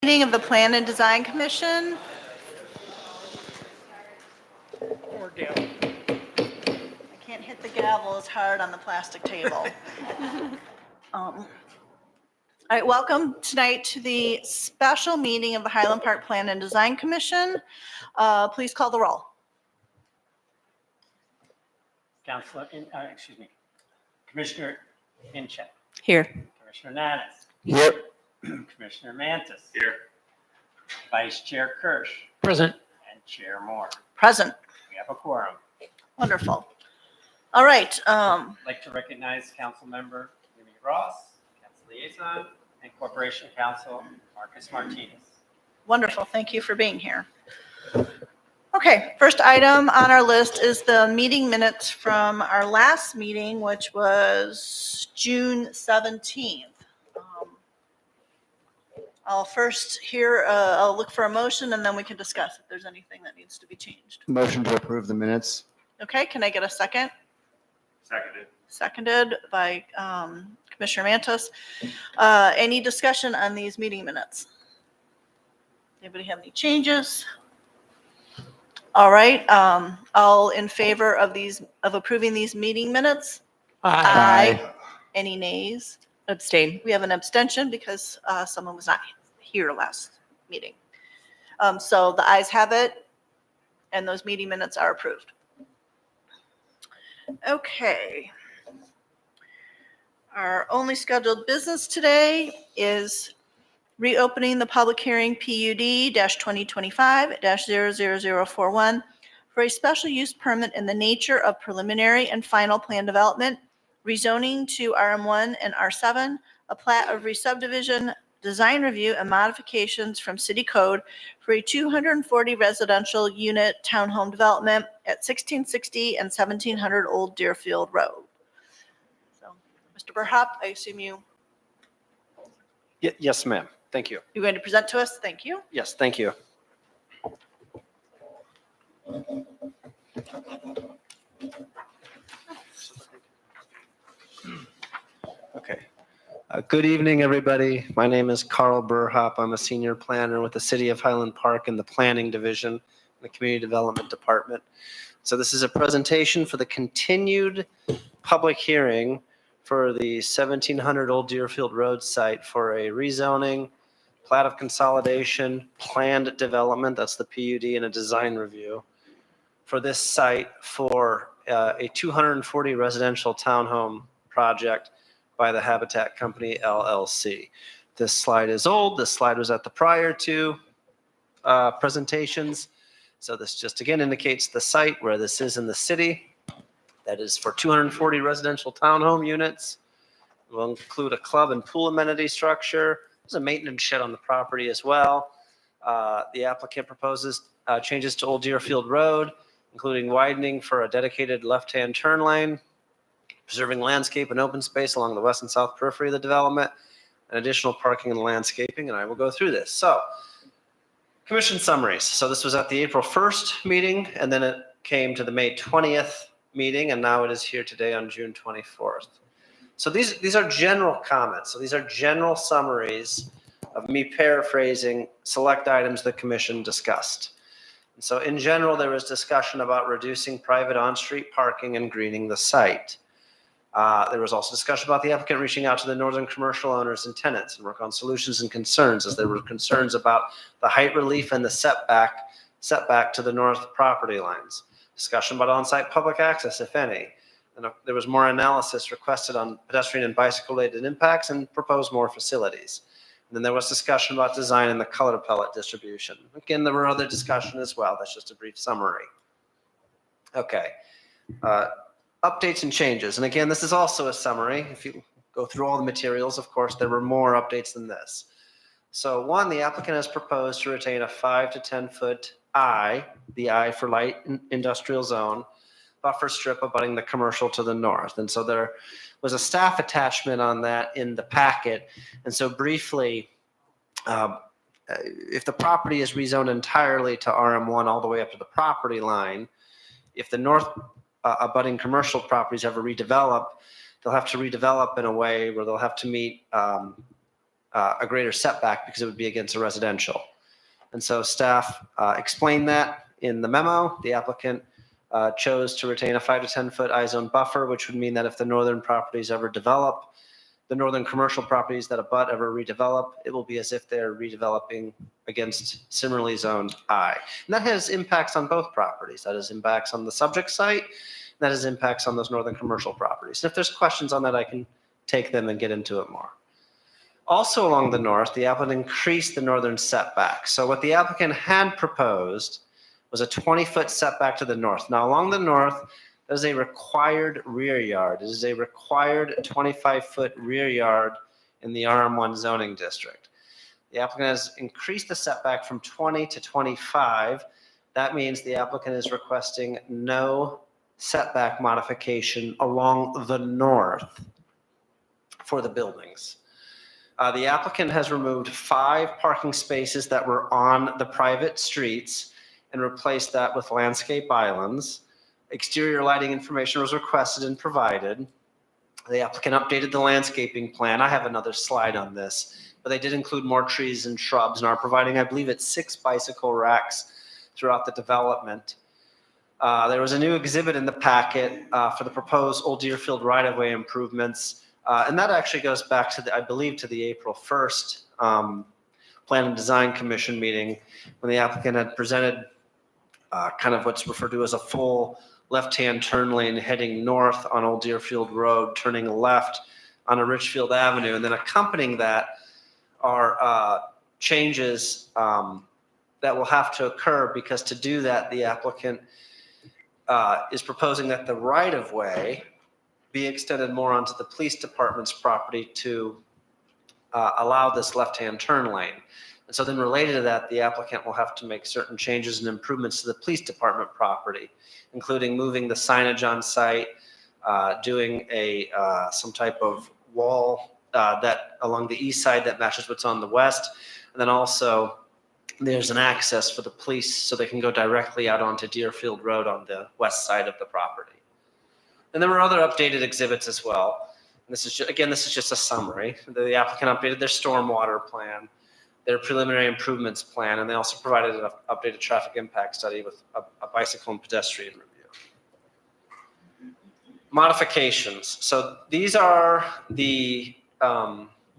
Meeting of the Plan and Design Commission. I can't hit the gavel as hard on the plastic table. All right, welcome tonight to the special meeting of the Highland Park Plan and Design Commission. Please call the roll. Commissioner Incheck. Here. Commissioner Nanis. Here. Commissioner Mantis. Here. Vice Chair Kirsch. Present. And Chair Moore. Present. We have a quorum. Wonderful. All right. I'd like to recognize Council Member Jimmy Ross, Council Liaison, and Corporation Counsel Marcus Martinez. Wonderful. Thank you for being here. Okay, first item on our list is the meeting minutes from our last meeting, which was June 17th. I'll first I'll look for a motion and then we can discuss if there's anything that needs to be changed. Motion to approve the minutes. Okay, can I get a second? Seconded. Seconded by Commissioner Mantis. Any discussion on these meeting minutes? Anybody have any changes? All right, all in favor of approving these meeting minutes? Aye. Any nays? Abstain. We have an abstention because someone was not here last meeting. So the ayes have it, and those meeting minutes are approved. Okay. Our only scheduled business today is reopening the public hearing PUD-2025-00041 for a special use permit in the nature of preliminary and final plan development, rezoning to RM1 and R7, a plat of re-subdivision, design review and modifications from city code for a 240 residential unit townhome development at 1660 and 1700 Old Deerfield Road. So, Mr. Burhop, I assume you're Yes, ma'am. Thank you. going to present to us? Thank you. Yes, thank you. Okay. Good evening, everybody. My name is Carl Burhop. I'm a senior planner with the City of Highland Park in the Planning Division, in the Community Development Department. So this is a presentation for the continued public hearing for the 1700 Old Deerfield Road site for a rezoning, plat of consolidation, planned development, that's the PUD, and a design review for this site for a 240 residential townhome project by the Habitat Company LLC. This slide is old. This slide was at the prior two presentations. So this just again indicates the site where this is in the city. That is for 240 residential townhome units. It will include a club and pool amenity structure. There's a maintenance shed on the property as well. The applicant proposes changes to Old Deerfield Road, including widening for a dedicated left-hand turn lane, preserving landscape and open space along the west and south periphery of the development, and additional parking and landscaping, and I will go through this. So, commission summaries. So this was at the April 1st meeting, and then it came to the May 20th meeting, and now it is here today on June 24th. So these are general comments. So these are general summaries of me paraphrasing select items the commission discussed. And so in general, there was discussion about reducing private on-street parking and greening the site. There was also discussion about the applicant reaching out to the northern commercial owners and tenants and work on solutions and concerns, as there were concerns about the height relief and the setback to the north property lines. Discussion about on-site public access, if any. And there was more analysis requested on pedestrian and bicycle-related impacts and proposed more facilities. And then there was discussion about design and the color palette distribution. Again, there were other discussion as well. That's just a brief summary. Okay. Updates and changes. And again, this is also a summary. If you go through all the materials, of course, there were more updates than this. So one, the applicant has proposed to retain a 5 to 10 foot I, the I for light industrial zone, buffer strip abutting the commercial to the north. And so there was a staff attachment on that in the packet. And so briefly, if the property is rezoned entirely to RM1 all the way up to the property line, if the north abutting commercial properties ever redevelop, they'll have to redevelop in a way where they'll have to meet a greater setback because it would be against a residential. And so staff explained that in the memo. The applicant chose to retain a 5 to 10 foot I-zone buffer, which would mean that if the northern properties ever develop, the northern commercial properties that abut ever redevelop, it will be as if they're redeveloping against similarly zoned I. And that has impacts on both properties. That has impacts on the subject site. That has impacts on those northern commercial properties. And if there's questions on that, I can take them and get into it more. Also along the north, the applicant increased the northern setback. So what the applicant had proposed was a 20-foot setback to the north. Now along the north, there's a required rear yard. It is a required 25-foot rear yard in the RM1 zoning district. The applicant has increased the setback from 20 to 25. That means the applicant is requesting no setback modification along the north for the buildings. The applicant has removed 5 parking spaces that were on the private streets and replaced that with landscape islands. Exterior lighting information was requested and provided. The applicant updated the landscaping plan. I have another slide on this, but they did include more trees and shrubs and are providing, I believe it's 6 bicycle racks throughout the development. There was a new exhibit in the packet for the proposed Old Deerfield right-of-way improvements. And that actually goes back to I believe to the April 1st Plan and Design Commission meeting when the applicant had presented kind of what's referred to as a full left-hand turn lane heading north on Old Deerfield Road, turning left on a Richfield Avenue. And then accompanying that are changes that will have to occur, because to do that, the applicant is proposing that the right-of-way be extended more onto the police department's property to allow this left-hand turn lane. And so then related to that, the applicant will have to make certain changes and improvements to the police department property, including moving the signage on site, doing some type of wall that along the east side that matches what's on the west. And then also there's an access for the police so they can go directly out onto Deerfield Road on the west side of the property. And there were other updated exhibits as well. And this is just a summary. The applicant updated their stormwater plan, their preliminary improvements plan, and they also provided an updated traffic impact study with a bicycle and pedestrian review. Modifications. So these are the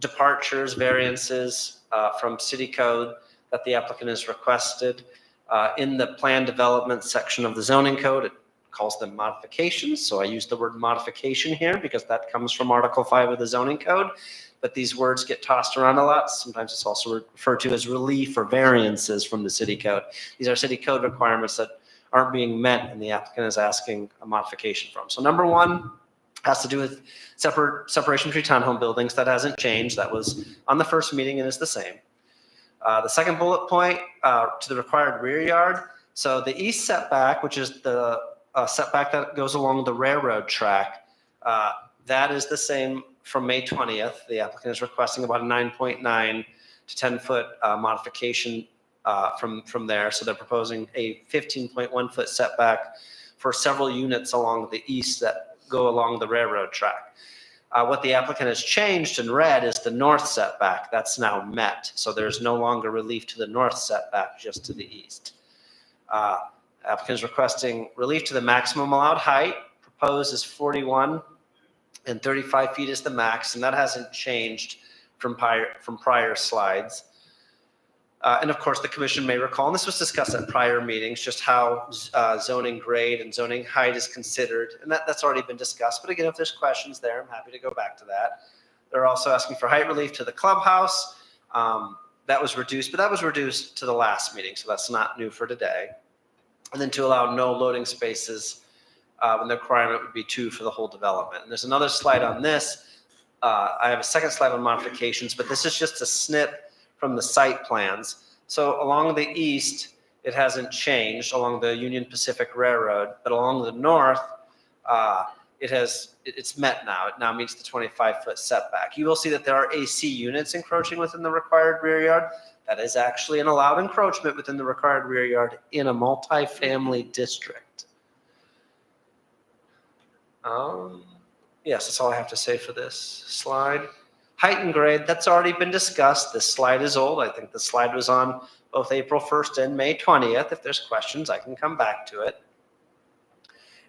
departures, variances from city code that the applicant has requested. In the plan development section of the zoning code, it calls them modifications. So I use the word modification here because that comes from Article 5 of the zoning code. But these words get tossed around a lot. Sometimes it's also referred to as relief or variances from the city code. These are city code requirements that aren't being met and the applicant is asking a modification from. So number 1 has to do with separation between townhome buildings. That hasn't changed. That was on the first meeting and is the same. The second bullet point to the required rear yard. So the east setback, which is the setback that goes along the railroad track, that is the same from May 20th. The applicant is requesting about a 9.9 to 10-foot modification from there. So they're proposing a 15.1 foot setback for several units along the east that go along the railroad track. What the applicant has changed in red is the north setback. That's now met. So there's no longer relief to the north setback, just to the east. Applicant is requesting relief to the maximum allowed height. Proposed is 41 and 35 feet is the max, and that hasn't changed from prior slides. And of course, the commission may recall, and this was discussed at prior meetings, just how zoning grade and zoning height is considered. And that's already been discussed. But again, if there's questions there, I'm happy to go back to that. They're also asking for height relief to the clubhouse. That was reduced, but that was reduced to the last meeting. So that's not new for today. And then to allow no loading spaces when the requirement would be 2 for the whole development. And there's another slide on this. I have a second slide on modifications, but this is just a snip from the site plans. So along the east, it hasn't changed along the Union Pacific Railroad, but along the north, it's met now. It now meets the 25-foot setback. You will see that there are AC units encroaching within the required rear yard. That is actually an allowed encroachment within the required rear yard in a multifamily district. Yes, that's all I have to say for this slide. Height and grade, that's already been discussed. This slide is old. I think the slide was on both April 1st and May 20th. If there's questions, I can come back to it.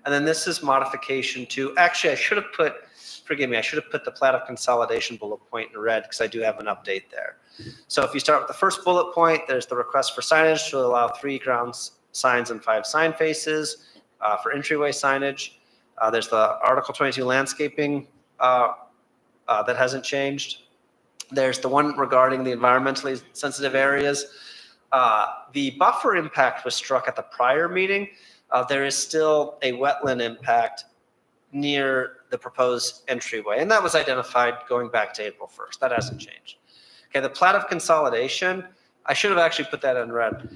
And then this is modification to, actually, I should have put, forgive me, I should have put the plat of consolidation bullet point in red because I do have an update there. So if you start with the first bullet point, there's the request for signage to allow 3 ground signs and 5 sign faces for entryway signage. There's the Article 22 landscaping that hasn't changed. There's the one regarding the environmentally sensitive areas. The buffer impact was struck at the prior meeting. There is still a wetland impact near the proposed entryway, and that was identified going back to April 1st. That hasn't changed. Okay, the plat of consolidation, I should have actually put that in red,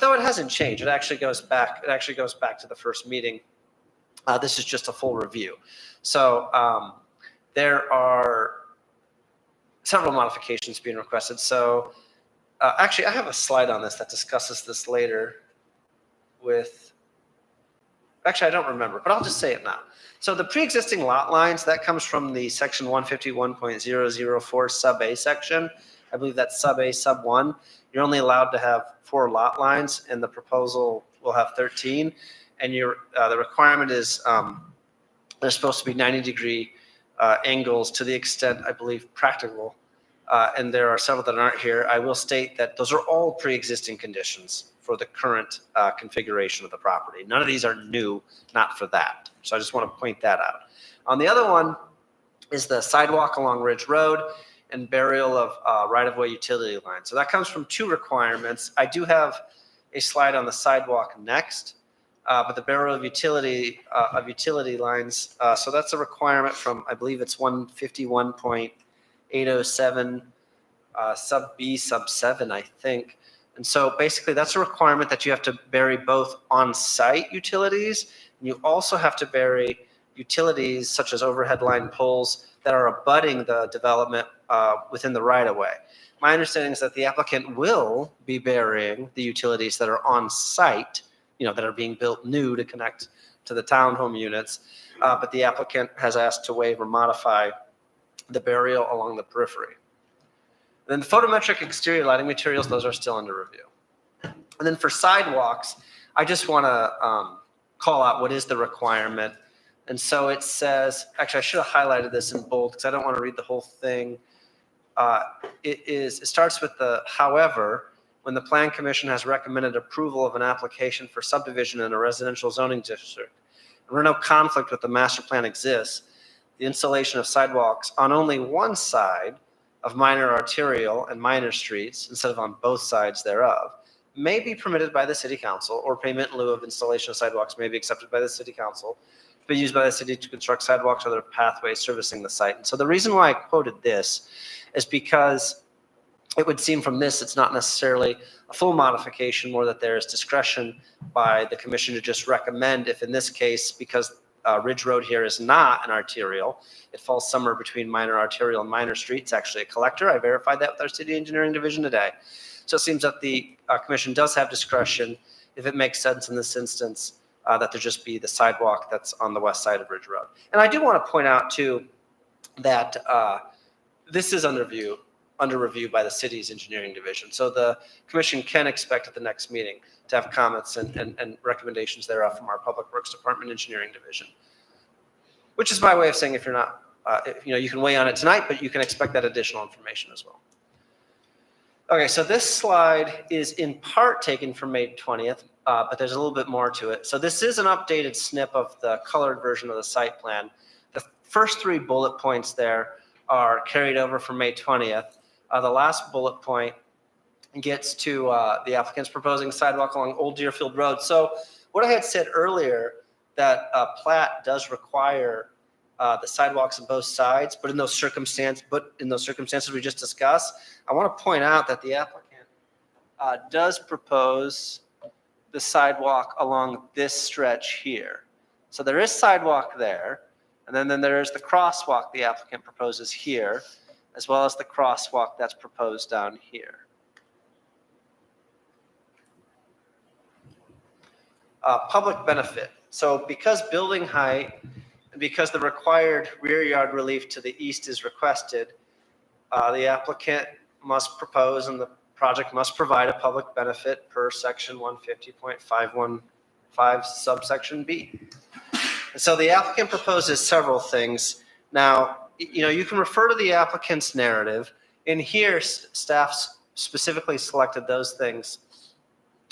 though it hasn't changed. It actually goes back. It actually goes back to the first meeting. This is just a full review. So there are several modifications being requested. So actually, I have a slide on this that discusses this later with, actually, I don't remember, but I'll just say it now. So the pre-existing lot lines, that comes from the section 151.004 sub A section. I believe that's sub A, sub 1. You're only allowed to have 4 lot lines, and the proposal will have 13. And the requirement is there's supposed to be 90-degree angles to the extent, I believe, practical. And there are several that aren't here. I will state that those are all pre-existing conditions for the current configuration of the property. None of these are new, not for that. So I just want to point that out. On the other one is the sidewalk along Ridge Road and burial of right-of-way utility lines. So that comes from 2 requirements. I do have a slide on the sidewalk next, but the burial of utility lines, so that's a requirement from, I believe it's 151.807 sub B, sub 7, I think. And so basically that's a requirement that you have to bury both on-site utilities, and you also have to bury utilities such as overhead line poles that are abutting the development within the right-of-way. My understanding is that the applicant will be burying the utilities that are on-site, that are being built new to connect to the townhome units, but the applicant has asked to waive or modify the burial along the periphery. And then the photometric exterior lighting materials, those are still under review. And then for sidewalks, I just want to call out what is the requirement. And so it says, actually, I should have highlighted this in bold because I don't want to read the whole thing. It starts with the however, when the Plan Commission has recommended approval of an application for subdivision in a residential zoning district, and where no conflict with the master plan exists, the installation of sidewalks on only one side of minor arterial and minor streets, instead of on both sides thereof, may be permitted by the city council, or payment in lieu of installation of sidewalks may be accepted by the city council, to be used by the city to construct sidewalks or other pathways servicing the site. And so the reason why I quoted this is because it would seem from this, it's not necessarily a full modification, more that there is discretion by the commission to just recommend, if in this case, because Ridge Road here is not an arterial, it falls somewhere between minor arterial and minor streets, actually a collector. I verified that with our city engineering division today. So it seems that the commission does have discretion, if it makes sense in this instance, that there just be the sidewalk that's on the west side of Ridge Road. And I do want to point out too that this is under review by the city's engineering division. So the commission can expect at the next meeting to have comments and recommendations thereof from our Public Works Department engineering division. Which is my way of saying, if you're not, you can weigh on it tonight, but you can expect that additional information as well. Okay, so this slide is in part taken from May 20th, but there's a little bit more to it. So this is an updated snip of the colored version of the site plan. The first 3 bullet points there are carried over from May 20th. The last bullet point gets to the applicant's proposing sidewalk along Old Deerfield Road. So what I had said earlier, that plat does require the sidewalks on both sides, but in those circumstances we just discussed, I want to point out that the applicant does propose the sidewalk along this stretch here. So there is sidewalk there, and then there is the crosswalk the applicant proposes here, as well as the crosswalk that's proposed down here. Public benefit. So because building height, and because the required rear yard relief to the east is requested, the applicant must propose and the project must provide a public benefit per section 150.515 subsection B. And so the applicant proposes several things. Now, you can refer to the applicant's narrative. In here, staff specifically selected those things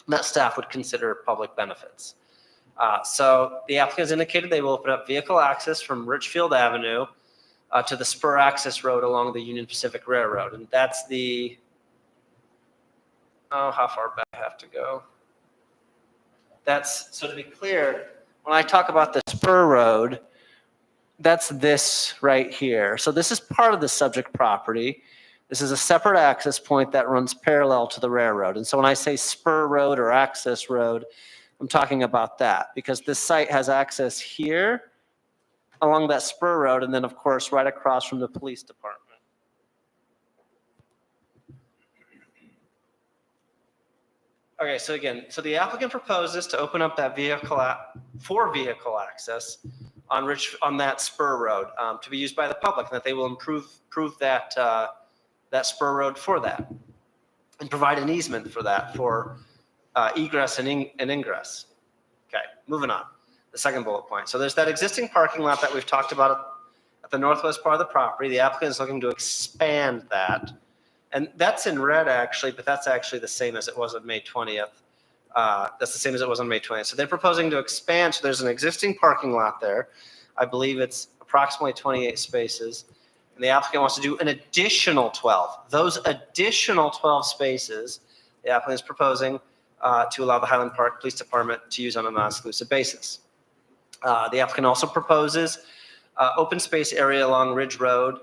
that staff would consider public benefits. So the applicant has indicated they will open up vehicle access from Richfield Avenue to the spur access road along the Union Pacific Railroad. And that's the, how far back I have to go? So to be clear, when I talk about the spur road, that's this right here. So this is part of the subject property. This is a separate access point that runs parallel to the railroad. And so when I say spur road or access road, I'm talking about that because this site has access here along that spur road and then of course right across from the police department. Okay, so again, the applicant proposes to open up that vehicle vehicle access on that spur road to be used by the public, and that they will improve that that spur road for that, and provide an easement for that for egress and ingress. Okay, moving on. The second bullet point. So there's that existing parking lot that we've talked about at the northwest part of the property. The applicant is looking to expand that. And that's in red actually, but that's actually the same as it was on May 20th. That's the same as it was on May 20th. So they're proposing to expand. So there's an existing parking lot there. I believe it's approximately 28 spaces. And the applicant wants to do an additional 12. Those additional 12 spaces, the applicant is proposing to allow the Highland Park Police Department to use on a non-exclusive basis. The applicant also proposes open space area along Ridge Road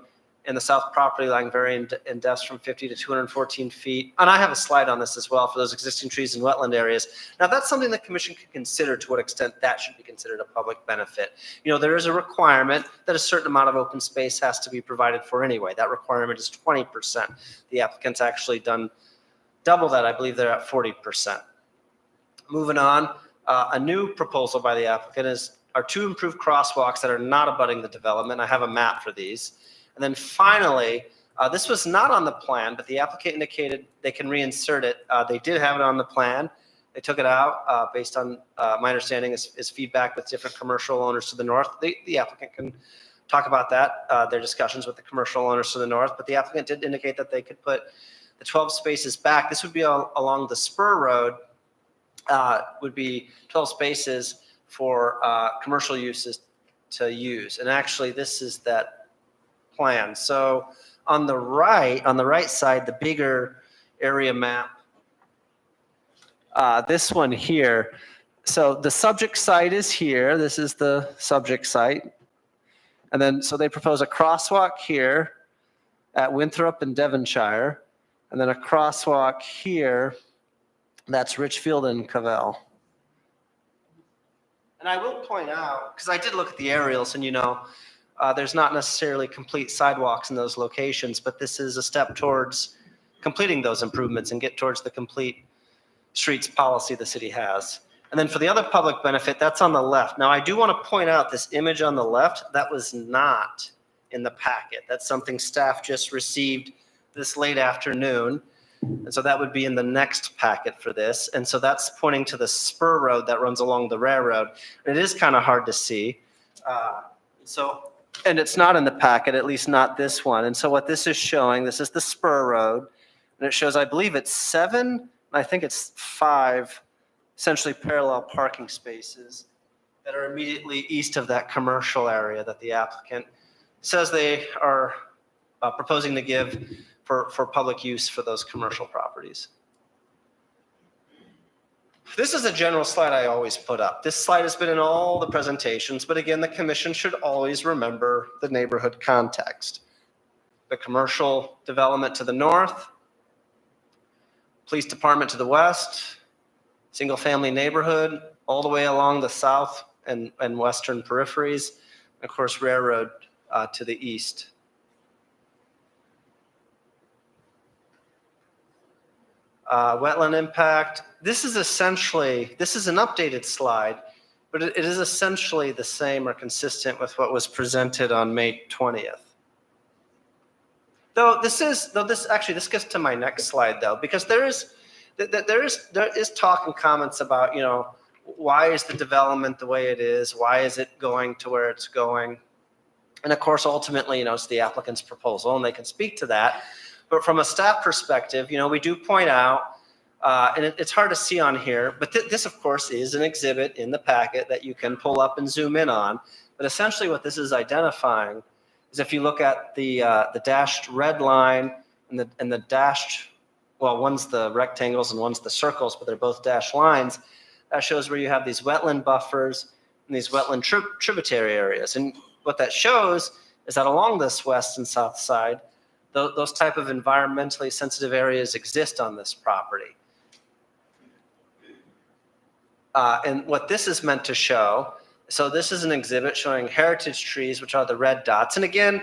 in the south property line varying in depths from 50 to 214 feet. And I have a slide on this as well for those existing trees and wetland areas. Now that's something the commission can consider to what extent that should be considered a public benefit. There is a requirement that a certain amount of open space has to be provided for anyway. That requirement is 20%. The applicant's actually done double that. I believe they're at 40%. Moving on, a new proposal by the applicant are two improved crosswalks that are not abutting the development. I have a map for these. And then finally, this was not on the plan, but the applicant indicated they can reinsert it. They did have it on the plan. They took it out based on my understanding is feedback with different commercial owners to the north. The applicant can talk about that, their discussions with the commercial owners to the north, but the applicant did indicate that they could put the 12 spaces back. This would be along the spur road, would be 12 spaces for commercial uses to use. And actually, this is that plan. So on the right side, the bigger area map, this one here. So the subject site is here. This is the subject site. And then, so they propose a crosswalk here at Winthrop and Devonshire, and then a crosswalk here, that's Richfield and Cavell. And I will point out, because I did look at the aerials and there's not necessarily complete sidewalks in those locations, but this is a step towards completing those improvements and get towards the complete streets policy the city has. And then for the other public benefit, that's on the left. Now, I do want to point out this image on the left, that was not in the packet. That's something staff just received this late afternoon. And so that would be in the next packet for this. And so that's pointing to the spur road that runs along the railroad. And it is kind of hard to see. And it's not in the packet, at least not this one. And so what this is showing, this is the spur road. And it shows, I believe it's 7, I think it's 5, essentially parallel parking spaces that are immediately east of that commercial area that the applicant says they are proposing to give for public use for those commercial properties. This is a general slide I always put up. This slide has been in all the presentations, but again, the commission should always remember the neighborhood context. The commercial development to the north, police department to the west, single family neighborhood all the way along the south and western peripheries, and of course, railroad to the east. Wetland impact. This is an updated slide, but it is essentially the same or consistent with what was presented on May 20th. This gets to my next slide though, because there is talk and comments about, why is the development the way it is? Why is it going to where it's going? And of course, ultimately, it's the applicant's proposal and they can speak to that. But from a staff perspective, we do point out, and it's hard to see on here, but this of course is an exhibit in the packet that you can pull up and zoom in on. But essentially what this is identifying is if you look at the dashed red line and the dashed, well, one's the rectangles and one's the circles, but they're both dashed lines. That shows where you have these wetland buffers and these wetland tributary areas. And what that shows is that along this west and south side, those type of environmentally sensitive areas exist on this property. And what this is meant to show, so this is an exhibit showing heritage trees, which are the red dots. And again,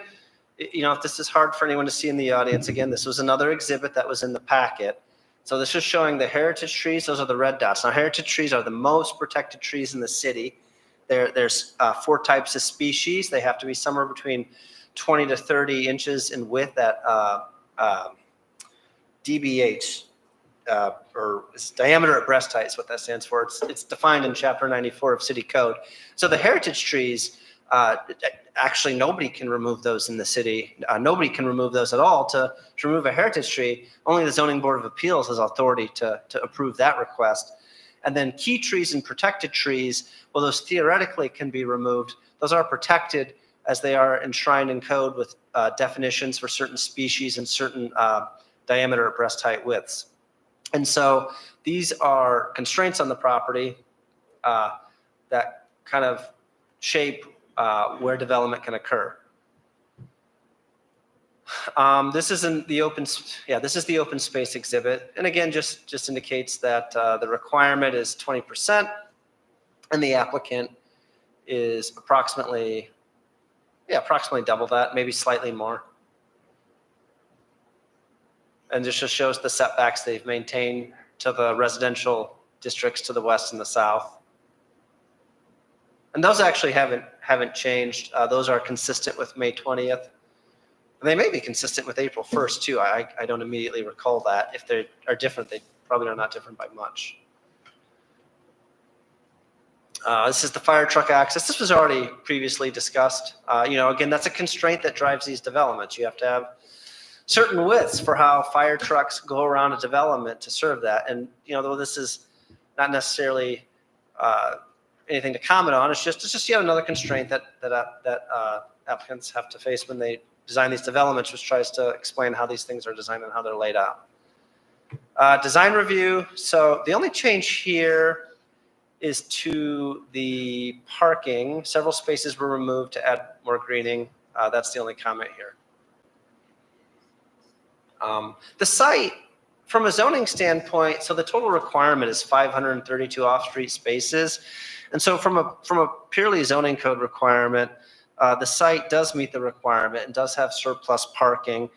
if this is hard for anyone to see in the audience, again, this was another exhibit that was in the packet. So this is showing the heritage trees. Those are the red dots. Now, heritage trees are the most protected trees in the city. There's 4 types of species. They have to be somewhere between 20 to 30 inches in width at DBH, or it's diameter at breast height is what that stands for. It's defined in Chapter 94 of City Code. So the heritage trees, actually nobody can remove those in the city. Nobody can remove those at all. To remove a heritage tree, only the Zoning Board of Appeals has authority to approve that request. And then key trees and protected trees, well, those theoretically can be removed. Those are protected as they are enshrined in code with definitions for certain species and certain diameter at breast height widths. And so these are constraints on the property that kind of shape where development can occur. This is the open space exhibit, and again, just indicates that the requirement is 20%, and the applicant is approximately double that, maybe slightly more. And this just shows the setbacks they've maintained to the residential districts to the west and the south. And those actually haven't changed. Those are consistent with May 20th. And they may be consistent with April 1st too. I don't immediately recall that. If they are different, they probably are not different by much. This is the fire truck access. This was already previously discussed. Again, that's a constraint that drives these developments. You have to have certain widths for how fire trucks go around a development to serve that. And, though this is not necessarily anything to comment on, it's just yet another constraint that applicants have to face when they design these developments, which tries to explain how these things are designed and how they're laid out. Design review. So the only change here is to the parking. Several spaces were removed to add more greening. That's the only comment here. The site, from a zoning standpoint, so the total requirement is 532 off-street spaces. And so from a purely zoning code requirement, the site does meet the requirement and does have surplus parking.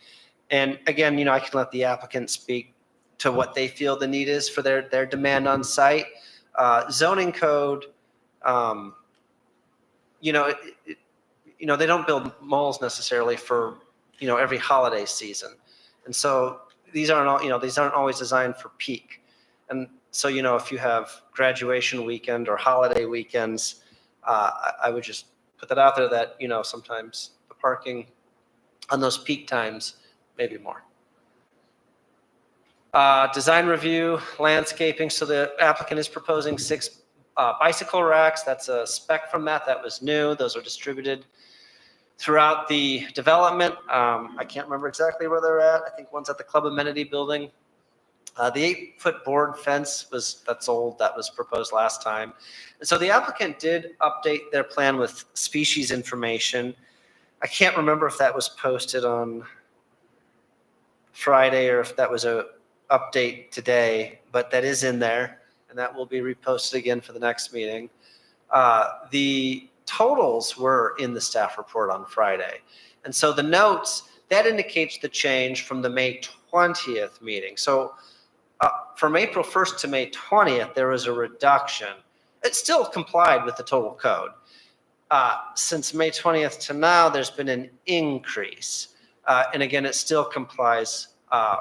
And again, I can let the applicant speak to what they feel the need is for their demand on site. Zoning code, they don't build malls necessarily for, every holiday season. And so these aren't always designed for peak. And so, if you have graduation weekend or holiday weekends, I would just put that out there that, sometimes the parking on those peak times may be more. Design review, landscaping. So the applicant is proposing 6 bicycle racks. That's a spec from that was new. Those are distributed throughout the development. I can't remember exactly where they're at. I think one's at the club amenity building. The 8-foot board fence that's old. That was proposed last time. And so the applicant did update their plan with species information. I can't remember if that was posted on Friday or if that was a update today, but that is in there, and that will be reposted again for the next meeting. The totals were in the staff report on Friday. And so the notes, that indicates the change from the May 20th meeting. So from April 1st to May 20th, there was a reduction. It still complied with the total code. Since May 20th to now, there's been an increase. And again, it still complies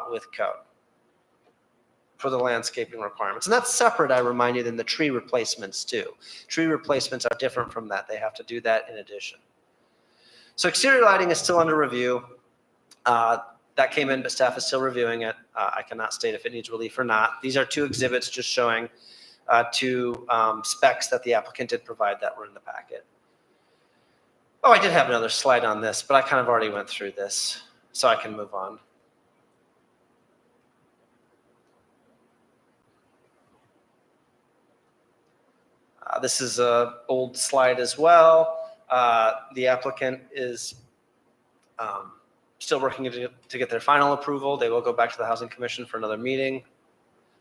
with code for the landscaping requirements. And that's separate, I remind you, than the tree replacements too. Tree replacements are different from that. They have to do that in addition. So exterior lighting is still under review. That came in, but staff is still reviewing it. I cannot state if it needs relief or not. These are two exhibits just showing two specs that the applicant did provide that were in the packet. Oh, I did have another slide on this, but I kind of already went through this, so I can move on. This is an old slide as well. The applicant is still working to get their final approval. They will go back to the Housing Commission for another meeting.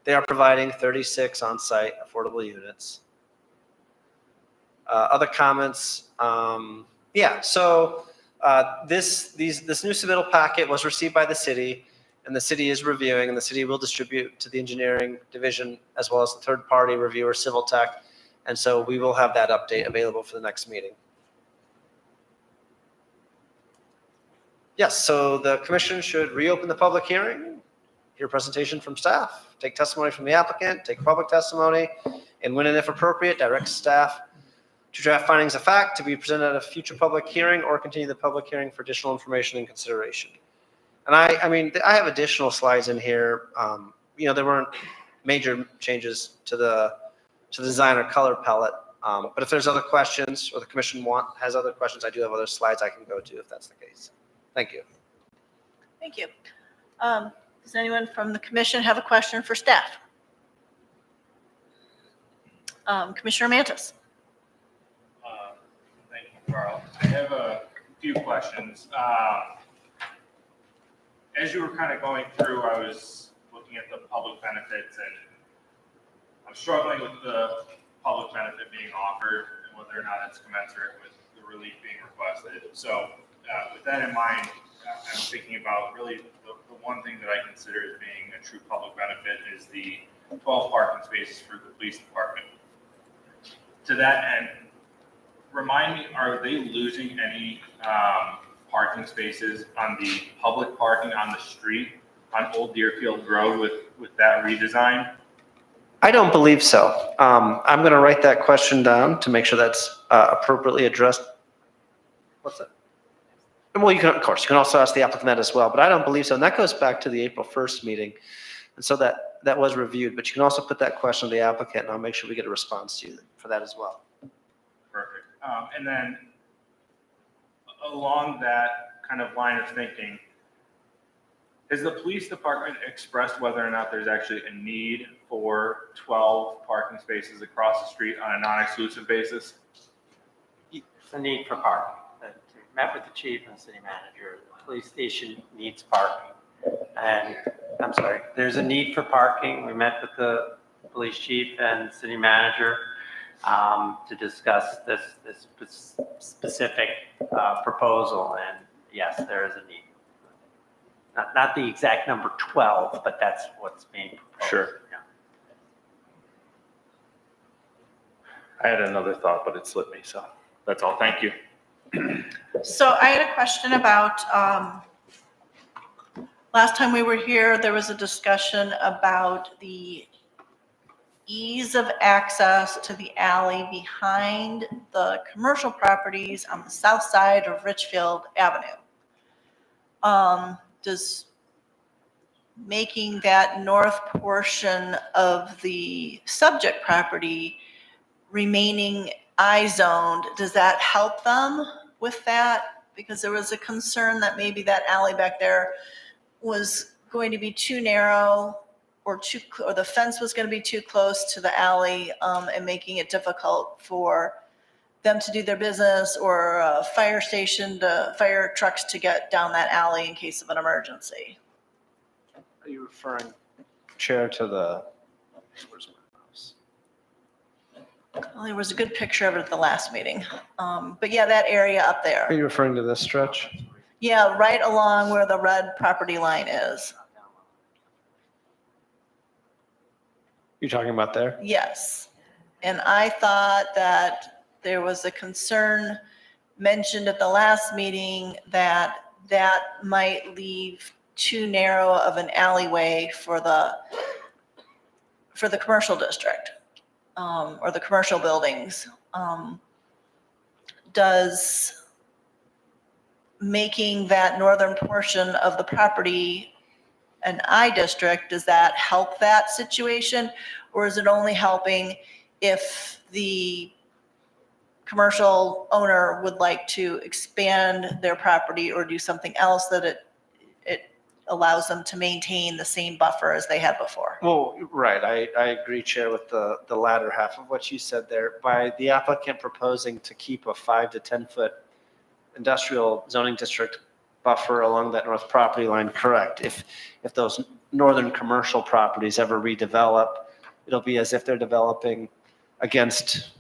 They are providing 36 on-site affordable units. Other comments? So this new submittal packet was received by the city, and the city is reviewing, and the city will distribute to the engineering division as well as the third-party reviewer, Civil Tech. And so we will have that update available for the next meeting. Yes, so the commission should reopen the public hearing, hear presentation from staff, take testimony from the applicant, take public testimony, and when and if appropriate, direct staff to draft findings of fact to be presented at a future public hearing or continue the public hearing for additional information and consideration. And I mean, I have additional slides in here. There weren't major changes to the design or color palette. But if there's other questions or the commission has other questions, I do have other slides I can go to if that's the case. Thank you. Thank you. Does anyone from the commission have a question for staff? Commissioner Mantis. Thank you, Carl. I have a few questions. As you were kind of going through, I was looking at the public benefits, and I'm struggling with the public benefit being offered and whether or not it's commensurate with the relief being requested. So with that in mind, I'm thinking about really the one thing that I consider as being a true public benefit is the 12 parking spaces for the police department. To that end, remind me, are they losing any parking spaces on the public parking on the street on Old Deerfield Road with that redesign? I don't believe so. I'm going to write that question down to make sure that's appropriately addressed. What's that? Well, you can also ask the applicant that as well, but I don't believe so. And that goes back to the April 1st meeting. And so that was reviewed, but you can also put that question to the applicant, and I'll make sure we get a response to you for that as well. Perfect. And then along that kind of line of thinking, has the police department expressed whether or not there's actually a need for 12 parking spaces across the street on a non-exclusive basis? It's a need for parking. Met with the chief and the city manager. The police station needs parking. And I'm sorry, there's a need for parking. We met with the police chief and city manager to discuss this specific proposal. And yes, there is a need. Not the exact number 12, but that's what's being proposed. Sure. Yeah. I had another thought, but it slipped me. So that's all. Thank you. So I had a question about, last time we were here, there was a discussion about the ease of access to the alley behind the commercial properties on the south side of Richfield Avenue. Does making that north portion of the subject property remaining I-zoned, does that help them with that? Because there was a concern that maybe that alley back there was going to be too narrow or the fence was going to be too close to the alley, and making it difficult for them to do their business or a fire trucks to get down that alley in case of an emergency. Are you referring, Chair, to the, where's my mouse? Well, there was a good picture of it at the last meeting. But yeah, that area up Are there. you referring to this stretch? Yeah, right along where the red property line is. You're talking about there? Yes. And I thought that there was a concern mentioned at the last meeting that that might leave too narrow of an alleyway for the commercial district, or the commercial buildings. Does making that northern portion of the property an I district, does that help that situation? Or is it only helping if the commercial owner would like to expand their property or do something else that it allows them to maintain the same buffer as they had before? Well, right, I agree, Chair, with the latter half of what you said there. By the applicant proposing to keep a 5 to 10 foot industrial zoning district buffer along that north property line, correct. If those northern commercial properties ever redevelop, it'll be as if they're developing against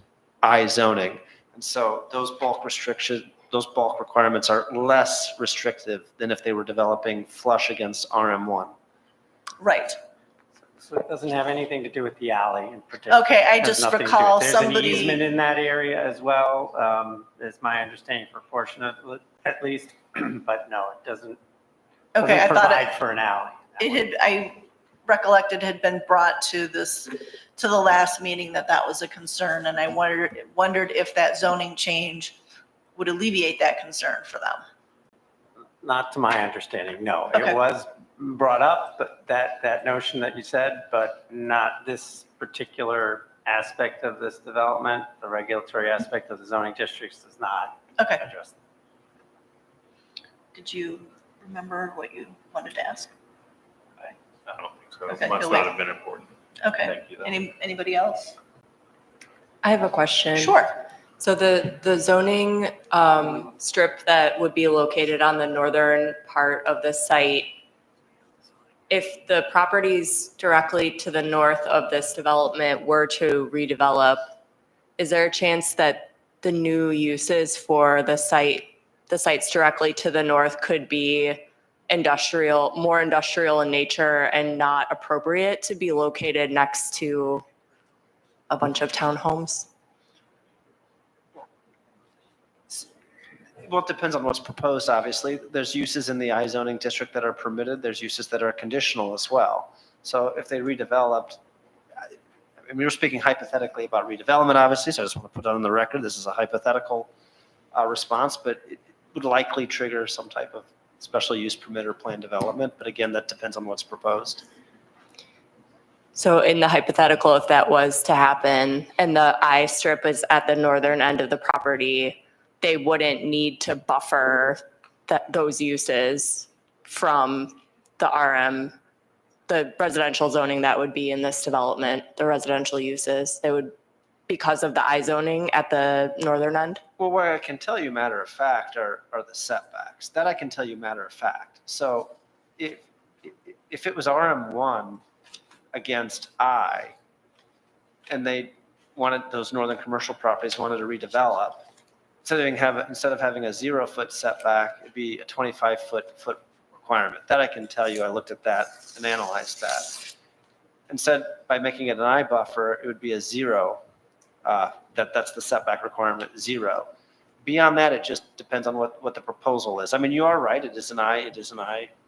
I zoning. And so those bulk requirements are less restrictive than if they were developing flush against RM1. Right. So it doesn't have anything to do with the alley in particular. Okay, I Has just nothing to do recall with- There's an somebody. easement in that area as well, is my understanding, proportionate at least, but no, it doesn't Okay, I thought provide for an alley. I recollected had been brought to the last meeting that was a concern, and I wondered if that zoning change would alleviate that concern for them. Not to my understanding, no. Okay. It was brought up, but that notion that you said, but not this particular aspect of this development. The regulatory aspect of the zoning districts does not Okay, address. did you remember what you wanted to ask? I don't think so. Okay, Must you'll not wait. have been important. Okay, Thank you, though. anybody else? I have a question. Sure. So the zoning strip that would be located on the northern part of the site, if the properties directly to the north of this development were to redevelop, is there a chance that the new uses for the sites directly to the north could be more industrial in nature and not appropriate to be located next to a bunch of townhomes? Well, it depends on what's proposed, obviously. There's uses in the I zoning district that are permitted. There's uses that are conditional as well. So if they redeveloped, I mean, we were speaking hypothetically about redevelopment, obviously, so I just want to put that on the record. This is a hypothetical response, but it would likely trigger some type of special use permit or plan development. But again, that depends on what's proposed. So in the hypothetical, if that was to happen and the I strip is at the northern end of the property, they wouldn't need to buffer those uses from the RM, the residential zoning that would be in this development, the residential uses. They would, because of the I zoning at the northern end? Well, what I can tell you matter of fact are the setbacks. That I can tell you matter of fact. So if it was RM1 against I, and they wanted, those northern commercial properties wanted to redevelop, instead of having a 0 foot setback, it'd be a 25 foot requirement. That I can tell you. I looked at that and analyzed that. Instead, by making it an I buffer, it would be a 0. That's the setback requirement, 0. Beyond that, it just depends on what the proposal is. I mean, you are right. It is an I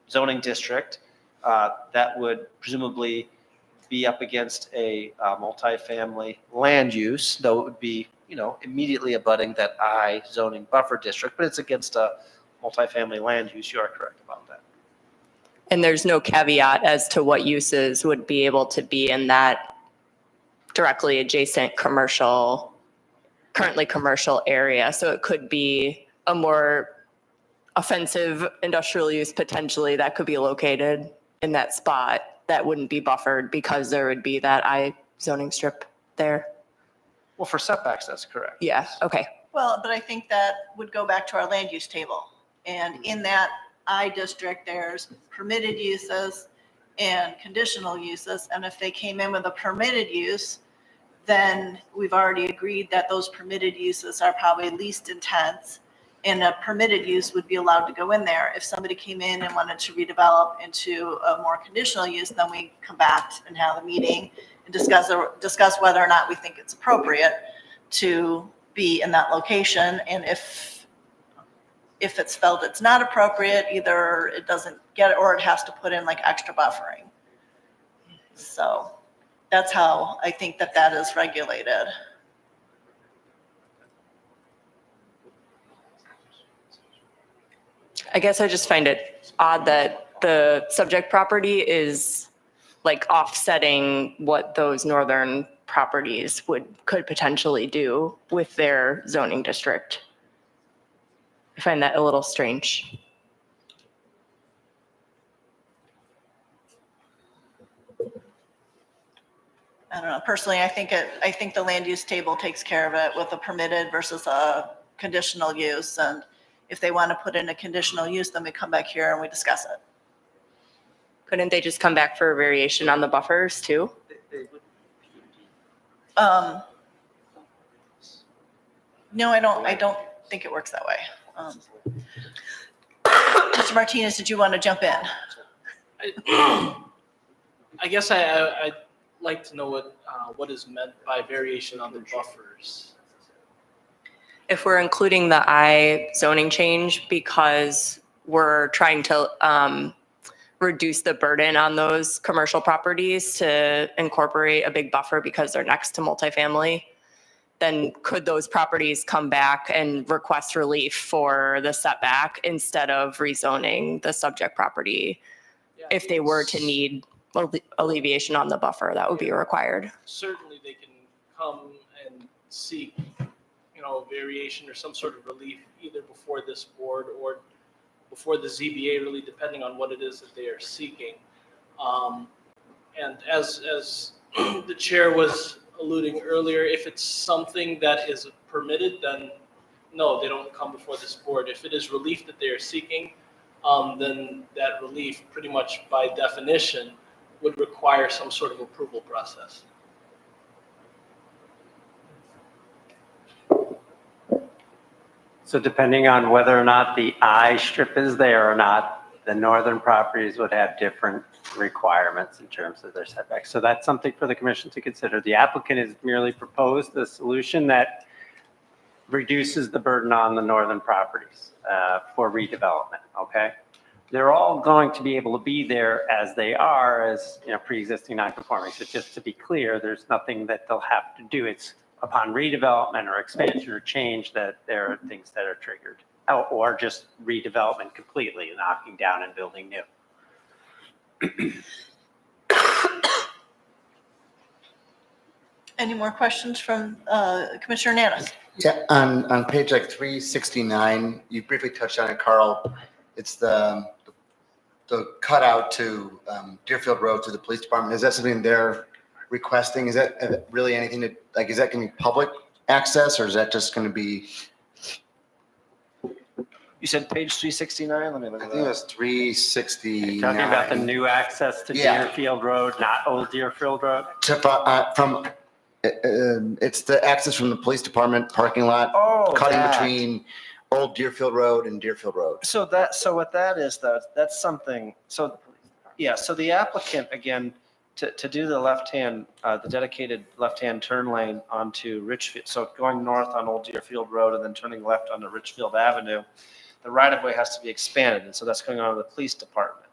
zoning district that would presumably be up against a multifamily land use, though it would be, immediately abutting that I zoning buffer district, but it's against a multifamily land use. You are correct about that. And there's no caveat as to what uses would be able to be in that directly adjacent currently commercial area. So it could be a more offensive industrial use potentially that could be located in that spot that wouldn't be buffered because there would be that I zoning strip there. Well, for setbacks, that's correct. Yeah, okay. Well, but I think that would go back to our land use table. And in that I district, there's permitted uses and conditional uses. And if they came in with a permitted use, then we've already agreed that those permitted uses are probably least intense. And a permitted use would be allowed to go in there. If somebody came in and wanted to redevelop into a more conditional use, then we come back and have a meeting and discuss whether or not we think it's appropriate to be in that location. And if if it's felt it's not appropriate, either it doesn't get it or it has to put in like extra buffering. So that's how I think that that is regulated. I guess I just find it odd that the subject property is like offsetting what those northern properties could potentially do with their zoning district. I find that a little strange. I don't know, personally, I think the land use table takes care of it with a permitted versus a conditional use. And if they want to put in a conditional use, then we come back here and we discuss it. Couldn't they just come back for a variation on the buffers too? No, I don't think it works that way. Mr. Martinez, did you want to jump in? I guess I'd like to know what is meant by variation on the buffers. If we're including the I zoning change because we're trying to reduce the burden on those commercial properties to incorporate a big buffer because they're next to multifamily, then could those properties come back and request relief for the setback instead of rezoning the subject property? If they were to need alleviation on the buffer, that would be required. Certainly, they can come and seek, variation or some sort of relief either before this board or before the ZBA, really depending on what it is that they are seeking. And as the chair was alluding earlier, if it's something that is permitted, then no, they don't come before this board. If it is relief that they are seeking, then that relief pretty much by definition would require some sort of approval process. So depending on whether or not the I strip is there or not, the northern properties would have different requirements in terms of their setbacks. So that's something for the commission to consider. The applicant has merely proposed the solution that reduces the burden on the northern properties for redevelopment, okay? They're all going to be able to be there as they are as pre-existing non-conforming. So just to be clear, there's nothing that they'll have to do. It's upon redevelopment or expansion or change that there are things that are triggered, or just redevelopment completely, knocking down and building new. Any more questions from Commissioner Nanis? Yeah, on page like 369, you briefly touched on it, Carl. It's the cutout to Deerfield Road to the police department. Is that something they're requesting? Is that really anything that, like, is that going to be public access or is that just going to be? You said page 369? Let me look I at think it that. was 369. Talking about the new access to Yeah. Deerfield Road, not Old Deerfield Road? It's the access from the police department parking lot, Oh, cutting that. between Old Deerfield Road and Deerfield Road. So what that is, though, that's something, so the applicant, again, to do the left-hand, the dedicated left-hand turn lane onto Richfield, so going north on Old Deerfield Road and then turning left onto Richfield Avenue, the right-of-way has to be expanded, and so that's going on to the police department.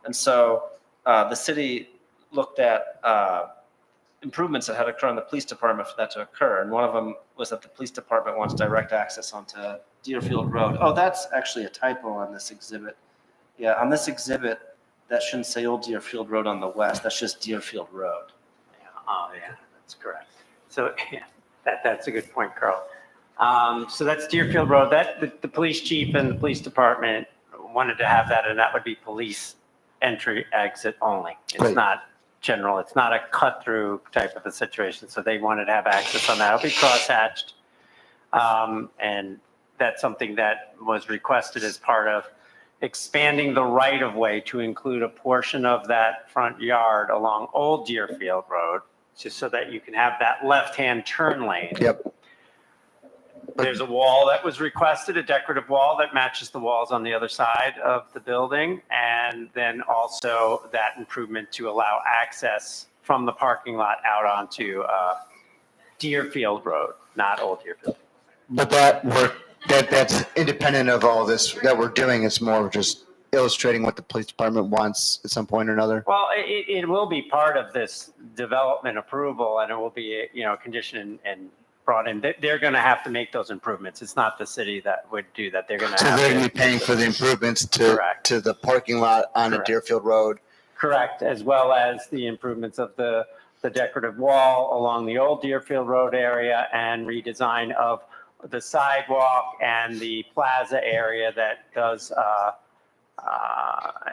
And so the city looked at improvements that had to occur in the police department for that to occur, and one of them was that the police department wants direct access onto Deerfield Road. Oh, that's actually a typo on this exhibit. Yeah, on this exhibit, that shouldn't say Old Deerfield Road on the west. That's just Deerfield Road. Oh, yeah, that's correct. So yeah, that's a good point, Carl. So that's Deerfield Road. The police chief and the police department wanted to have that, and that would be police entry exit only. It's Right. not general. It's not a cut through type of a situation. So they wanted to have access on that. It'll be crosshatched. And that's something that was requested as part of expanding the right of way to include a portion of that front yard along Old Deerfield Road, just so that you can have that left-hand turn lane. Yep. There's a wall that was requested, a decorative wall that matches the walls on the other side of the building. And then also that improvement to allow access from the parking lot out onto Deerfield Road, not Old Deerfield. But that work that's independent of all this that we're doing. It's more of just illustrating what the police department wants at some point or another. Well, it will be part of this development approval, and it will be, a condition and brought in. They're going to have to make those improvements. It's not the city that would do that. They're going to So have they're going to. to be paying for the improvements to Correct. the parking lot on the Correct. Deerfield Road. Correct, as well as the improvements of the decorative wall along the old Deerfield Road area and redesign of the sidewalk and the plaza area that does,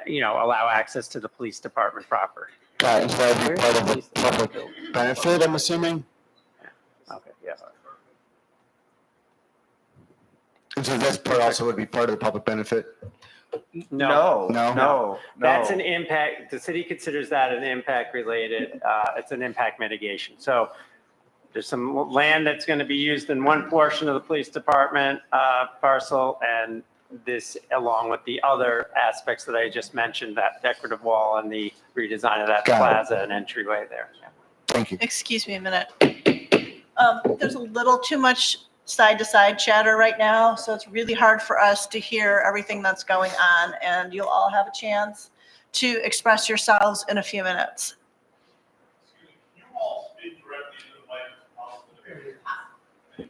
allow access to the police department proper. Got it. So that'd be part of the public benefit, I'm assuming? Okay, yeah. And so this part also would be part of the public benefit? No. No? That's an impact, the city considers that an impact related, it's an impact mitigation. So there's some land that's going to be used in one portion of the police department parcel, and this along with the other aspects that I just mentioned, that decorative wall and the redesign of that Got it. plaza and entryway there. Yeah. Thank you. Excuse me a minute. There's a little too much side-to-side chatter right now, so it's really hard for us to hear everything that's going on, and you'll all have a chance to express yourselves in a few minutes. You all speak directly to the mic.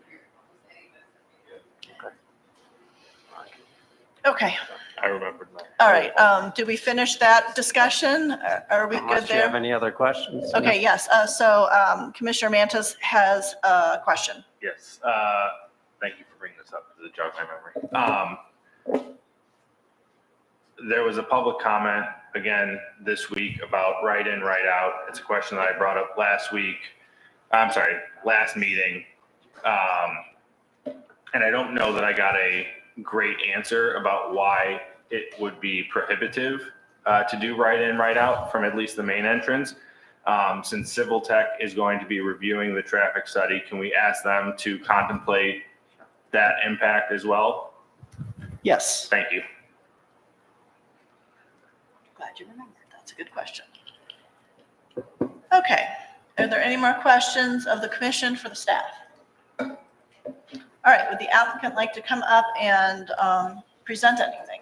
Okay, I remembered that. all right. Do we finish that discussion? Are we good Unless you have there? any other questions? Okay, yes. So Commissioner Mantis has a question. Yes, thank you for bringing this up, because it jogged my memory. There was a public comment again this week about write-in, write-out. It's a question that I brought up last meeting. And I don't know that I got a great answer about why it would be prohibitive to do write-in, write-out from at least the main entrance. Since Civil Tech is going to be reviewing the traffic study, can we ask them to contemplate that impact as well? Yes. Thank you. Glad you remembered. That's a good question. Okay. Are there any more questions of the commission for the staff? All right. Would the applicant like to come up and present anything?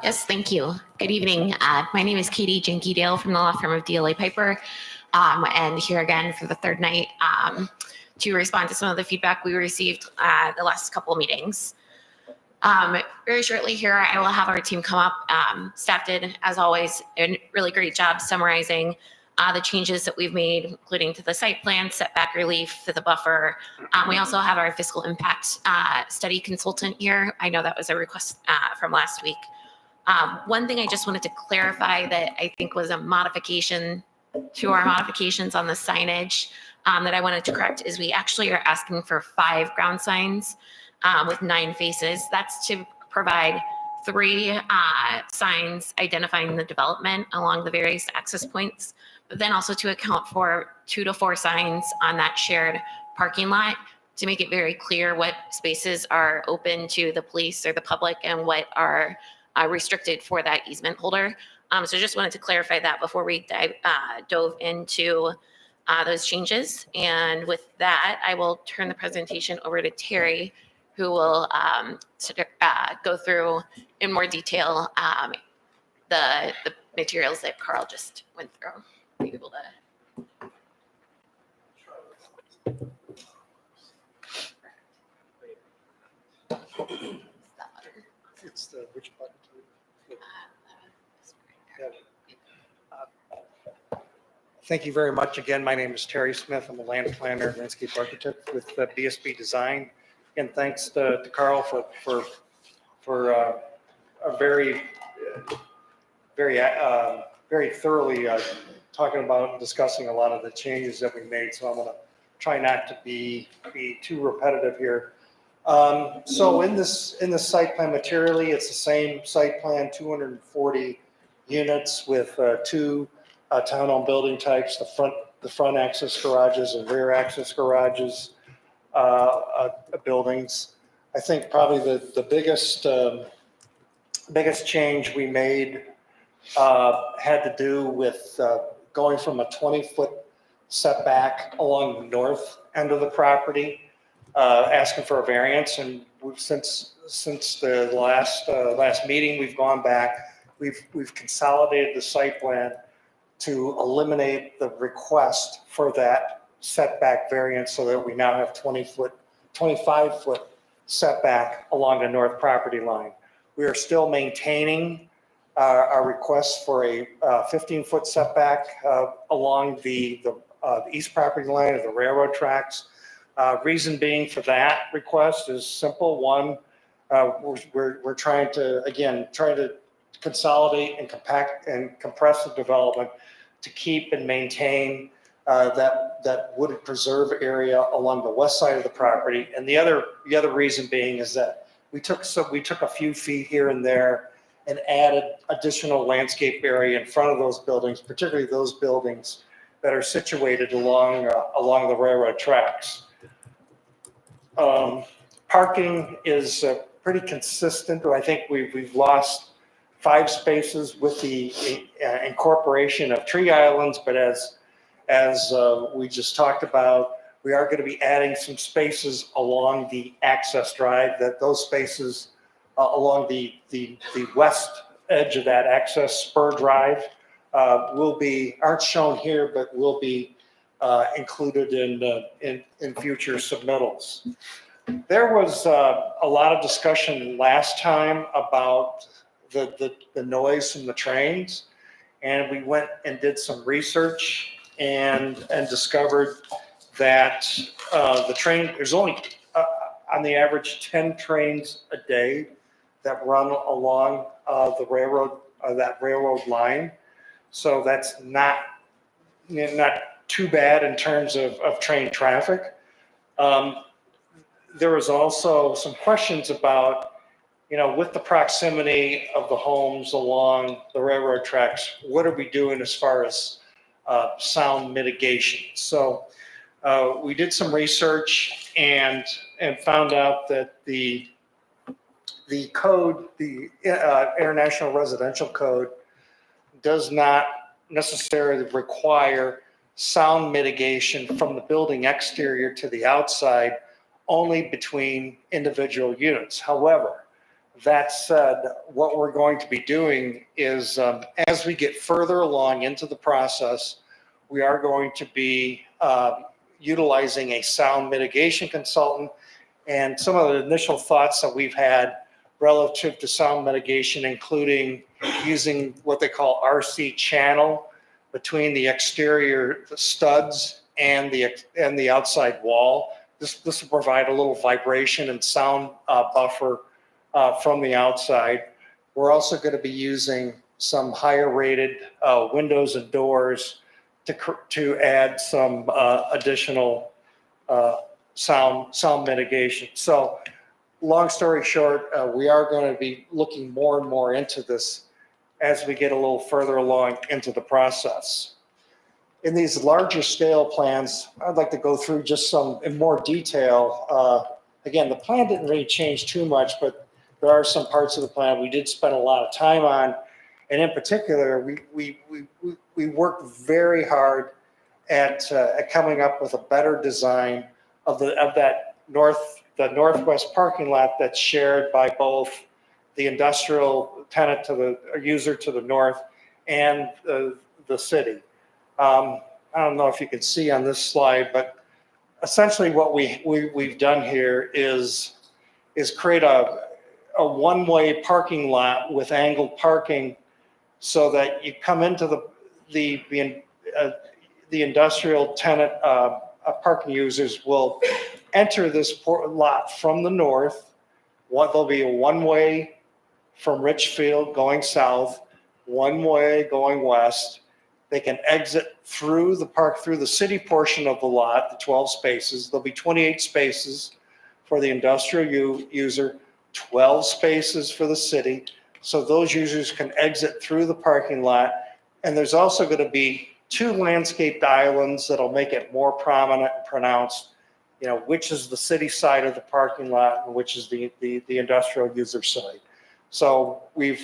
Yes, thank you. Good evening. My name is Katie Jenke-Dale from the law firm of DLA Piper. And here again for the third night to respond to some of the feedback we received the last couple of meetings. Very shortly here, I will have our team come up. Staff did, as always, a really great job summarizing the changes that we've made, including to the site plan, setback relief, to the buffer. We also have our fiscal impact study consultant here. I know that was a request from last week. One thing I just wanted to clarify that I think was a modification to our modifications on the signage that I wanted to correct is we actually are asking for 5 ground signs with 9 faces. That's to provide 3 signs identifying the development along the various access points, but then also to account for 2 to 4 signs on that shared parking lot to make it very clear what spaces are open to the police or the public and what are restricted for that easement holder. So just wanted to clarify that before we dove into those changes. And with that, I will turn the presentation over to Terry, who will go through in more detail the materials that Carl just went through. Be able to. It's the, which button? Thank you very much. Again, my name is Terry Smith. I'm a land planner, landscape architect with BSB Design. And thanks to Carl for a very thoroughly talking about and discussing a lot of the changes that we made. So I'm going to try not to be too repetitive here. So in this site plan materially, it's the same site plan, 240 units with 2 town-owned building types, the front access garages and rear access garages buildings. I think probably the biggest change we made had to do with going from a 20-foot setback along the north end of the property, asking for a variance. And since the last meeting, we've gone back, we've consolidated the site plan to eliminate the request for that setback variance so that we now have 25-foot setback along the north property line. We are still maintaining our request for a 15-foot setback along the east property line of the railroad tracks. Reason being for that request is simple. One, we're trying to consolidate and compact and compress the development to keep and maintain that wooded preserve area along the west side of the property. And the other reason being is that we took a few feet here and there and added additional landscape area in front of those buildings, particularly those buildings that are situated along the railroad tracks. Parking is pretty consistent. I think we've lost 5 spaces with the incorporation of tree islands, but as we just talked about, we are going to be adding some spaces along the access drive. That those spaces along the west edge of that access spur drive aren't shown here, but will be included in future submittals. There was a lot of discussion last time about the noise from the trains, and we went and did some research and discovered that there's only on the average 10 trains a day that run along the railroad that railroad line. So that's not too bad in terms of train traffic. There was also some questions about, with the proximity of the homes along the railroad tracks, what are we doing as far as sound mitigation? So we did some research and found out that the code, the International Residential Code, does not necessarily require sound mitigation from the building exterior to the outside, only between individual units. However, that said, what we're going to be doing is, as we get further along into the process, we are going to be utilizing a sound mitigation consultant. And some of the initial thoughts that we've had relative to sound mitigation, including using what they call RC channel between the exterior studs and the outside wall. This will provide a little vibration and sound buffer from the outside. We're also going to be using some higher rated windows and doors to add some additional sound mitigation. So long story short, we are going to be looking more and more into this as we get a little further along into the process. In these larger scale plans, I'd like to go through just some in more detail. Again, the plan didn't really change too much, but there are some parts of the plan we did spend a lot of time on. And in particular, we worked very hard at coming up with a better design of that northwest parking lot that's shared by both the industrial tenant to the user to the north and the city. I don't know if you can see on this slide, but essentially what we've done here is create a one-way parking lot with angled parking, so that you come into the industrial tenant parking users will enter this lot from the north. There'll be a one-way from Richfield going south, one way going west. They can exit through the city portion of the lot, the 12 spaces. There'll be 28 spaces for the industrial user, 12 spaces for the city. So those users can exit through the parking lot. And there's also going to be 2 landscaped islands that'll make it more prominent and pronounced, which is the city side of the parking lot and which is the industrial user side. So we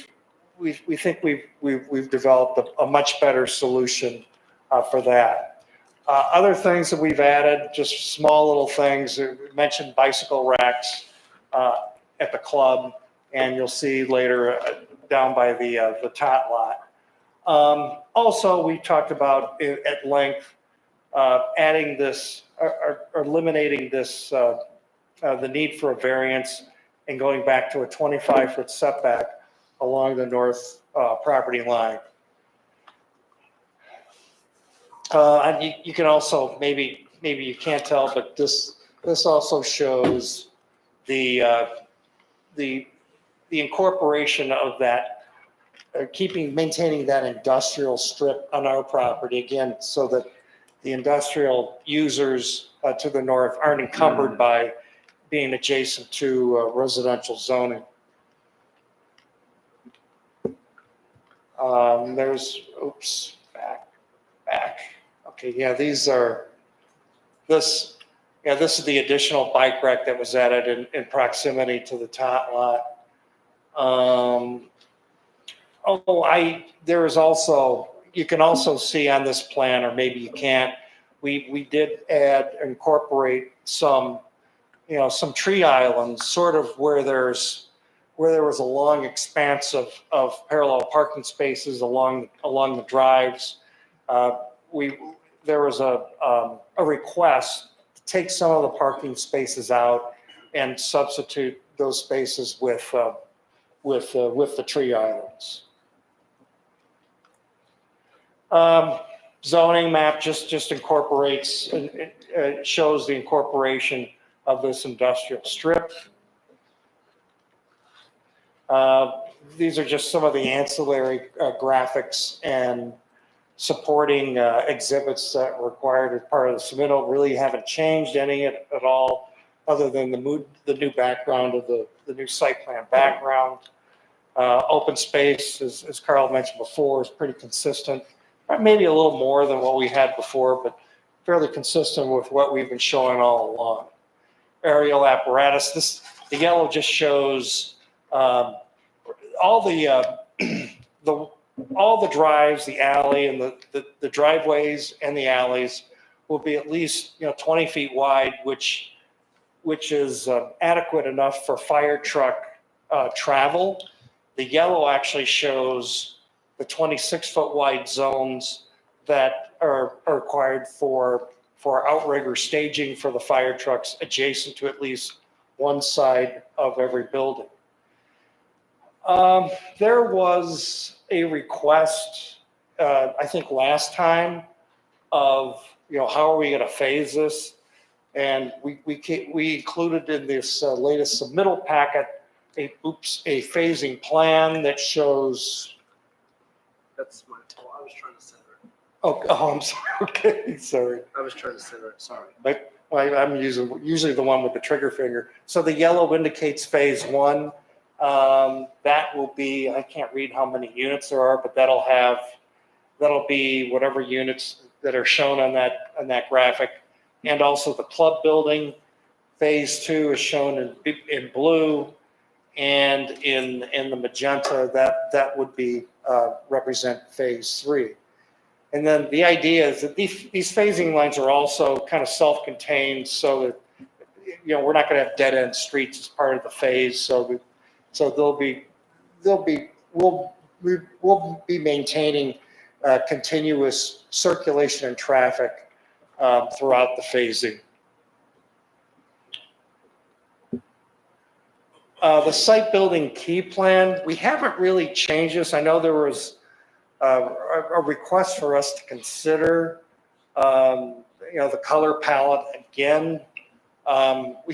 think we've developed a much better solution for that. Other things that we've added, just small little things, we mentioned bicycle racks at the club, and you'll see later down by the tot lot. Also, we talked about at length adding this, or eliminating this, the need for a variance and going back to a 25-foot setback along the north property line. And you can also, maybe you can't tell, but this also shows the incorporation of that, maintaining that industrial strip on our property, again, so that the industrial users to the north aren't encumbered by being adjacent to residential zoning. Oops, back. Okay, yeah, this is the additional bike rack that was added in proximity to the tot lot. There is also, you can also see on this plan, or maybe you can't, we did incorporate some tree islands, sort of where there was a long expanse of parallel parking spaces along the drives. There was a request to take some of the parking spaces out and substitute those spaces with the tree islands. Zoning map just incorporates, it shows the incorporation of this industrial strip. These are just some of the ancillary graphics and supporting exhibits that were required as part of the submittal. Really haven't changed any at all, other than the new background of the new site plan background. Open space, as Carl mentioned before, is pretty consistent. Maybe a little more than what we had before, but fairly consistent with what we've been showing all along. Aerial apparatus. The yellow just shows all the drives, the alley, and the driveways and the alleys will be at least 20 feet wide, which is adequate enough for fire truck travel. The yellow actually shows the 26-foot wide zones that are required for outrigger staging for the fire trucks adjacent to at least one side of every building. There was a request, I think last time, of how are we going to phase this, and we included in this latest submittal packet a phasing plan that shows. That's my fault. I was trying to center it. Oh, I'm sorry. Okay, sorry. I was trying to center it. Sorry. But I'm usually the one with the trigger finger. So the yellow indicates phase one. That will be, I can't read how many units there are, but that'll be whatever units that are shown on that graphic. And also the club building. Phase two is shown in blue, and in the magenta, that would be represent phase three. And then the idea is that these phasing lines are also kind of self-contained, so that we're not going to have dead-end streets as part of the phase. So we'll be maintaining continuous circulation and traffic throughout the phasing. The site building key plan, we haven't really changed this. I know there was a request for us to consider, the color palette again. We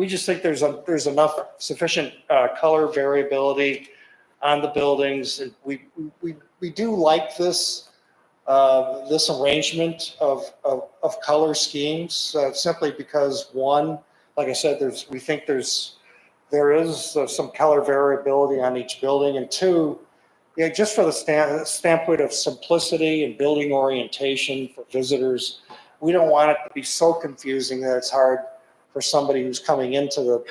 just think there's enough sufficient color variability on the buildings. And we do like this arrangement of color schemes simply because, one, like I said, we think there is some color variability on each building, and two, just for the standpoint of simplicity and building orientation for visitors, we don't want it to be so confusing that it's hard for somebody who's coming into the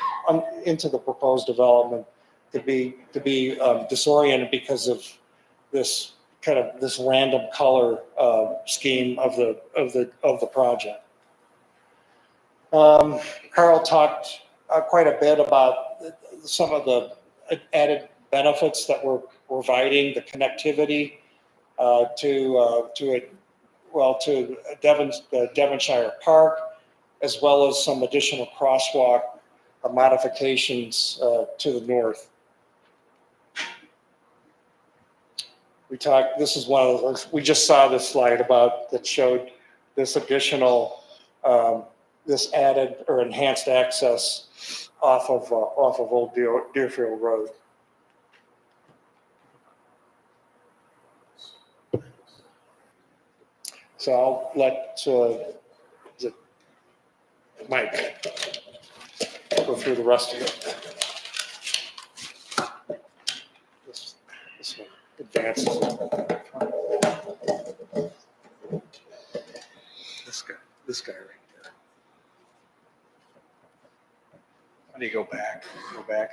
proposed development to be disoriented because of this kind of this random color scheme of the project. Carl talked quite a bit about some of the added benefits that we're providing, the connectivity to Devonshire Park, as well as some additional crosswalk modifications to the north. This is one of those, we just saw this slide that showed this additional, this added or enhanced access off of Old Deerfield Road. So I'll let Mike go through the rest of it. This one advances. This guy right there. How do you go back? Go back.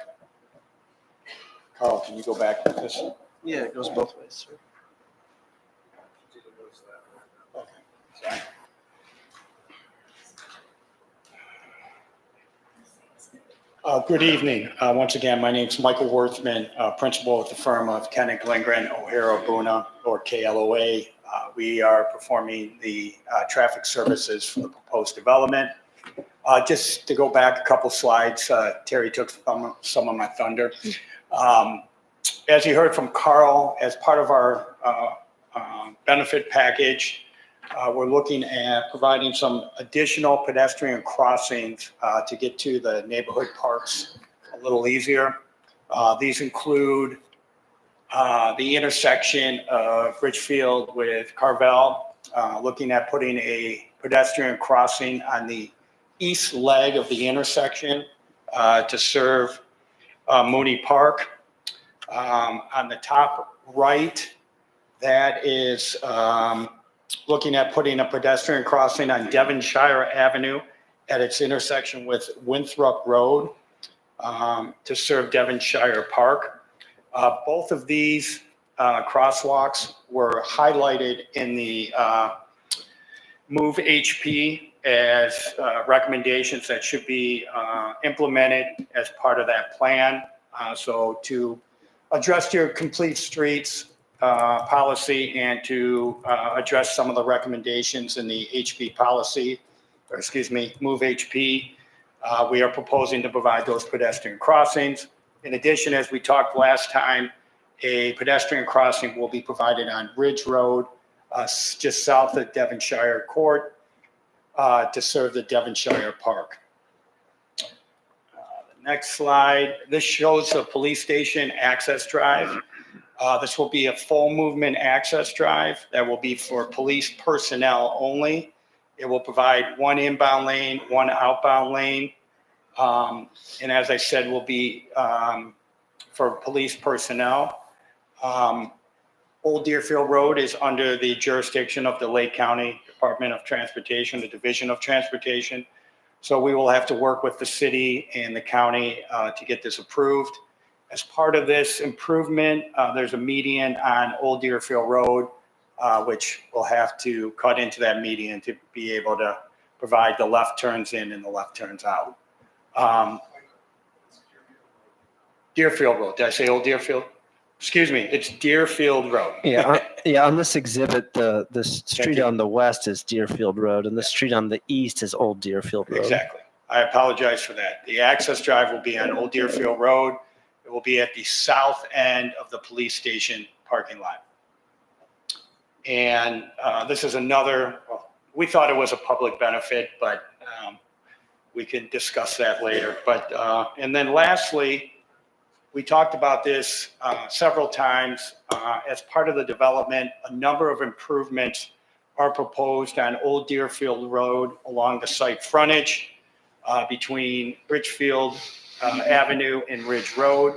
Carl, can you go back with this? Yeah, it goes both ways, sir. Okay. Sorry. Good evening. Once again, my name's Michael Worthman, principal at the firm of Kennick Lindgren O'Hara Buna, or KLOA. We are performing the traffic services for the proposed development. Just to go back a couple slides, Terry took some of my thunder. As you heard from Carl, as part of our benefit package, we're looking at providing some additional pedestrian crossings to get to the neighborhood parks a little easier. These include the intersection of Richfield with Carvel, looking at putting a pedestrian crossing on the east leg of the intersection to serve Mooney Park. On the top right, that is looking at putting a pedestrian crossing on Devonshire Avenue at its intersection with Winthrop Road to serve Devonshire Park. Both of these crosswalks were highlighted in the Move HP as recommendations that should be implemented as part of that plan. So to address your complete streets policy and to address some of the recommendations in the HP policy, or excuse me, Move HP, we are proposing to provide those pedestrian crossings. In addition, as we talked last time, a pedestrian crossing will be provided on Ridge Road, just south of Devonshire Court, to serve the Devonshire Park. The next slide, this shows the police station access drive. This will be a full movement access drive that will be for police personnel only. It will provide one inbound lane, one outbound lane. And as I said, will be for police personnel. Old Deerfield Road is under the jurisdiction of the Lake County Department of Transportation, the Division of Transportation. So we will have to work with the city and the county to get this approved. As part of this improvement, there's a median on Old Deerfield Road, which we'll have to cut into that median to be able to provide the left turns in and the left turns out. Deerfield Road, did I say Old Deerfield? Excuse me, it's Deerfield Road. Yeah, on this exhibit, the street on the west is Deerfield Road, and the street on the east is Old Deerfield Road. Exactly. I apologize for that. The access drive will be on Old Deerfield Road. It will be at the south end of the police station parking lot. And this is another, well, we thought it was a public benefit, but we can discuss that later. But, and then lastly, we talked about this several times. As part of the development, a number of improvements are proposed on Old Deerfield Road along the site frontage between Richfield Avenue and Ridge Road.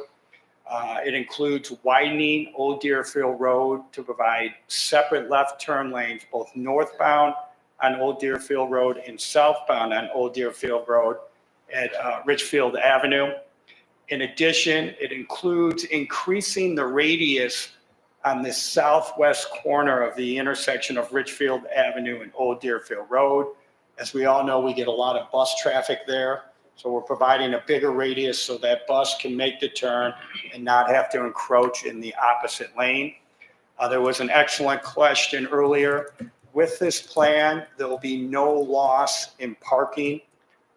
It includes widening Old Deerfield Road to provide separate left turn lanes, both northbound on Old Deerfield Road and southbound on Old Deerfield Road at Richfield Avenue. In addition, it includes increasing the radius on the southwest corner of the intersection of Richfield Avenue and Old Deerfield Road. As we all know, we get a lot of bus traffic there. So we're providing a bigger radius so that bus can make the turn and not have to encroach in the opposite lane. There was an excellent question earlier. With this plan, there will be no loss in parking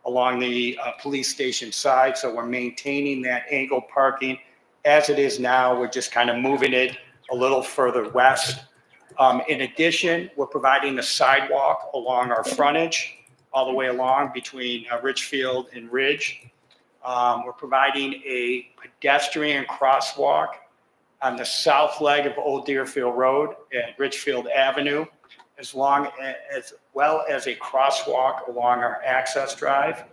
along the police station side. So we're maintaining that angled parking as it is now. We're just kind of moving it a little further west. In addition, we're providing a sidewalk along our frontage all the way along between Richfield and Ridge. We're providing a pedestrian crosswalk on the south leg of Old Deerfield Road at Richfield Avenue, as well as a crosswalk along our access drive.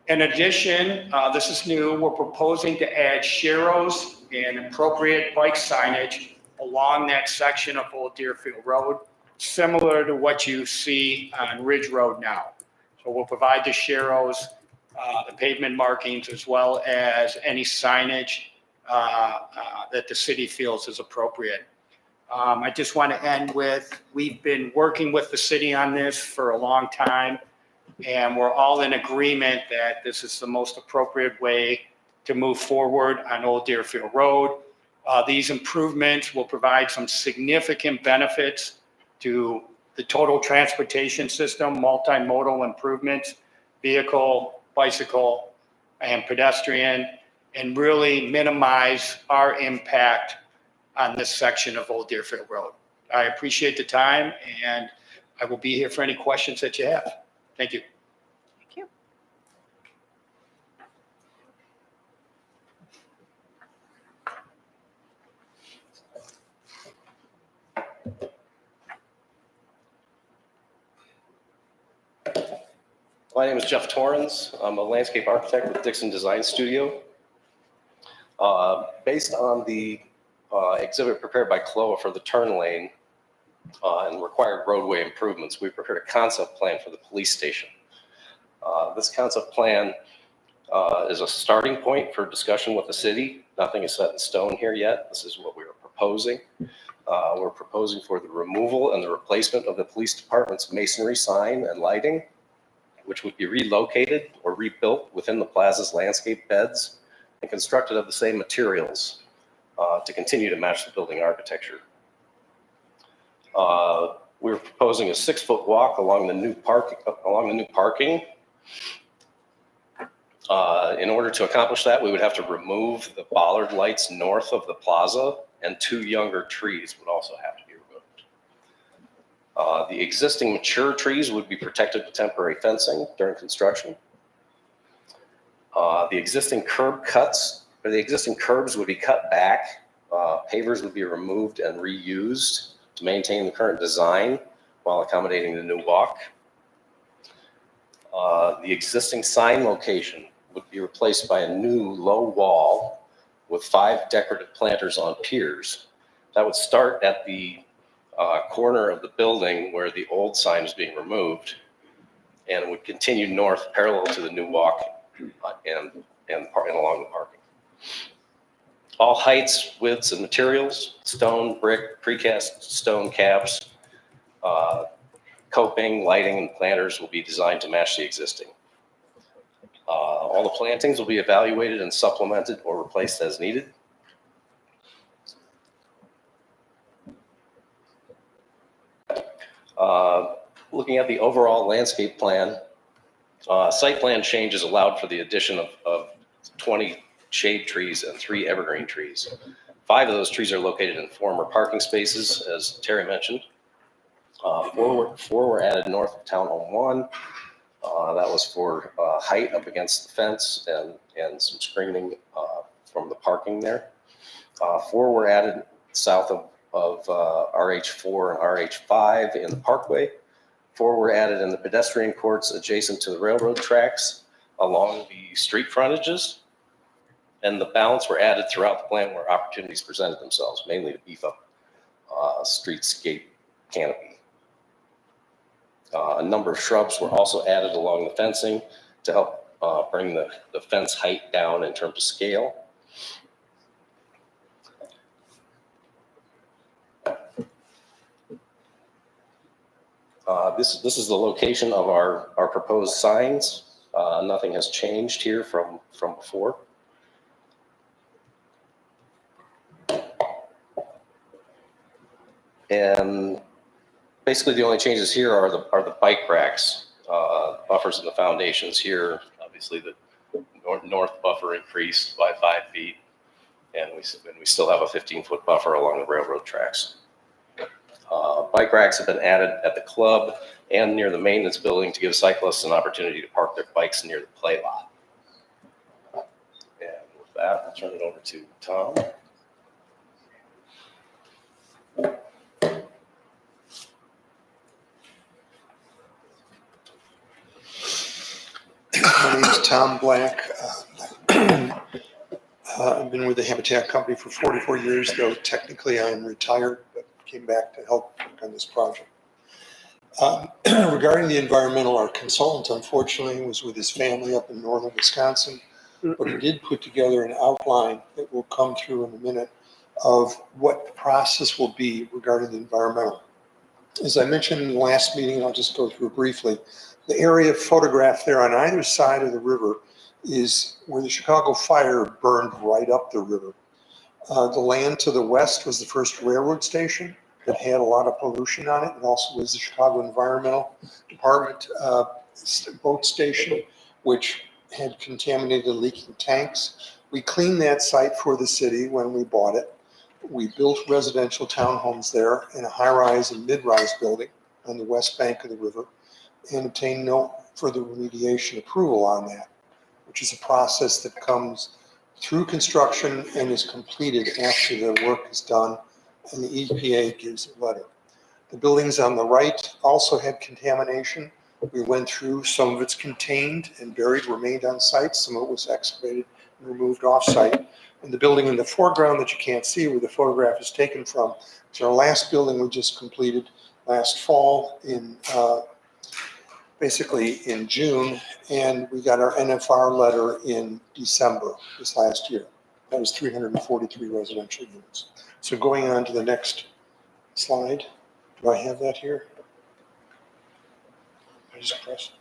In addition, this is new, we're proposing to add sharrows and appropriate bike signage along that section of Old Deerfield Road, similar to what you see on Ridge Road now. So we'll provide the sharrows, the pavement markings, as well as any signage that the city feels is appropriate. I just want to end with, we've been working with the city on this for a long time, and we're all in agreement that this is the most appropriate way to move forward on Old Deerfield Road. These improvements will provide some significant benefits to the total transportation system, multimodal improvements, vehicle, bicycle, and pedestrian, and really minimize our impact on this section of Old Deerfield Road. I appreciate the time, and I will be here for any questions that you have. Thank you. Thank you. My name is Jeff Torrens. I'm a landscape architect with Dixon Design Studio. Based on the exhibit prepared by CLOA for the turn lane and required roadway improvements, we prepared a concept plan for the police station. This concept plan is a starting point for discussion with the city. Nothing is set in stone here yet. This is what we are proposing. We're proposing for the removal and the replacement of the police department's masonry sign and lighting, which would be relocated or rebuilt within the plaza's landscape beds and constructed of the same materials to continue to match the building architecture. We're proposing a 6-foot walk along the new parking. In order to accomplish that, we would have to remove the bollard lights north of the plaza, and 2 younger trees would also have to be removed. The existing mature trees would be protected with temporary fencing during construction. The existing curbs would be cut back. Pavers would be removed and reused to maintain the current design while accommodating the new walk. The existing sign location would be replaced by a new low wall with 5 decorative planters on piers. That would start at the corner of the building where the old sign is being removed, and it would continue north parallel to the new walk and along the parking. All heights, widths, and materials, stone, brick, precast stone caps, coping, lighting, and planters will be designed to match the existing. All the plantings will be evaluated and supplemented or replaced as needed. Looking at the overall landscape plan, site plan changes allowed for the addition of 20 shade trees and 3 evergreen trees. 5 of those trees are located in former parking spaces, as Terry mentioned. 4 were added north of Town Home 1. That was for height up against the fence and some screening from the parking there. 4 were added south of RH4 and RH5 in the parkway. 4 were added in the pedestrian courts adjacent to the railroad tracks along the street frontages. And the balance were added throughout the plan where opportunities presented themselves, mainly to beef up streetscape canopy. A number of shrubs were also added along the fencing to help bring the fence height down in terms of scale. This is the location of our proposed signs. Nothing has changed here from before. And basically the only changes here are the bike racks, buffers in the foundations here. Obviously the north buffer increased by 5 feet, and we still have a 15-foot buffer along the railroad tracks. Bike racks have been added at the club and near the maintenance building to give cyclists an opportunity to park their bikes near the play lot. And with that, I'll turn it over to Tom. My name is Tom Black. I've been with the Habitat Company for 44 years, though technically I'm retired, but came back to help work on this project. Regarding the environmental, our consultant unfortunately was with his family up in northern Wisconsin, but he did put together an outline that will come through in a minute of what the process will be regarding the environmental. As I mentioned in the last meeting, I'll just go through briefly. The area photographed there on either side of the river is where the Chicago fire burned right up the river. The land to the west was the first railroad station that had a lot of pollution on it. It also was the Chicago Environmental Department boat station, which had contaminated leaking tanks. We cleaned that site for the city when we bought it. We built residential townhomes there and a high-rise and mid-rise building on the west bank of the river, and obtained no further remediation approval on that, which is a process that comes through construction and is completed after the work is done and the EPA gives a letter. The buildings on the right also had contamination. We went through, some of it's contained and buried, remained on site, some of it was excavated and removed off site. And the building in the foreground that you can't see where the photograph is taken from, it's our last building we just completed last fall in basically in June, and we got our NFR letter in December this last year. That was 343 residential units. So going on to the next slide. Do I have that here? I just press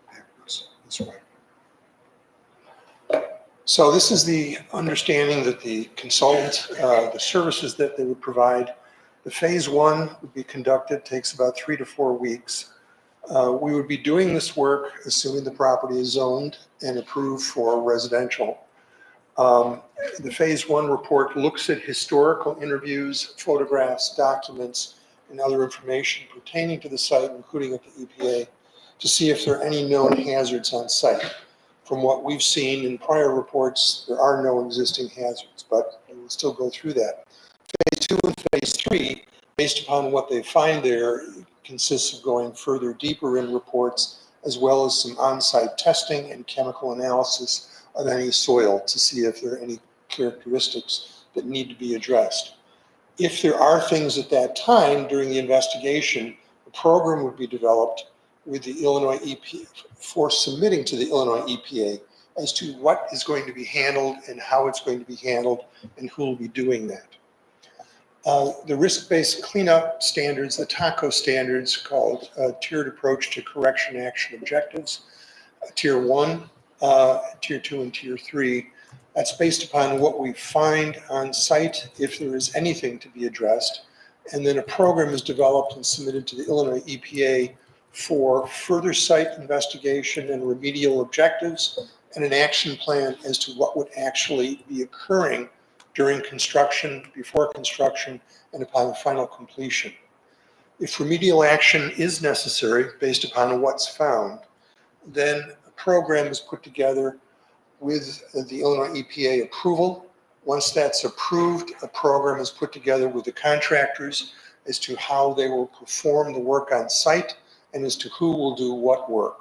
backwards this way. So this is the understanding that the consultant, the services that they would provide. The phase one would be conducted, takes about 3 to 4 weeks. We would be doing this work assuming the property is zoned and approved for residential. The phase one report looks at historical interviews, photographs, documents, and other information pertaining to the site, including at the EPA, to see if there are any known hazards on site. From what we've seen in prior reports, there are no existing hazards, but we will still go through that. Phase two and phase three, based upon what they find there, consists of going further deeper in reports, as well as some on-site testing and chemical analysis of any soil to see if there are any characteristics that need to be addressed. If there are things at that time during the investigation, a program would be developed with the Illinois EPA for submitting to the Illinois EPA as to what is going to be handled and how it's going to be handled and who will be doing that. The risk-based cleanup standards, the TACO standards, called tiered approach to correction action objectives, tier 1, tier 2, and tier 3. That's based upon what we find on site, if there is anything to be addressed. And then a program is developed and submitted to the Illinois EPA for further site investigation and remedial objectives, and an action plan as to what would actually be occurring during construction, before construction, and upon final completion. If remedial action is necessary based upon what's found, then a program is put together with the Illinois EPA approval. Once that's approved, a program is put together with the contractors as to how they will perform the work on site and as to who will do what work.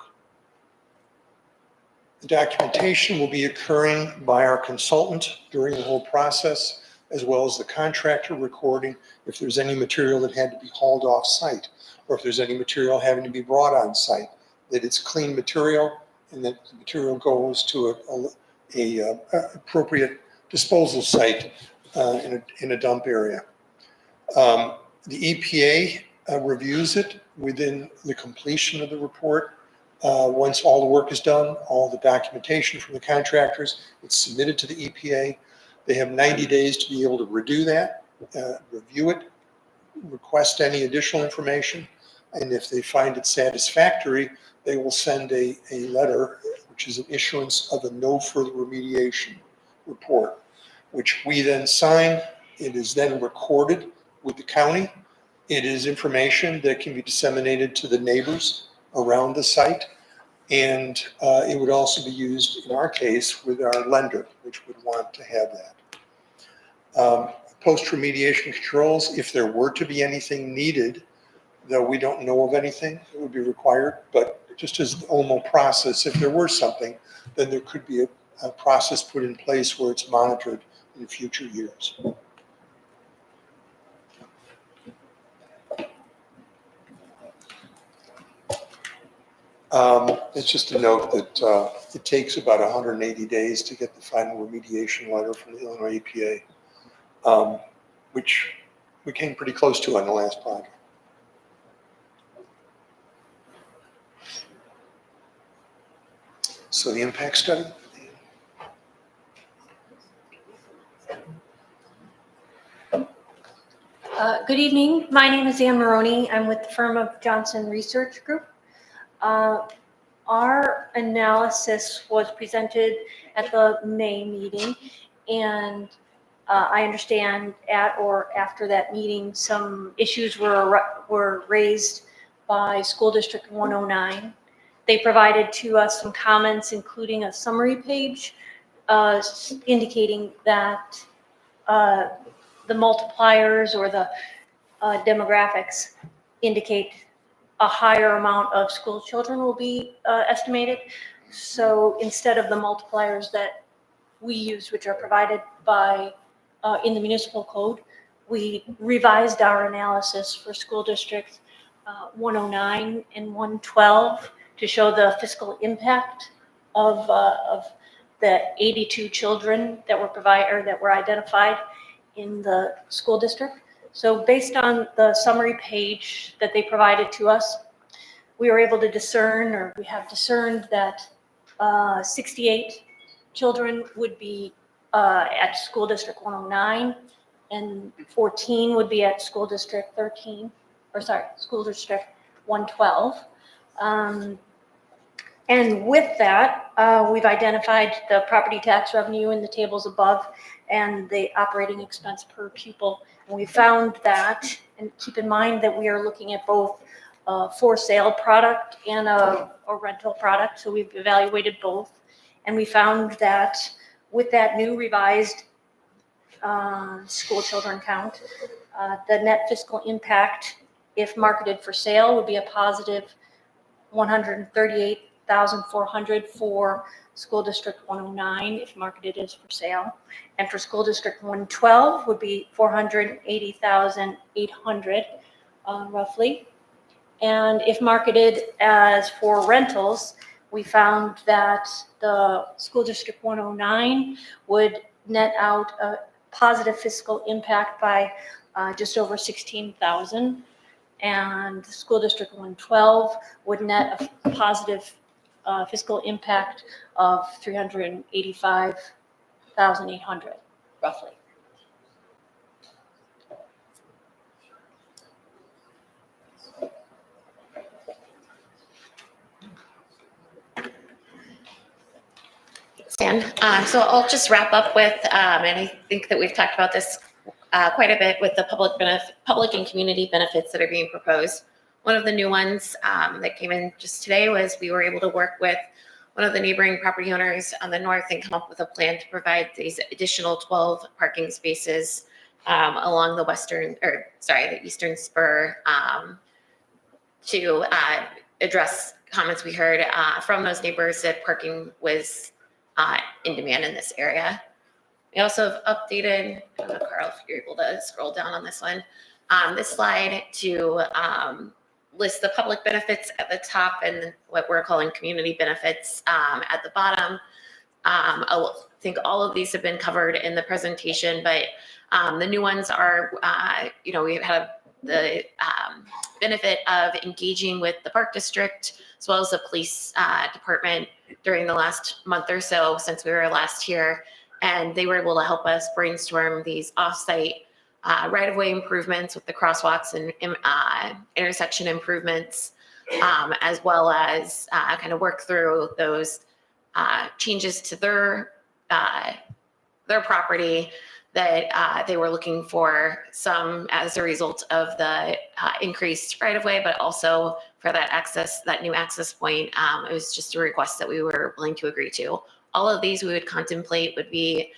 The documentation will be occurring by our consultant during the whole process, as well as the contractor recording if there's any material that had to be hauled off site, or if there's any material having to be brought on site, that it's clean material and that the material goes to a appropriate disposal site in a dump area. The EPA reviews it within the completion of the report. Once all the work is done, all the documentation from the contractors, it's submitted to the EPA. They have 90 days to be able to redo that, review it, request any additional information. And if they find it satisfactory, they will send a letter, which is an issuance of a no further remediation report, which we then sign. It is then recorded with the county. It is information that can be disseminated to the neighbors around the site. And it would also be used in our case with our lender, which would want to have that. Post-remediation controls, if there were to be anything needed, though we don't know of anything, it would be required. But just as the OMO process, if there were something, then there could be a process put in place where it's monitored in future years. It's just a note that it takes about 180 days to get the final remediation letter from the Illinois EPA, which we came pretty close to on the last project. So the impact study. Good evening. My name is Ann Maroney. I'm with the firm of Johnson Research Group. Our analysis was presented at the May meeting, and I understand at or after that meeting, some issues were raised by School District 109. They provided to us some comments, including a summary page indicating that the multipliers or the demographics indicate a higher amount of school children will be estimated. So instead of the multipliers that we use, which are provided by in the municipal code, we revised our analysis for school districts 109 and 112 to show the fiscal impact of the 82 children that were identified in the school district. So based on the summary page that they provided to us, we were able to discern, or we have discerned, that 68 children would be at School District 109, and 14 would be at School District 112. And with that, we've identified the property tax revenue in the tables above and the operating expense per pupil. And we found that, and keep in mind that we are looking at both a for sale product and a rental product. So we've evaluated both. And we found that with that new revised school children count, the net fiscal impact, if marketed for sale, would be a positive $138,400 for School District 109 if marketed as for sale, and for School District 112 would be $480,800 roughly. And if marketed as for rentals, we found that the School District 109 would net out a positive fiscal impact by just over $16,000. And School District 112 would net a positive fiscal impact of $385,800, roughly. Stan. So I'll just wrap up with, and I think that we've talked about this quite a bit with the public and community benefits that are being proposed. One of the new ones that came in just today was we were able to work with one of the neighboring property owners on the north and come up with a plan to provide these additional 12 parking spaces along the the eastern spur to address comments we heard from those neighbors that parking was in demand in this area. We also have updated, I don't know, Carl, if you're able to scroll down on this one, this slide to list the public benefits at the top and what we're calling community benefits at the bottom. I think all of these have been covered in the presentation, but the new ones are, we have the benefit of engaging with the park district as well as the police department during the last month or so since we were last here. And they were able to help us brainstorm these off-site right-of-way improvements with the crosswalks and intersection improvements, as well as kind of work through those changes to their property that they were looking for, some as a result of the increased right-of-way, but also for that access, that new access point. It was just a request that we were willing to agree to. All of these we would contemplate would be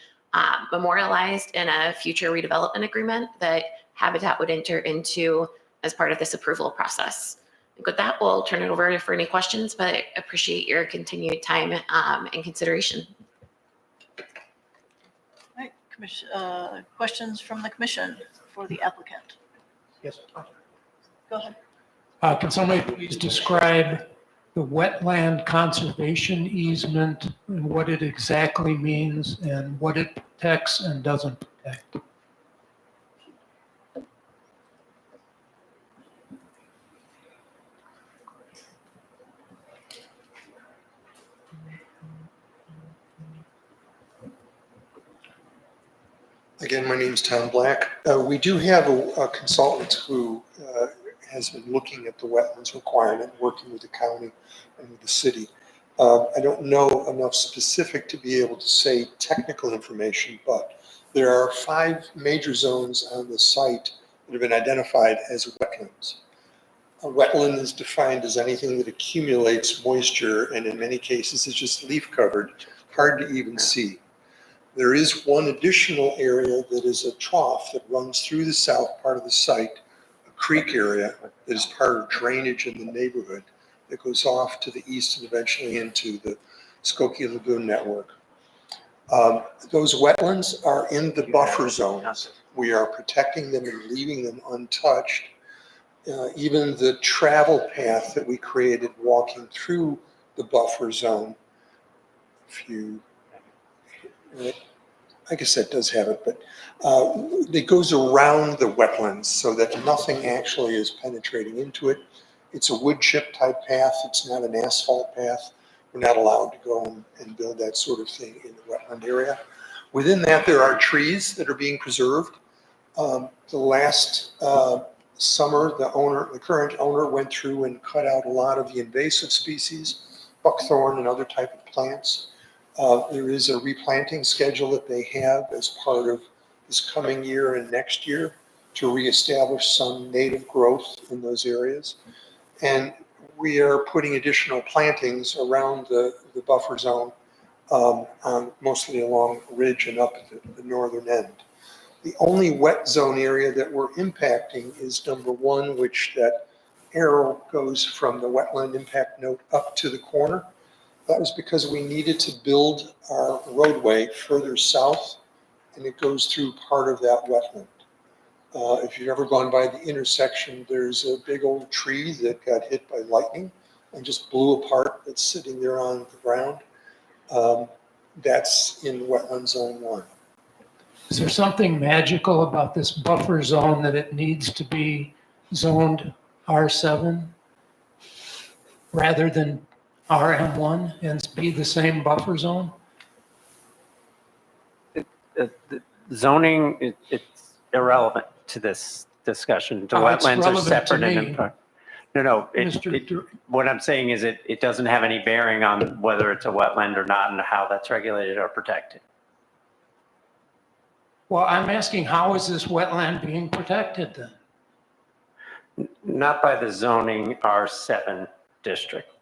memorialized in a future redevelopment agreement that Habitat would enter into as part of this approval process. With that, we'll turn it over for any questions, but I appreciate your continued time and consideration. Questions from the commission for the applicant? Yes. Go ahead. Can somebody please describe the wetland conservation easement and what it exactly means and what it protects and doesn't protect? Again, my name's Tom Black. We do have a consultant who has been looking at the wetlands requirement, working with the county and with the city. I don't know enough specific to be able to say technical information, but there are 5 major zones on the site that have been identified as wetlands. A wetland is defined as anything that accumulates moisture and in many cases is just leaf covered, hard to even see. There is one additional area that is a trough that runs through the south part of the site, a creek area that is part of drainage in the neighborhood that goes off to the east and eventually into the Skokie Lagoon network. Those wetlands are in the buffer zones. We are protecting them and leaving them untouched. Even the travel path that we created walking through the buffer zone, I guess that does have it, but it goes around the wetlands so that nothing actually is penetrating into it. It's a wood chip type path. It's not an asphalt path. We're not allowed to go and build that sort of thing in the wetland area. Within that, there are trees that are being preserved. The last summer, the current owner went through and cut out a lot of the invasive species, buckthorn and other type of plants. There is a replanting schedule that they have as part of this coming year and next year to reestablish some native growth in those areas. And we are putting additional plantings around the buffer zone, mostly along the ridge and up at the northern end. The only wet zone area that we're impacting is number 1, which that arrow goes from the wetland impact note up to the corner. That was because we needed to build our roadway further south, and it goes through part of that wetland. If you've ever gone by the intersection, there's a big old tree that got hit by lightning and just blew apart. It's sitting there on the ground. That's in wetland zone 1. Is there something magical about this buffer zone that it needs to be zoned R7 rather than RM1 and be the same buffer zone? The zoning, it's irrelevant to this discussion. The It's wetlands are relevant to separate and me. apart. No, Mr. what I'm saying is it doesn't have any bearing on whether it's a wetland or not and how that's regulated or protected. Well, I'm asking, how is this wetland being protected then? Not by the zoning R7 district.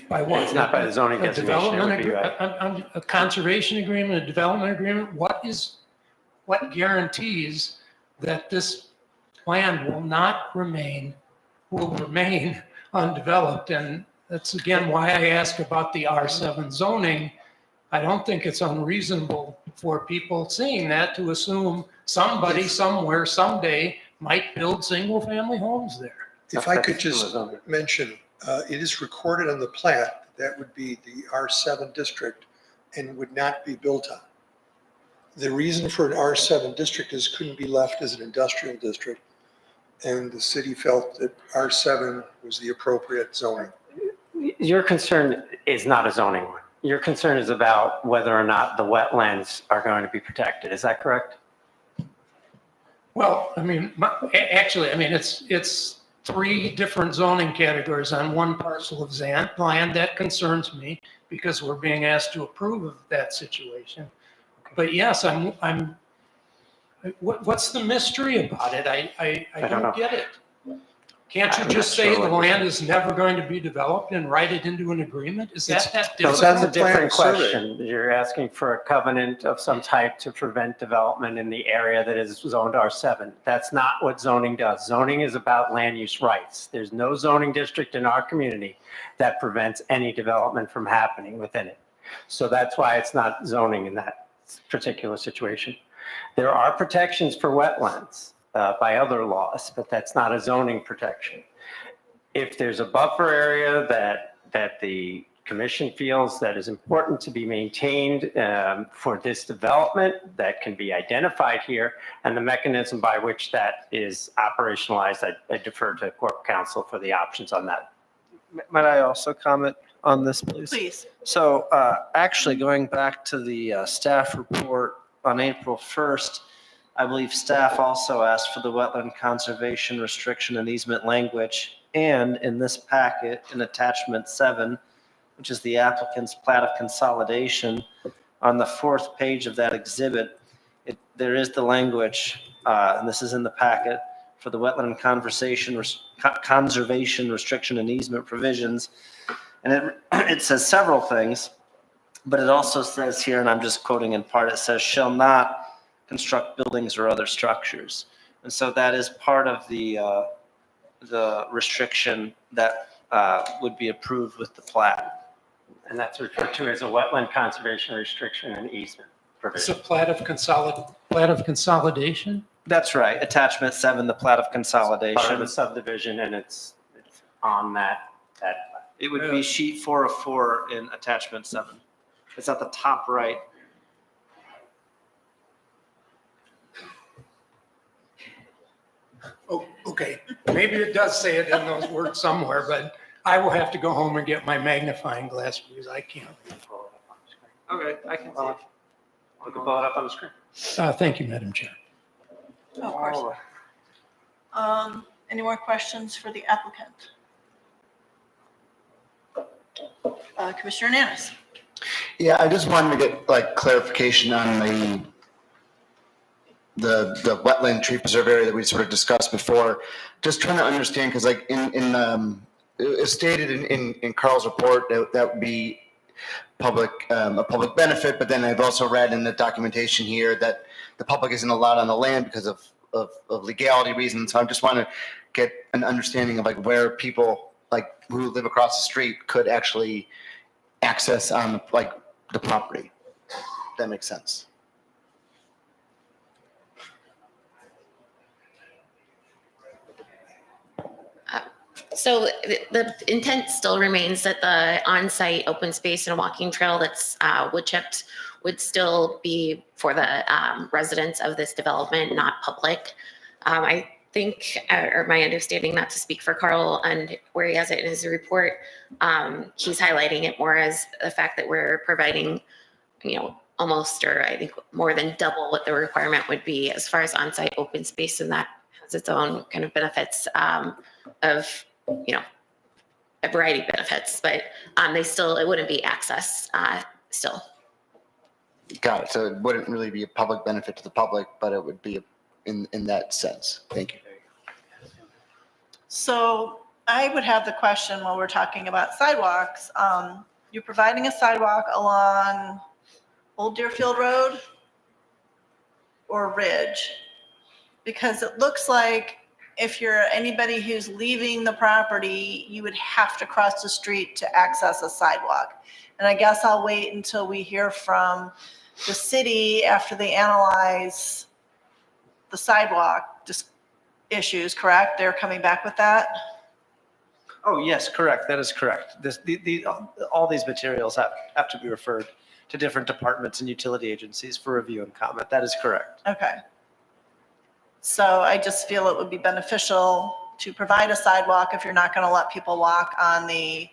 By what? It's not by the zoning A designation, it would be development a conservation agreement, a development agreement? What guarantees that this land will remain undeveloped? And that's again why I ask about the R7 zoning. I don't think it's unreasonable for people seeing that to assume somebody somewhere someday might build single family homes there. If I could just mention, it is recorded on the plat that would be the R7 district and would not be built on. The reason for an R7 district is couldn't be left as an industrial district. and the city felt that R7 was the appropriate zoning. Your concern is not a zoning one. Your concern is about whether or not the wetlands are going to be protected. Is that correct? Well, I mean, actually, I mean, it's 3 different zoning categories on one parcel of land. That concerns me because we're being asked to approve of that situation. But yes, what's the mystery about it? I don't know. don't get it. Can't you I'm just not say sure the what you're land is never going to be developed and write it into an agreement? Is that No, difficult? that's a It's on the different plan survey. question. You're asking for a covenant of some type to prevent development in the area that is zoned R7. That's not what zoning does. Zoning is about land use rights. There's no zoning district in our community that prevents any development from happening within it. So that's why it's not zoning in that particular situation. There are protections for wetlands by other laws, but that's not a zoning protection. If there's a buffer area that the commission feels that is important to be maintained for this development, that can be identified here, and the mechanism by which that is operationalized, I defer to Corp Counsel for the options on that. Might I also comment on this, please? Please. So actually, going back to the staff report on April 1st, I believe staff also asked for the wetland conservation restriction and easement language. And in this packet, in attachment 7, which is the applicant's plat of consolidation, on the 4th page of that exhibit, there is the language, and this is in the packet, for the wetland conservation restriction and easement provisions. And it says several things, but it also says here, and I'm just quoting in part, it says, shall not construct buildings or other structures. And so that is part of the restriction that would be approved with the plat. And that's referred to as a wetland conservation restriction and easement It's a provision. plat of consolidation? That's right. Attachment 7, the plat of Part of consolidation. the subdivision, and it's on that. It would be sheet 4 of 4 in attachment 7. It's at the top right. Oh, okay. Maybe it does say it in those words somewhere, but I will have to go home and get my magnifying glass because I can't. Okay, I can see it. We can pull it up on the screen. Thank you, Madam Chair. Of course. Any more questions for the applicant? Commissioner Nanis. Yeah, I just wanted to get like clarification on the wetland tree preserve area that we sort of discussed before. Just trying to understand, because like it's stated in Carl's report that would be a public benefit, but then I've also read in the documentation here that the public isn't allowed on the land because of legality reasons. So I just want to get an understanding of like where people like who live across the street could actually access on like the property. That makes sense. So the intent still remains that the on-site open space and walking trail that's wood chipped would still be for the residents of this development, not public. I think, or my understanding, not to speak for Carl and where he has it in his report, he's highlighting it more as the fact that we're providing, almost, or I think more than double what the requirement would be as far as on-site open space, and that has its own kind of benefits of a variety of benefits, but it wouldn't be access still. Got it. So it wouldn't really be a public benefit to the public, but it would be in that sense. Thank you. So I would have the question while we're talking about sidewalks. You're providing a sidewalk along Old Deerfield Road or Ridge? Because it looks like if you're anybody who's leaving the property, you would have to cross the street to access a sidewalk. And I guess I'll wait until we hear from the city after they analyze the sidewalk issues, correct? They're coming back with that? Oh, yes, correct. That is correct. All these materials have to be referred to different departments and utility agencies for review and comment. That is correct. Okay. So I just feel it would be beneficial to provide a sidewalk if you're not going to let people walk on the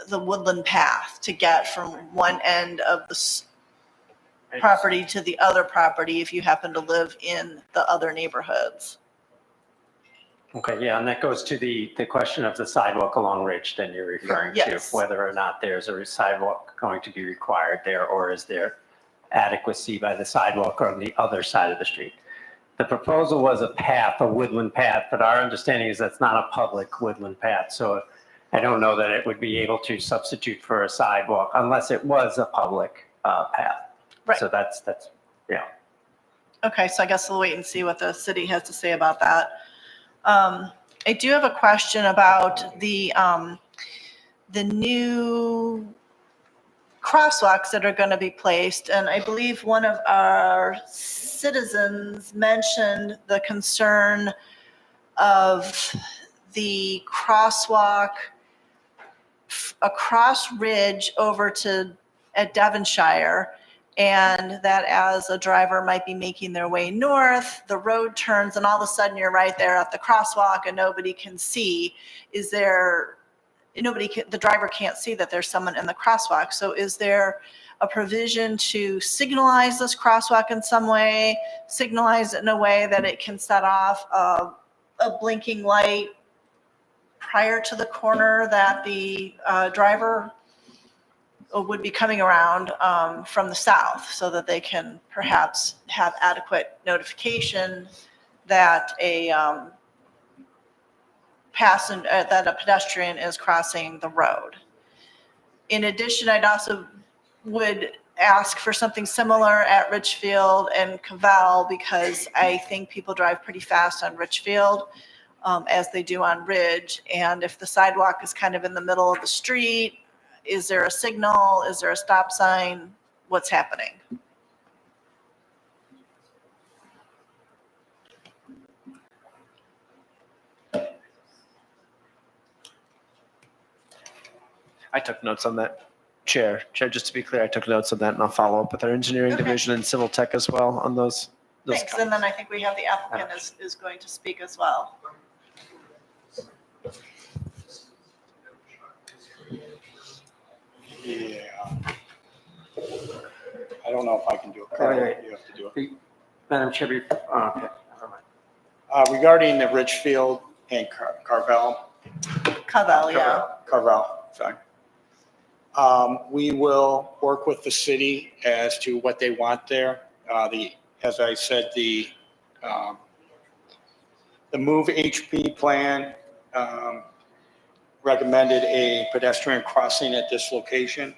woodland path to get from one end of the property to the other property if you happen to live in the other neighborhoods. Okay, yeah, and that goes to the question of the sidewalk along Ridge that you're referring to, Yes. whether or not there's a sidewalk going to be required there, or is there adequacy by the sidewalk on the other side of the street? The proposal was a path, a woodland path, but our understanding is that's not a public woodland path. So I don't know that it would be able to substitute for a sidewalk unless it was a public path. Right. So that's, yeah. Okay, so I guess we'll wait and see what the city has to say about that. I do have a question about the new crosswalks that are going to be placed. And I believe one of our citizens mentioned the concern of the crosswalk across Ridge over to at Devonshire, and that as a driver might be making their way north, the road turns and all of a sudden you're right there at the crosswalk and nobody can see. The driver can't see that there's someone in the crosswalk. So is there a provision to signalize this crosswalk in some way, signalize it in a way that it can set off a blinking light prior to the corner that the driver would be coming around from the south, so that they can perhaps have adequate notification that a pedestrian is crossing the road. In addition, I'd also would ask for something similar at Richfield and Cavell, because I think people drive pretty fast on Richfield as they do on Ridge. And if the sidewalk is kind of in the middle of the street, is there a signal? Is there a stop sign? What's happening? I took notes on that. Chair, just to be clear, I took notes on that and I'll follow up with our engineering Okay. division and civil tech as well on those. Thanks. And then I think we have the applicant is going to speak as well. Yeah. I don't know if I can do it. Wait, Carl, wait. you have to do it. Madam Chair, okay, never mind. Regarding the Richfield and Carvel, Cavell, yeah. Carvel, sorry. We will work with the city as to what they want there. As I said, the Move HP plan recommended a pedestrian crossing at this location.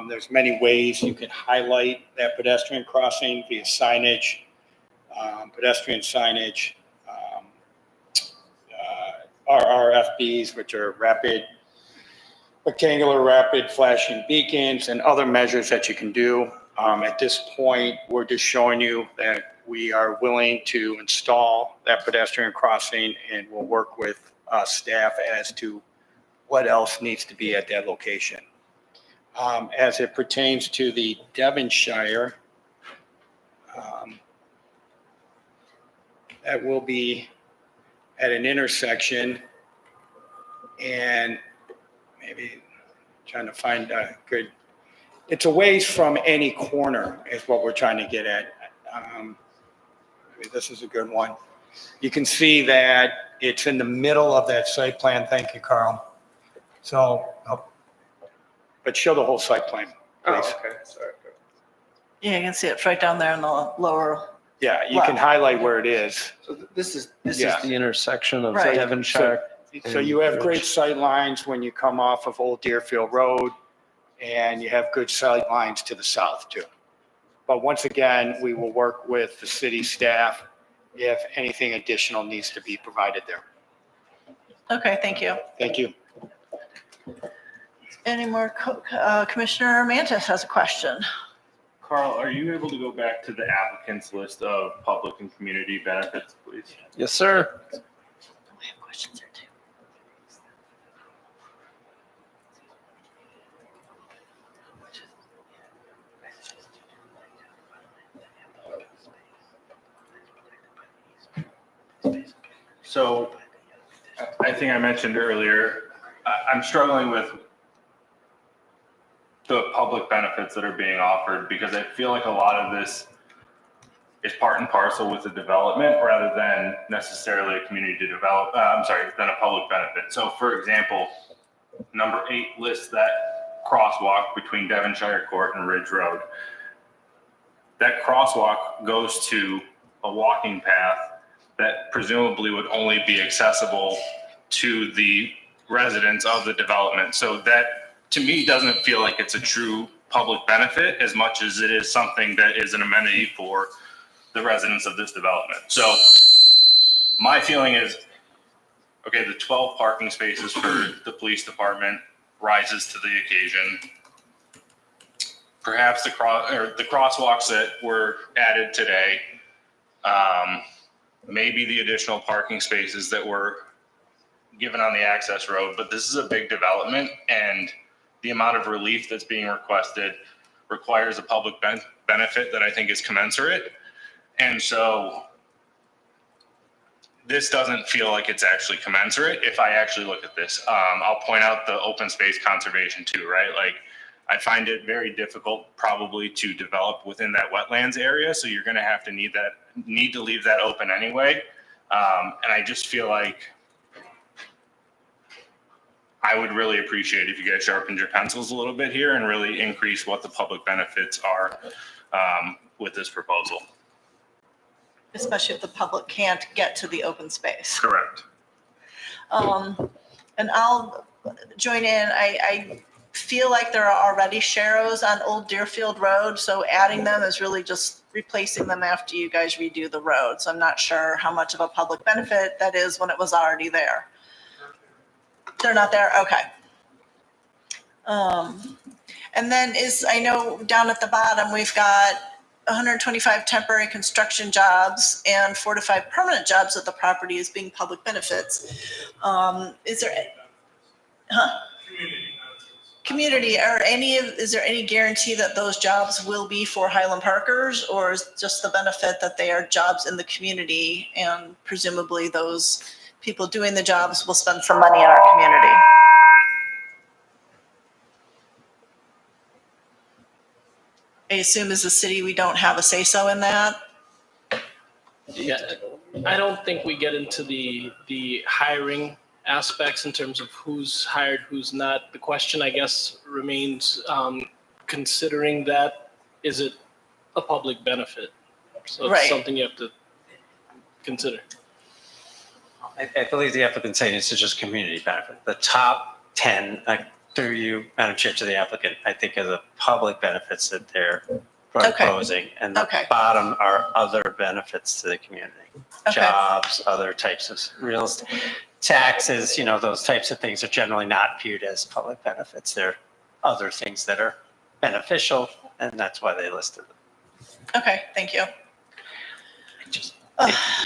There's many ways you can highlight that pedestrian crossing via signage, pedestrian signage, RRFBs, which are rectangular rapid flashing beacons, and other measures that you can do. At this point, we're just showing you that we are willing to install that pedestrian crossing, and we'll work with staff as to what else needs to be at that location. As it pertains to the Devonshire, that will be at an intersection, and maybe trying to find a good, it's a ways from any corner is what we're trying to get at. Maybe this is a good one. You can see that it's in the middle of that site plan. Thank you, Carl. So, but show the whole site plan, please. okay, sorry. Yeah, you can see it right down there in the lower. Yeah, you can highlight where it is. So this is Yeah. the intersection of Right. Devonshire. So you have great sight lines when you come off of Old Deerfield Road, and you have good sight lines to the south too. But once again, we will work with the city staff if anything additional needs to be provided there. Okay, thank you. Thank you. Any more? Commissioner Mantis has a question. Carl, are you able to go back to the applicant's list of public and community benefits, please? Yes, sir. We have questions there too. So I think I mentioned earlier, I'm struggling with the public benefits that are being offered because I feel like a lot of this is part and parcel with the development rather than necessarily a community to develop, than a public benefit. So for example, number 8 lists that crosswalk between Devonshire Court and Ridge Road. That crosswalk goes to a walking path that presumably would only be accessible to the residents of the development. So that, to me, doesn't feel like it's a true public benefit as much as it is something that is an amenity for the residents of this development. So my feeling is, okay, the 12 parking spaces for the police department rises to the occasion. Perhaps the crosswalks that were added today, maybe the additional parking spaces that were given on the access road, but this is a big development and the amount of relief that's being requested requires a public benefit that I think is commensurate. And so this doesn't feel like it's actually commensurate if I actually look at this. I'll point out the open space conservation too, right? Like I find it very difficult probably to develop within that wetlands area. So you're going to have to need to leave that open anyway. And I just feel like I would really appreciate if you guys sharpened your pencils a little bit here and really increase what the public benefits are with this proposal. Especially if the public can't get to the open space. Correct. And I'll join in. I feel like there are already sharrows on Old Deerfield Road, so adding them is really just replacing them after you guys redo the road. So I'm not sure how much of a public benefit that is when it was already there. They're not there? Okay. And then I know down at the bottom, we've got 125 temporary construction jobs and 4 to 5 permanent jobs at the property as being public benefits. Is there community or is there any guarantee that those jobs will be for Highland Parkers, or is just the benefit that they are jobs in the community and presumably those people doing the jobs will spend some money in our community? I assume as a city, we don't have a say-so in that. Yeah, I don't think we get into the hiring aspects in terms of who's hired, who's not. The question, I guess, remains considering that, is it a public benefit? So it's something you have to consider. I believe the applicant saying it's just community benefit. The top 10, through you, Madam Chair, to the applicant, I think are the public benefits that they're proposing. And the bottom are other benefits to the community. Jobs, other types of real estate, taxes, those types of things are generally not viewed as public benefits. They're other things that are beneficial, and that's why they listed them. Okay, thank you.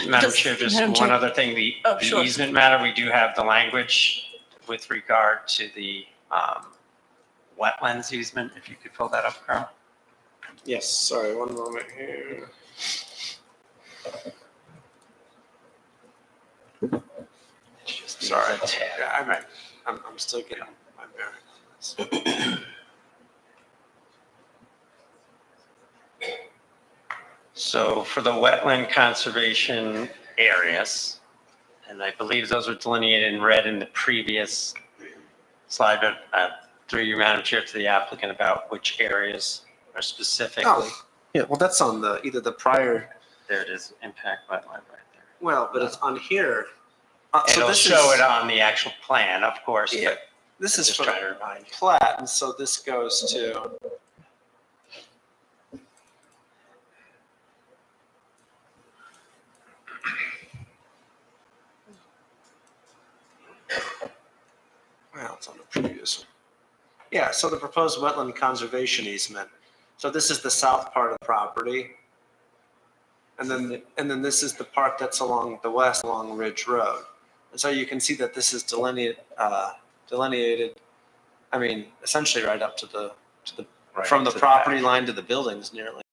Madam Chair, just one other thing, the easement matter, we do have the language with regard to the wetlands easement, if you could pull that up, Carl. Yes, sorry, one moment here. Sorry, I'm still getting my bearings on this. So for the wetland conservation areas, and I believe those were delineated in red in the previous slide, but through you, Madam Chair, to the applicant about which areas are specifically. Yeah, well, that's on either the prior. There it is, impact wetland right there. Well, but it's on here. It'll show it on the actual plan, of course. Yeah, but this is just for trying to remind you. plat, and so this goes to. Well, it's on the previous one. Yeah, so the proposed wetland conservation easement. So this is the south part of the property. And then this is the part that's along the west along Ridge Road. And so you can see that this is delineated, I mean, essentially right up to the from the property line to the buildings nearly.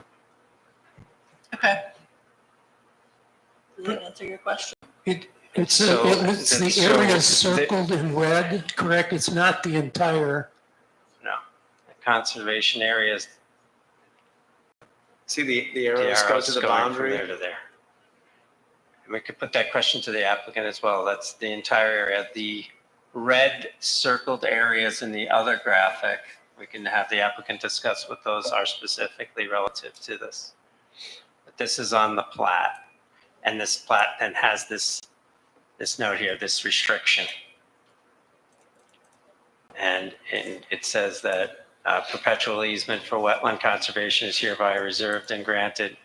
Okay. Does that answer your question? It's, So- it's the so area the- circled in red, correct? It's not the entire, No. The conservation areas, See the the arrows go arrows to the going from boundary? there to there. And we could put that question to the applicant as well. That's the entire area. The red circled areas in the other graphic, we can have the applicant discuss what those are specifically relative to this. But this is on the plat, and this plat then has this note here, this restriction. And it says that perpetual easement for wetland conservation is hereby reserved and granted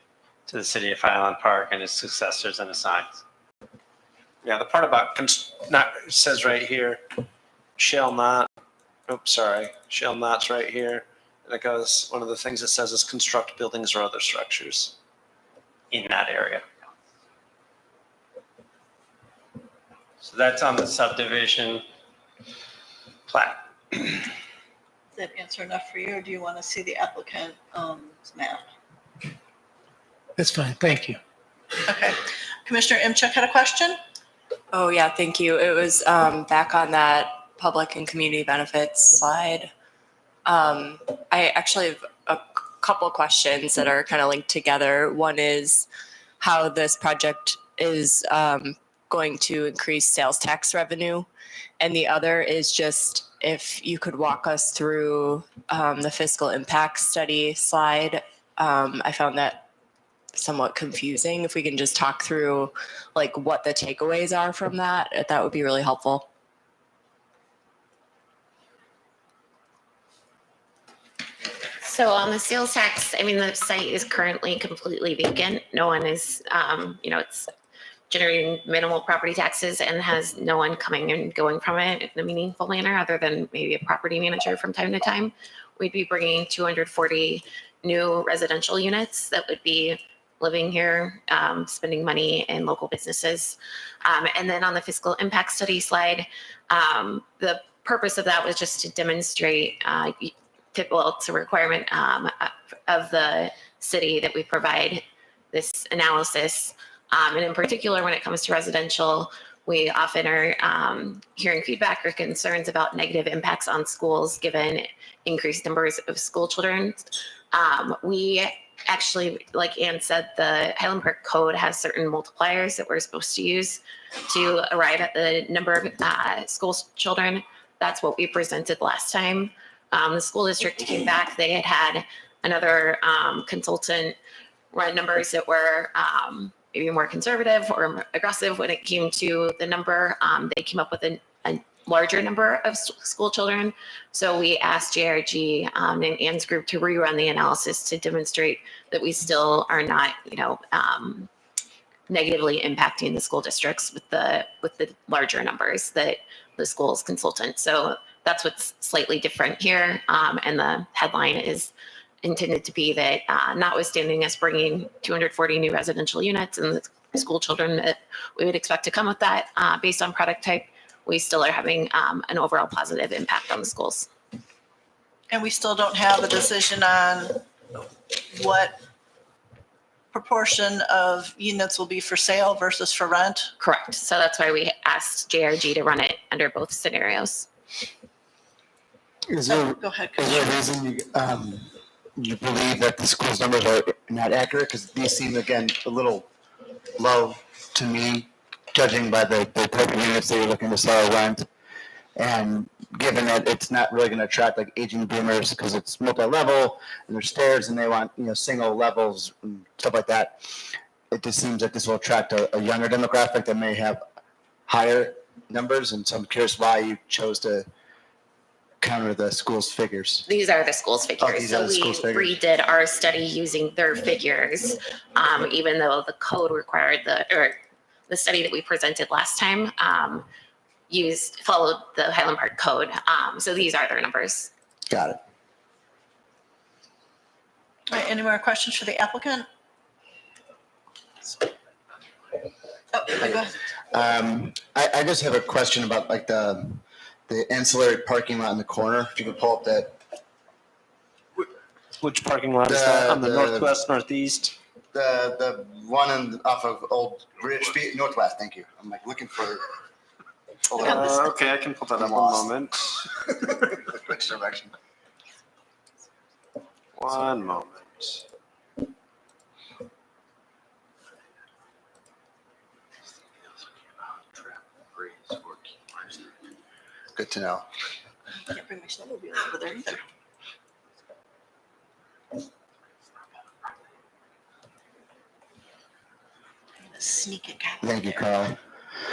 to the city of Highland Park and its successors and assigns. Yeah, the part about, not, it says right here, shall not, oops, sorry, shall not's right here. And it goes, one of the things it says is construct buildings or other structures. In that area. So that's on the subdivision plat. Does that answer enough for you, or do you want to see the applicant's map? that's fine, thank you. Okay. Commissioner Imchuk had a question? Oh, yeah, thank you. It was back on that public and community benefits slide. I actually have a couple questions that are kind of linked together. One is how this project is going to increase sales tax revenue. And the other is just if you could walk us through the fiscal impact study slide. I found that somewhat confusing. If we can just talk through like what the takeaways are from that, that would be really helpful. So on the sales tax, I mean, the site is currently completely vacant. No one is, it's generating minimal property taxes and has no one coming and going from it in a meaningful manner other than maybe a property manager from time to time. We'd be bringing 240 new residential units that would be living here, spending money in local businesses. And then on the fiscal impact study slide, the purpose of that was just to demonstrate it's a requirement of the city that we provide this analysis. And in particular, when it comes to residential, we often are hearing feedback or concerns about negative impacts on schools given increased numbers of school children. We actually, like Ann said, the Highland Park Code has certain multipliers that we're supposed to use to arrive at the number of school children. That's what we presented last time. The school district came back. They had another consultant run numbers that were maybe more conservative or aggressive when it came to the number. They came up with a larger number of school children. So we asked JRG and Ann's group to rerun the analysis to demonstrate that we still are not, negatively impacting the school districts with the larger numbers that the school's consultant. So that's what's slightly different here. And the headline is intended to be that notwithstanding us bringing 240 new residential units and the school children that we would expect to come with that based on product type, we still are having an overall positive impact on the schools. And we still don't have a decision on what proportion of units will be for sale versus for rent? Correct. So that's why we asked JRG to run it under both scenarios. Is there, Go ahead. is there a reason you believe that the school's numbers are not accurate? Because these seem, again, a little low to me, judging by the type of units that you're looking to sell or rent. And given that it's not really going to attract like aging boomers because it's multi-level and there's stairs and they want, single levels and stuff like that, it just seems like this will attract a younger demographic that may have higher numbers. And so I'm curious why you chose to counter the school's figures. These are the school's figures. These are the school's figures. Redid our study using their figures, even though the code required the study that we presented last time followed the Highland Park Code. So these are their numbers. Got it. All right, any more questions for the applicant? Oh, go ahead. I just have a question about like the ancillary parking lot in the corner. If you could pull up that. Which parking lot is that? On the northwest, northeast? the one off of Old Ridgefield Northwest. Thank you. I'm like looking for. Okay, I can pull that up one moment. Which direction? One moment. Good to know. Can't bring my snowmobile over there either. Sneak it. Thank you, Carl.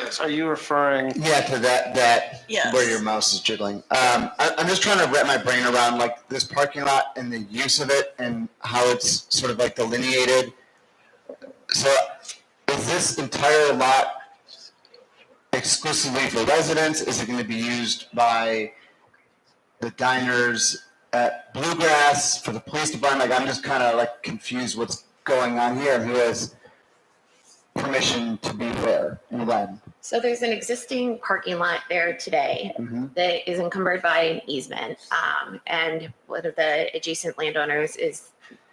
Yes, are you referring? Yeah, to that Yes. where your mouse is jiggling. I'm just trying to wrap my brain around like this parking lot and the use of it and how it's sort of like delineated. So is this entire lot exclusively for residents? Is it going to be used by the diners at Bluegrass, for the police department? Like I'm just kind of like confused what's going on here. Who has permission to be there and when? So there's an existing parking lot there today Mm-hmm. that is encumbered by an easement. And one of the adjacent landowners is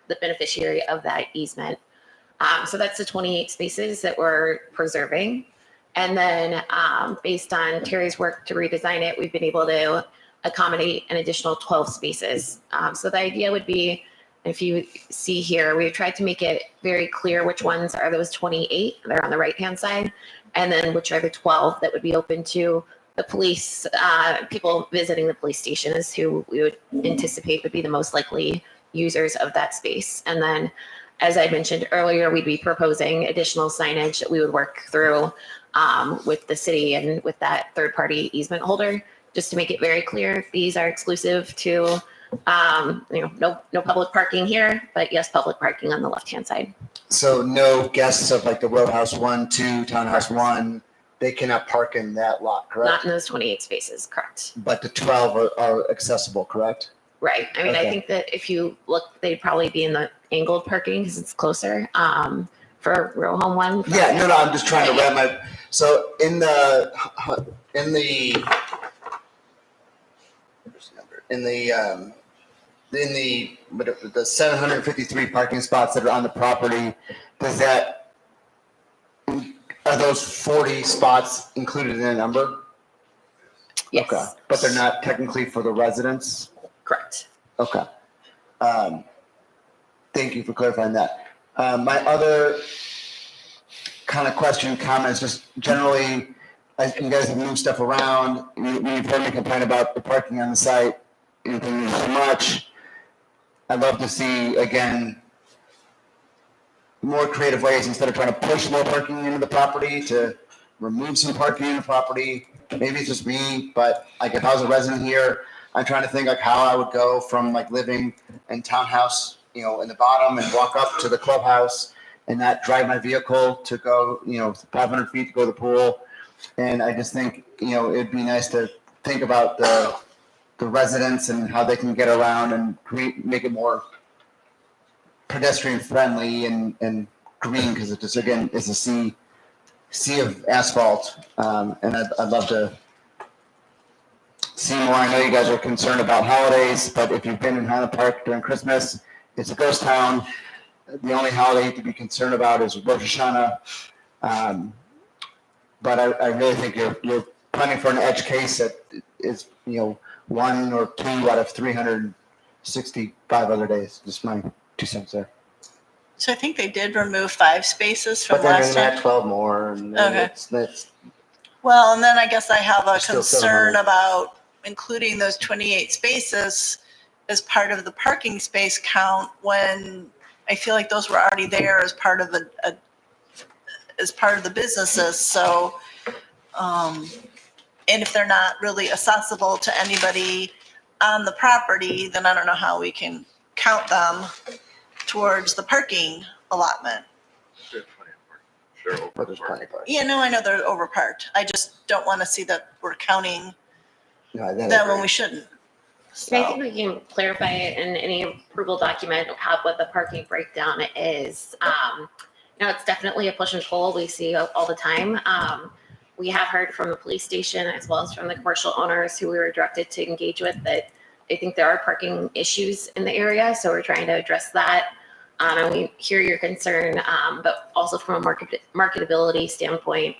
the beneficiary of that easement. So that's the 28 spaces that we're preserving. And then based on Terry's work to redesign it, we've been able to accommodate an additional 12 spaces. So the idea would be, if you see here, we've tried to make it very clear which ones are those 28, they're on the right-hand side, and then which are the 12 that would be open to the police, people visiting the police station is who we would anticipate would be the most likely users of that space. And then, as I mentioned earlier, we'd be proposing additional signage that we would work through with the city and with that third-party easement holder, just to make it very clear, these are exclusive to no public parking here, but yes, public parking on the left-hand side. So no guests of like the Roadhouse 1, 2, Townhouse 1, they cannot park in that lot, correct? Not in those 28 spaces, correct? But the 12 are accessible, correct? Right. I mean, I Okay. think that if you look, they'd probably be in the angled parking because it's closer for row home one. Yeah, no, I'm just trying to wrap my, so in the the 753 parking spots that are on the property, are those 40 spots included in the number? Yes. Okay, but they're not technically for the residents? Correct. Okay. Thank you for clarifying that. My other kind of question, comments, just generally, as you guys have moved stuff around, you've heard me complain about the parking on the site, too much. I'd love to see, again, more creative ways instead of trying to push more parking into the property to remove some parking in the property. Maybe it's just me, but like if I was a resident here, I'm trying to think like how I would go from like living in Townhouse, in the bottom and walk up to the clubhouse and not drive my vehicle to go, 500 feet to go to the pool. And I just think, it'd be nice to think about the residents and how they can get around and make it more pedestrian friendly and green, because it just, again, is a sea of asphalt. And I'd love to see more. I know you guys are concerned about holidays, but if you've been in Highland Park during Christmas, it's a ghost town. The only holiday to be concerned about is Rosh Hashanah. But I really think you're planning for an edge case that is, 1 or 2 out of 365 other days. Just my 2 cents there. So I think they did remove 5 spaces from But then last they time. add 12 more, and Okay. that's Well, and then I guess I have a Still concern 700. about including those 28 spaces as part of the parking space count when I feel like those were already there as part of as part of the businesses. So, and if they're not really accessible to anybody on the property, then I don't know how we can count them towards the parking allotment. but there's plenty of parking. Yeah, no, I know they're overparked. I just don't want to see that we're counting No, that I them when agree. we shouldn't. And I think we can clarify it in any approval document, what the parking breakdown is. It's definitely a push and pull we see all the time. We have heard from the police station as well as from the commercial owners who we were directed to engage with that they think there are parking issues in the area. So we're trying to address that. And we hear your concern, but also from a marketability standpoint,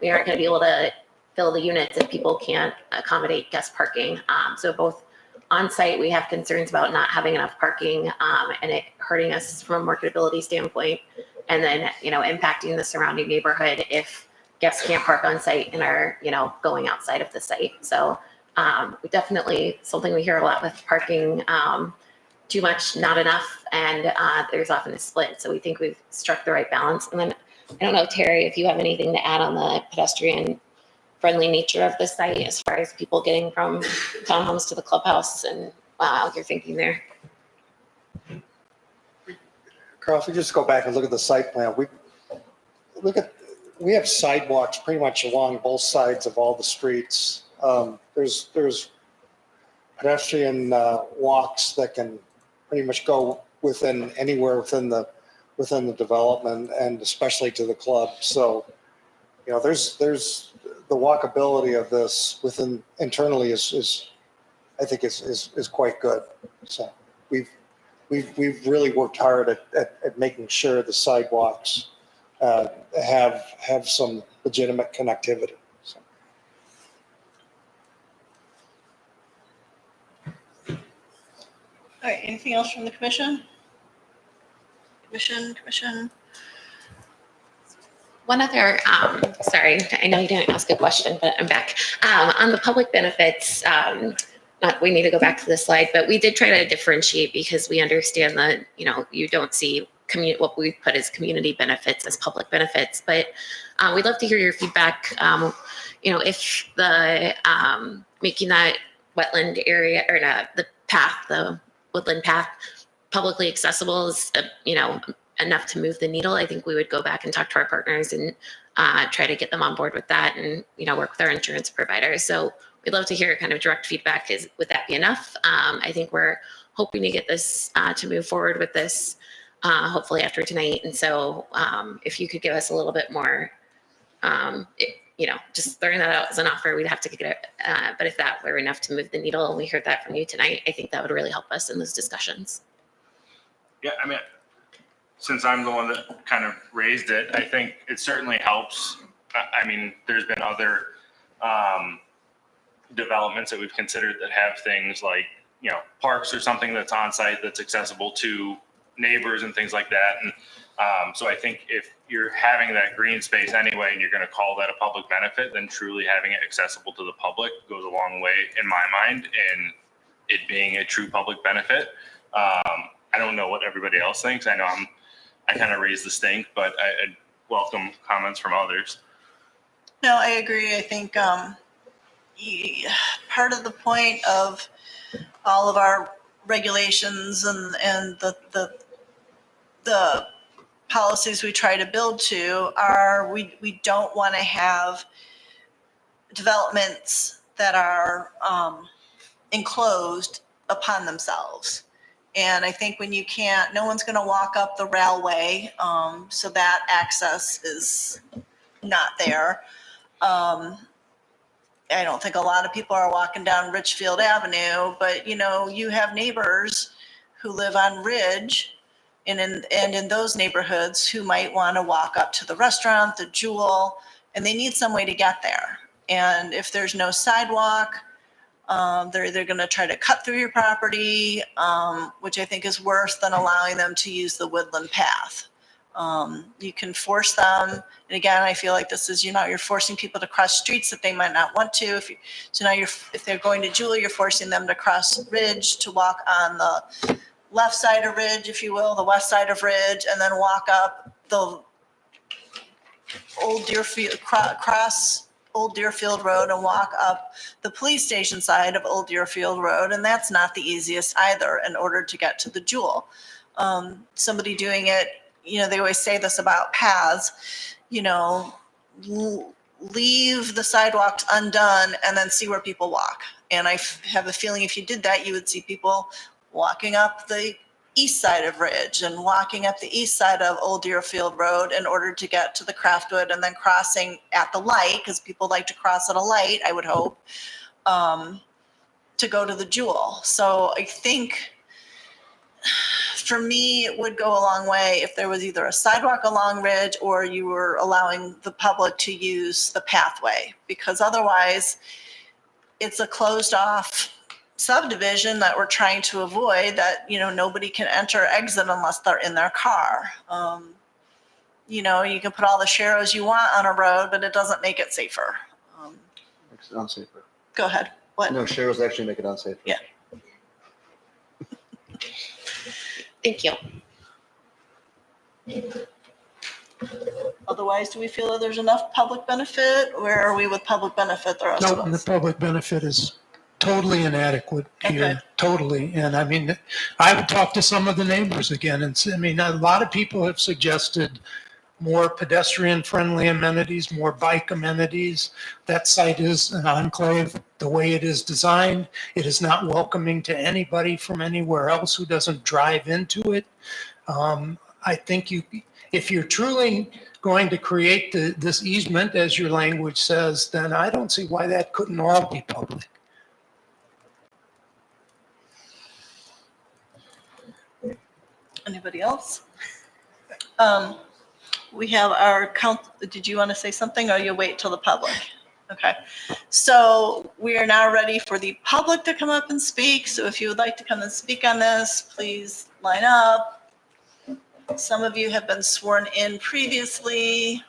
we aren't going to be able to fill the units if people can't accommodate guest parking. So both on site, we have concerns about not having enough parking and it hurting us from a marketability standpoint. And then, impacting the surrounding neighborhood if guests can't park on site and are, going outside of the site. So definitely something we hear a lot with parking, too much, not enough, and there's often a split. So we think we've struck the right balance. And then I don't know, Terry, if you have anything to add on the pedestrian friendly nature of the site as far as people getting from townhomes to the clubhouse and your thinking there. Carl, if we just go back and look at the site plan, we have sidewalks pretty much along both sides of all the streets. There's pedestrian walks that can pretty much go anywhere within the development and especially to the club. So, there's the walkability of this internally is I think is quite good. So we've really worked hard at making sure the sidewalks have some legitimate connectivity. So. All right, anything else from the commission? Commission? One other, sorry, I know you didn't ask a question, but I'm back. On the public benefits, we need to go back to the slide, but we did try to differentiate because we understand that, you don't see what we put as community benefits as public benefits, but we'd love to hear your feedback. If the making that wetland area or the woodland path publicly accessible is, enough to move the needle, I think we would go back and talk to our partners and try to get them on board with that and, work with our insurance providers. So we'd love to hear kind of direct feedback. Would that be enough? I think we're hoping to get this to move forward with this hopefully after tonight. And so if you could give us a little bit more, just throwing that out as an offer, we'd have to get it. But if that were enough to move the needle and we heard that from you tonight, I think that would really help us in those discussions. Yeah, since I'm the one that kind of raised it, I think it certainly helps. There's been other developments that we've considered that have things like, parks or something that's on site that's accessible to neighbors and things like that. And so I think if you're having that green space anyway, and you're going to call that a public benefit, then truly having it accessible to the public goes a long way in my mind in it being a true public benefit. I don't know what everybody else thinks. I know I kind of raised the stink, but I welcome comments from others. No, I agree. I think part of the point of all of our regulations and the policies we try to build to are we don't want to have developments that are enclosed upon themselves. And I think when you can't, no one's going to walk up the railway, so that access is not there. I don't think a lot of people are walking down Richfield Avenue, but you have neighbors who live on Ridge and in those neighborhoods who might want to walk up to the restaurant, the Jewel, and they need some way to get there. And if there's no sidewalk, they're either going to try to cut through your property, which I think is worse than allowing them to use the woodland path. You can force them. And again, I feel like this is, you're forcing people to cross streets that they might not want to. If they're going to Jewel, you're forcing them to cross Ridge to walk on the left side of Ridge, if you will, the west side of Ridge, and then walk up the Old Deerfield, cross Old Deerfield Road and walk up the police station side of Old Deerfield Road. And that's not the easiest either in order to get to the Jewel. Somebody doing it, they always say this about paths, leave the sidewalks undone and then see where people walk. And I have a feeling if you did that, you would see people walking up the east side of Ridge and walking up the east side of Old Deerfield Road in order to get to the Craftwood and then crossing at the light, because people like to cross at a light, I would hope, to go to the Jewel. So I think for me, it would go a long way if there was either a sidewalk along Ridge or you were allowing the public to use the pathway, because otherwise it's a closed off subdivision that we're trying to avoid, that, you know, nobody can enter or exit unless they're in their car. You know, you can put all the sharrows you want on a road, but it doesn't make it safer. Makes it unsafer. Go ahead. What? No, Cheryl's actually make it unsafer. Yeah. Thank you. Otherwise, do we feel that there's enough public benefit? Where are we with public benefit, the rest No, of and the us? public benefit is totally inadequate Okay. here, totally. And I mean, I've talked to some of the neighbors again, and I mean, a lot of people have suggested more pedestrian-friendly amenities, more bike amenities. That site is an enclave the way it is designed. It is not welcoming to anybody from anywhere else who doesn't drive into it. I think if you're truly going to create this easement, as your language says, then I don't see why that couldn't all be public. Anybody else? We have our count. Did you want to say something, or you'll wait till the public? Okay. So we are now ready for the public to come up and speak. So if you would like to come and speak on this, please line up. Some of you have been sworn in previously,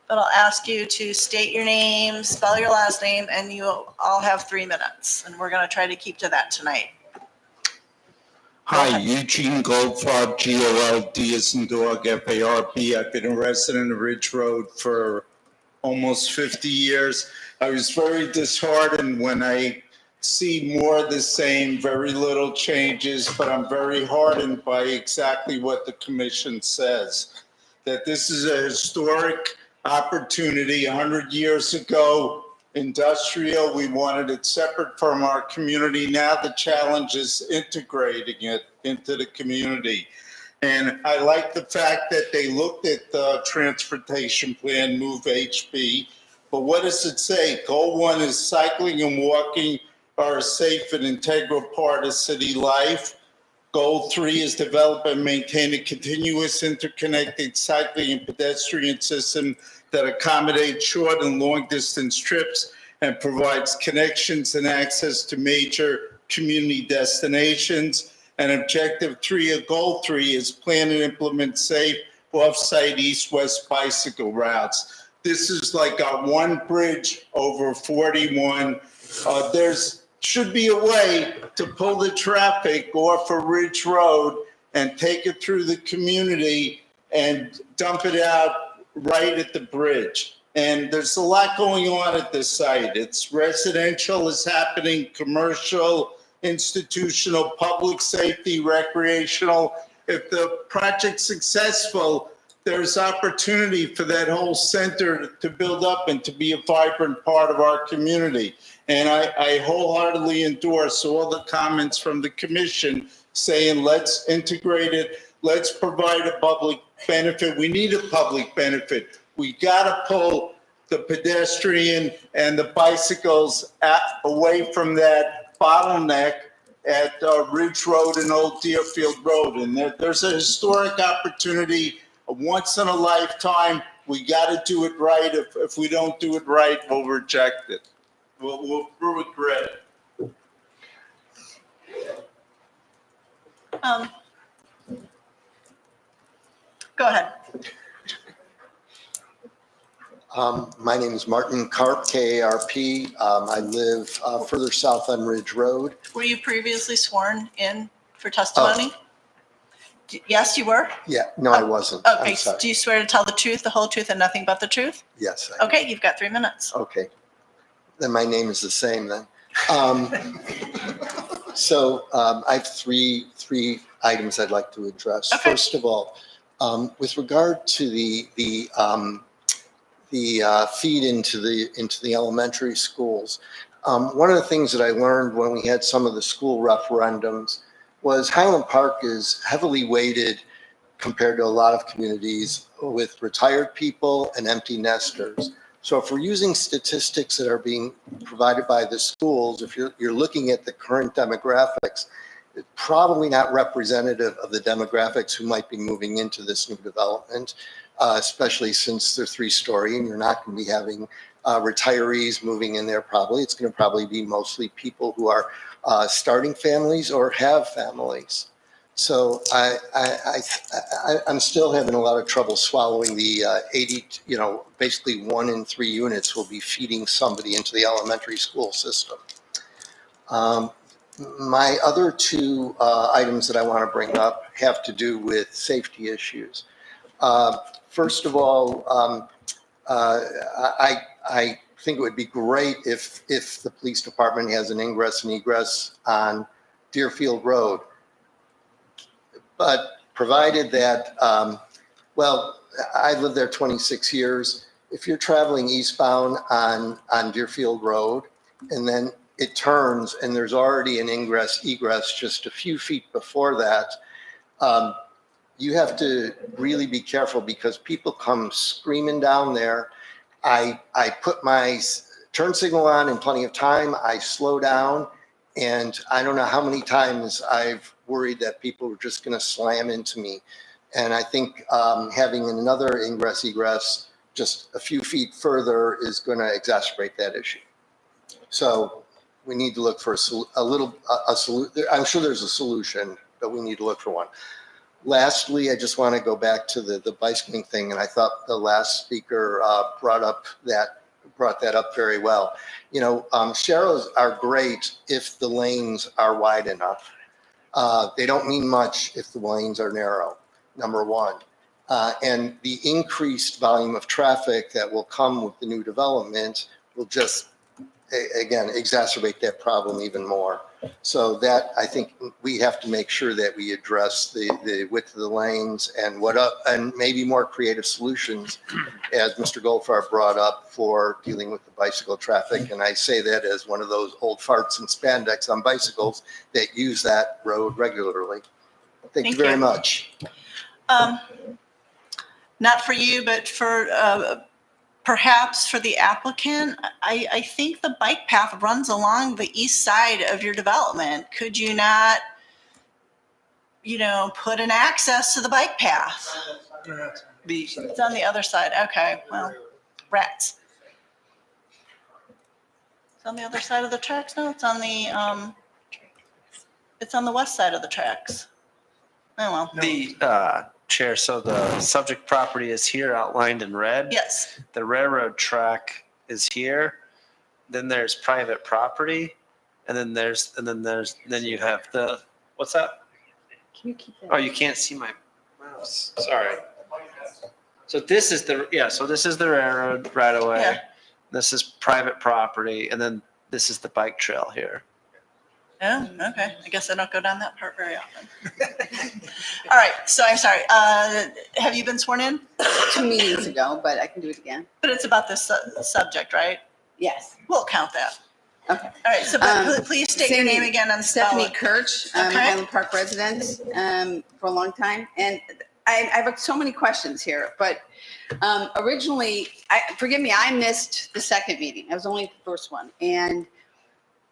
but I'll ask you to state your name, spell your last name, and you all have 3 minutes. And we're going to try to keep to that tonight. Hi, Eugene Goldfarb, G-O-L-D as in dog, F-A-R-B. I've been a resident of Ridge Road for almost 50 years. I was very disheartened when I see more of the same, very little changes, but I'm very heartened by exactly what the commission says. That this is a historic opportunity. 100 years ago, industrial, we wanted it separate from our community. Now the challenge is integrating it into the community. And I like the fact that they looked at the transportation plan, Move HB. But what does it say? Goal 1 is cycling and walking are a safe and integral part of city life. Goal 3 is develop and maintain a continuous interconnected cycling and pedestrian system that accommodates short and long distance trips and provides connections and access to major community destinations. And objective 3, or goal 3, is plan and implement safe off-site east-west bicycle routes. This is like our one bridge over 41. There's should be a way to pull the traffic off of Ridge Road and take it through the community and dump it out right at the bridge. And there's a lot going on at this site. It's residential is happening, commercial, institutional, public safety, recreational. If the project's successful, there's opportunity for that whole center to build up and to be a vibrant part of our community. And I wholeheartedly endorse all the comments from the commission saying, let's integrate it. Let's provide a public benefit. We need a public benefit. We got to pull the pedestrian and the bicycles away from that bottleneck at Ridge Road and Old Deerfield Road. And there's a historic opportunity, a once in a lifetime. We got to do it right. If we don't do it right, we'll reject it. We'll regret it. Go ahead. My name is Martin Karp, K-A-R-P. I live further south on Ridge Road. Were you previously sworn in for testimony? Yes, you were? Yeah, no, I wasn't. Okay, I'm sorry. do you swear to tell the truth, the whole truth, and nothing but the truth? Yes. I- Okay, you've got 3 minutes. Okay. Then my name is the same then. So I have three items I'd like to address. Okay. First of all, with regard to the feed into the elementary schools, one of the things that I learned when we had some of the school referendums was Highland Park is heavily weighted compared to a lot of communities with retired people and empty nesters. So if we're using statistics that are being provided by the schools, if you're looking at the current demographics, probably not representative of the demographics who might be moving into this new development, especially since they're 3-story and you're not going to be having retirees moving in there probably. It's going to probably be mostly people who are starting families or have families. So I'm still having a lot of trouble swallowing the 80, basically 1 in 3 units will be feeding somebody into the elementary school system. My other 2 items that I want to bring up have to do with safety issues. First of all, I think it would be great if the police department has an ingress and egress on Deerfield Road. But provided that, I lived there 26 years. If you're traveling eastbound on Deerfield Road and then it turns and there's already an ingress egress just a few feet before that, you have to really be careful because people come screaming down there. I put my turn signal on in plenty of time. I slow down, and I don't know how many times I've worried that people were just going to slam into me. And I think having another ingress egress just a few feet further is going to exacerbate that issue. So we need to look for a solution. I'm sure there's a solution, but we need to look for one. Lastly, I just want to go back to the bicycling thing, and I thought the last speaker brought that up very well. Sharrows are great if the lanes are wide enough. They don't mean much if the lanes are narrow, number one. And the increased volume of traffic that will come with the new development will just, again, exacerbate that problem even more. So that, I think we have to make sure that we address the width of the lanes and and maybe more creative solutions, as Mr. Goldfarb brought up, for dealing with the bicycle traffic. And I say that as one of those old farts and spandex on bicycles that use that road regularly. Thank you very much. Not for you, but for perhaps for the applicant, I think the bike path runs along the east side of your development. Could you not, put an access to the bike path? It's on the other side. Okay, well, rats. It's on the other side of the tracks? No, it's on the west side of the tracks. Oh, well. The Chair, so the subject property is here outlined in red. Yes. The railroad track is here. Then there's private property, and then you have the, what's that? Can you keep that? Oh, you can't see my mouse. Sorry. So this is the railroad right away. Yeah. This is private property, and then this is the bike trail here. Oh, okay. I guess I don't go down that part very often. All right. So I'm sorry. Have you been sworn in? 2 meetings ago, but I can do it again. But it's about this subject, right? Yes. We'll count that. Okay. All right. So please state your name again on Stephanie spell. Kirch. I'm a Okay. Highland Park resident for a long time. And I have so many questions here, but originally, forgive me, I missed the second meeting. I was only at the first one. And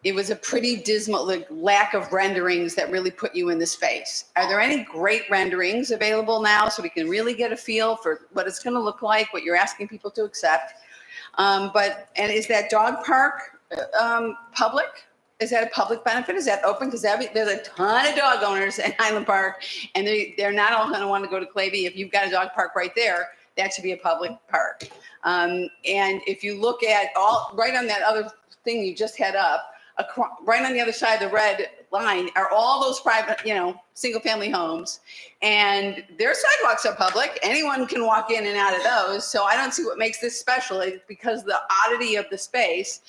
it was a pretty dismal lack of renderings that really put you in the space. Are there any great renderings available now so we can really get a feel for what it's going to look like, what you're asking people to accept? And is that dog park public? Is that a public benefit? Is that open? Because there's a ton of dog owners in Highland Park, and they're not all going to want to go to Clavey. If you've got a dog park right there, that should be a public park. And if you look at right on that other thing you just had up, right on the other side of the red line are all those private, single family homes, and their sidewalks are public. Anyone can walk in and out of those. So I don't see what makes this special. It's because the oddity of the space,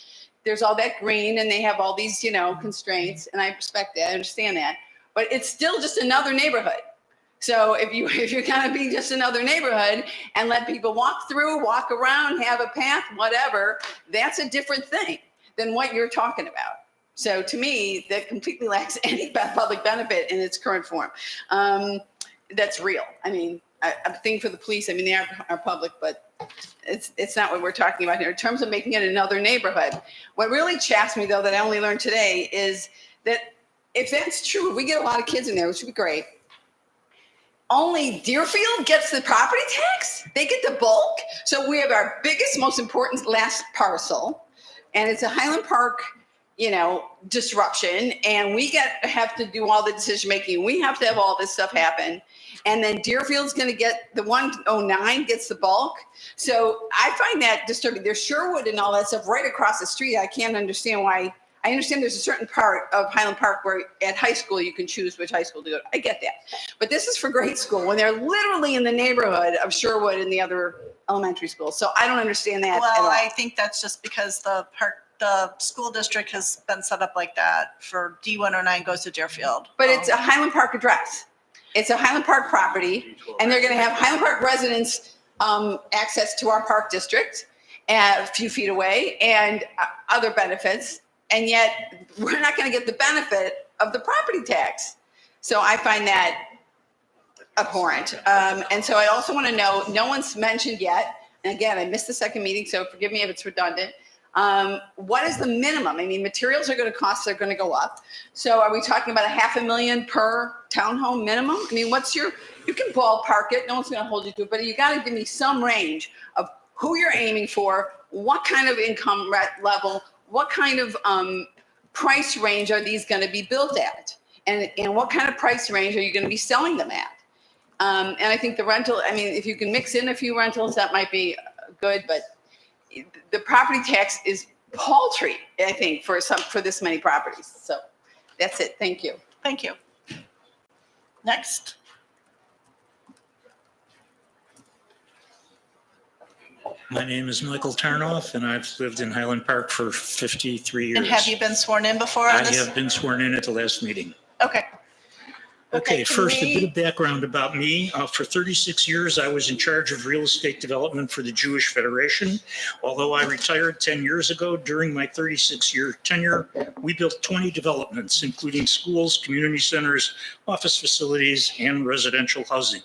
there's all that green and they have all these, constraints, and I respect that. I understand that, but it's still just another neighborhood. So if you're going to be just another neighborhood and let people walk through, walk around, have a path, whatever, that's a different thing than what you're talking about. So to me, that completely lacks any public benefit in its current form. That's real. I mean, I'm thinking for the police, they are public, but it's not what we're talking about here. In terms of making it another neighborhood, what really chaps me, though, that I only learned today is that if that's true, if we get a lot of kids in there, which would be great, only Deerfield gets the property tax? They get the bulk? So we have our biggest, most important last parcel, and it's a Highland Park, disruption, and we have to do all the decision making. We have to have all this stuff happen. And then Deerfield's going to get the 109 gets the bulk. So I find that disturbing. There's Sherwood and all that stuff right across the street. I can't understand why. I understand there's a certain part of Highland Park where at high school you can choose which high school to go to. I get that. But this is for grade school when they're literally in the neighborhood of Sherwood and the other elementary schools. So I don't understand that at Well, all. I think that's just because the school district has been set up like that for D109 goes to Deerfield. But it's a Highland Park address. It's a Highland Park property, and they're going to have Highland Park residents access to our park district a few feet away and other benefits. And yet we're not going to get the benefit of the property tax. So I find that abhorrent. And so I also want to know, no one's mentioned yet, and again, I missed the second meeting, so forgive me if it's redundant. What is the minimum? I mean, materials are going to going to go up. So are we talking about $500,000 per townhome minimum? I mean, you can ballpark it. No one's going to hold you to it, but you got to give me some range of who you're aiming for, what kind of income level, what kind of price range are these going to be built at? And what kind of price range are you going to be selling them at? And I think the rental, I mean, if you can mix in a few rentals, that might be good, but the property tax is paltry, I think, for this many properties. So that's it. Thank you. Thank you. Next. My name is Michael Tarnoff, and I've lived in Highland Park for 53 years. And have you been sworn in before I on this? have been sworn in at the last meeting. Okay. Okay, can first, a we- bit of background about me. For 36 years, I was in charge of real estate development for the Jewish Federation. Although I retired 10 years ago, during my 36-year tenure, we built 20 developments, including schools, community centers, office facilities, and residential housing.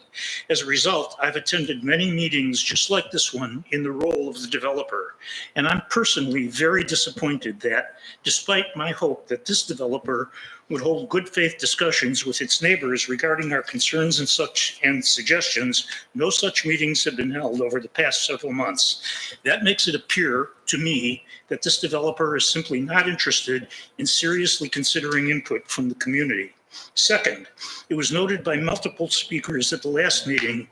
As a result, I've attended many meetings just like this one in the role of the developer. And I'm personally very disappointed that, despite my hope that this developer would hold good faith discussions with its neighbors regarding our concerns and suggestions, no such meetings have been held over the past several months. That makes it appear to me that this developer is simply not interested in seriously considering input from the community. Second, it was noted by multiple speakers at the last meeting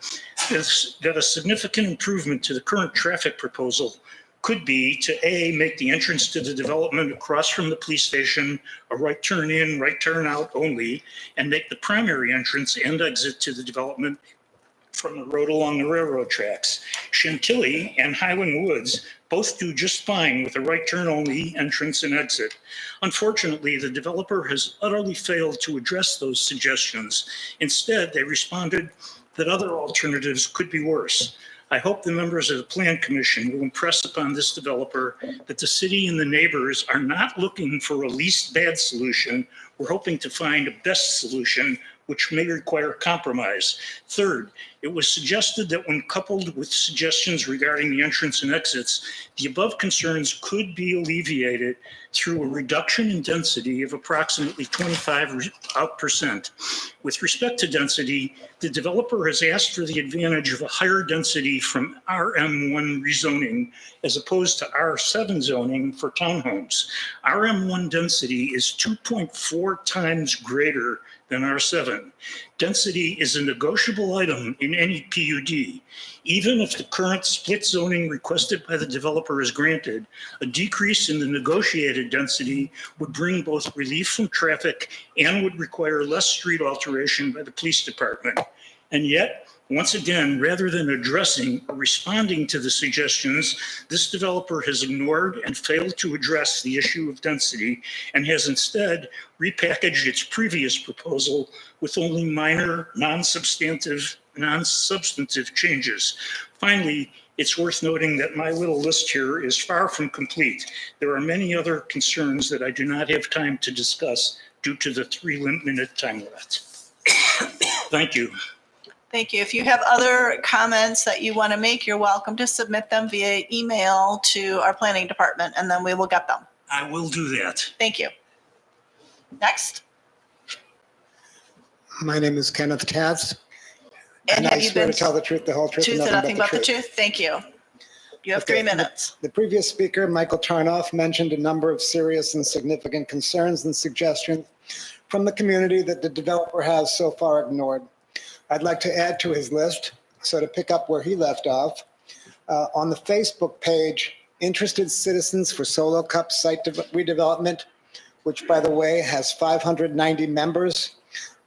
that a significant improvement to the current traffic proposal could be to A, make the entrance to the development across from the police station a right turn in, right turn out only, and make the primary entrance and exit to the development from the road along the railroad tracks. Chantilly and Highland Woods both do just fine with a right turn only entrance and exit. Unfortunately, the developer has utterly failed to address those suggestions. Instead, they responded that other alternatives could be worse. I hope the members of the Plan Commission will impress upon this developer that the city and the neighbors are not looking for a least bad solution. We're hoping to find a best solution, which may require compromise. Third, it was suggested that when coupled with suggestions regarding the entrance and exits, the above concerns could be alleviated through a reduction in density of approximately 25%. With respect to density, the developer has asked for the advantage of a higher density from RM1 rezoning as opposed to R7 zoning for townhomes. RM1 density is 2.4 times greater than R7. Density is a negotiable item in any PUD. Even if the current split zoning requested by the developer is granted, a decrease in the negotiated density would bring both relief from traffic and would require less street alteration by the police department. And yet, once again, rather than addressing or responding to the suggestions, this developer has ignored and failed to address the issue of density and has instead repackaged its previous proposal with only minor, non-substantive changes. Finally, it's worth noting that my little list here is far from complete. There are many other concerns that I do not have time to discuss due to the 3-minute time limit. Thank you. Thank you. If you have other comments that you want to make, you're welcome to submit them via email to our planning department, and then we will get them. I will do that. Thank you. Next. My name is Kenneth Katz. And I have you swear been to tell the truth, the whole truth, truth and nothing but the truth? Thank you. You have 3 minutes. The previous speaker, Michael Tarnoff, mentioned a number of serious and significant concerns and suggestions from the community that the developer has so far ignored. I'd like to add to his list, so to pick up where he left off, on the Facebook page, Interested Citizens for Solo Cup Site Redevelopment, which, by the way, has 590 members.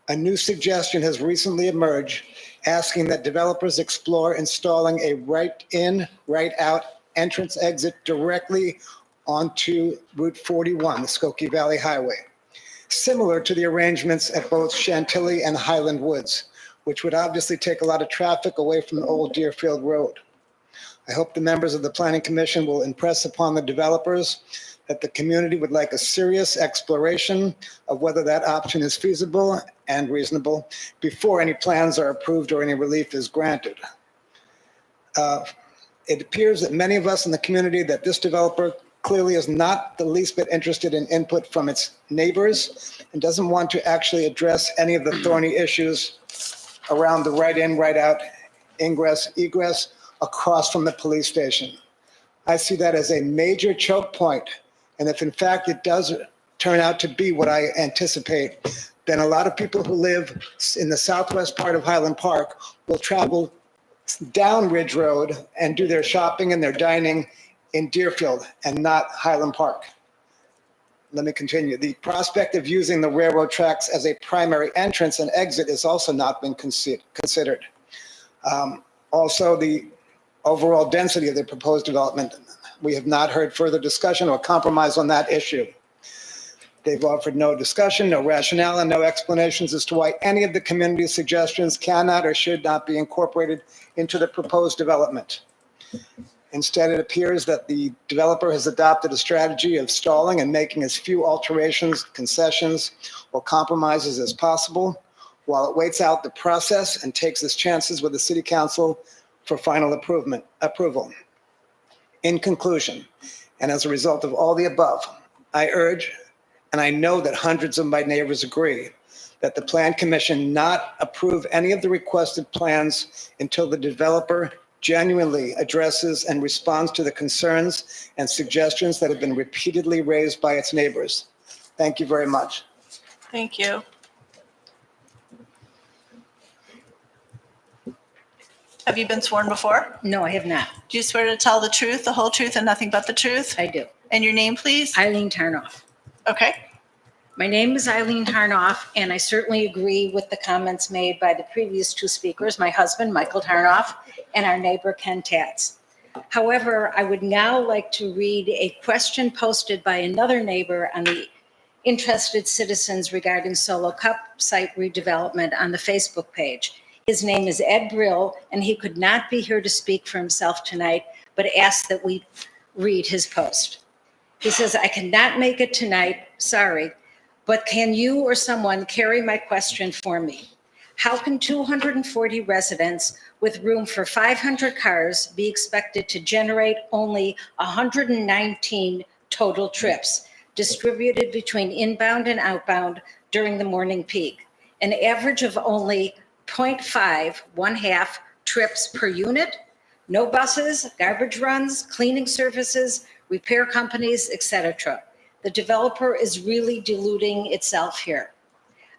A new suggestion has recently emerged asking that developers explore installing a right-in, right-out entrance exit directly onto Route 41, the Skokie Valley Highway, similar to the arrangements at both Chantilly and Highland Woods, which would obviously take a lot of traffic away from the old Deerfield Road. I hope the members of the Planning Commission will impress upon the developers that the community would like a serious exploration of whether that option is feasible and reasonable before any plans are approved or any relief is granted. It appears that many of us in the community that this developer clearly is not the least bit interested in input from its neighbors and doesn't want to actually address any of the thorny issues around the right-in, right-out ingress, egress across from the police station. I see that as a major choke point. And if in fact it does turn out to be what I anticipate, then a lot of people who live in the southwest part of Highland Park will travel down Ridge Road and do their shopping and their dining in Deerfield and not Highland Park. Let me continue. The prospect of using the railroad tracks as a primary entrance and exit has also not been considered. Also, the overall density of the proposed development. We have not heard further discussion or compromise on that issue. They've offered no discussion, no rationale, and no explanations as to why any of the community's suggestions cannot or should not be incorporated into the proposed development. Instead, it appears that the developer has adopted a strategy of stalling and making as few alterations, concessions, or compromises as possible while it waits out the process and takes its chances with the city council for final approval. In conclusion, and as a result of all the above, I urge, and I know that hundreds of my neighbors agree, that the Plan Commission not approve any of the requested plans until the developer genuinely addresses and responds to the concerns and suggestions that have been repeatedly raised by its neighbors. Thank you very much. Thank you. Have you been sworn before? No, I have not. Do you swear to tell the truth, the whole truth, and nothing but the truth? I do. And your name, please? Eileen Tarnoff. Okay. My name is Eileen Tarnoff, and I certainly agree with the comments made by the previous two speakers, my husband, Michael Tarnoff, and our neighbor, Ken Tatz. However, I would now like to read a question posted by another neighbor on the Interested Citizens regarding Solo Cup site redevelopment on the Facebook page. His name is Ed Brill, and he could not be here to speak for himself tonight, but asked that we read his post. He says, I cannot make it tonight, sorry, but can you or someone carry my question for me? How can 240 residents with room for 500 cars be expected to generate only 119 total trips distributed between inbound and outbound during the morning peak? An average of only 0.5, one-half trips per unit? No buses, garbage runs, cleaning services, repair companies, etc. The developer is really deluding itself here.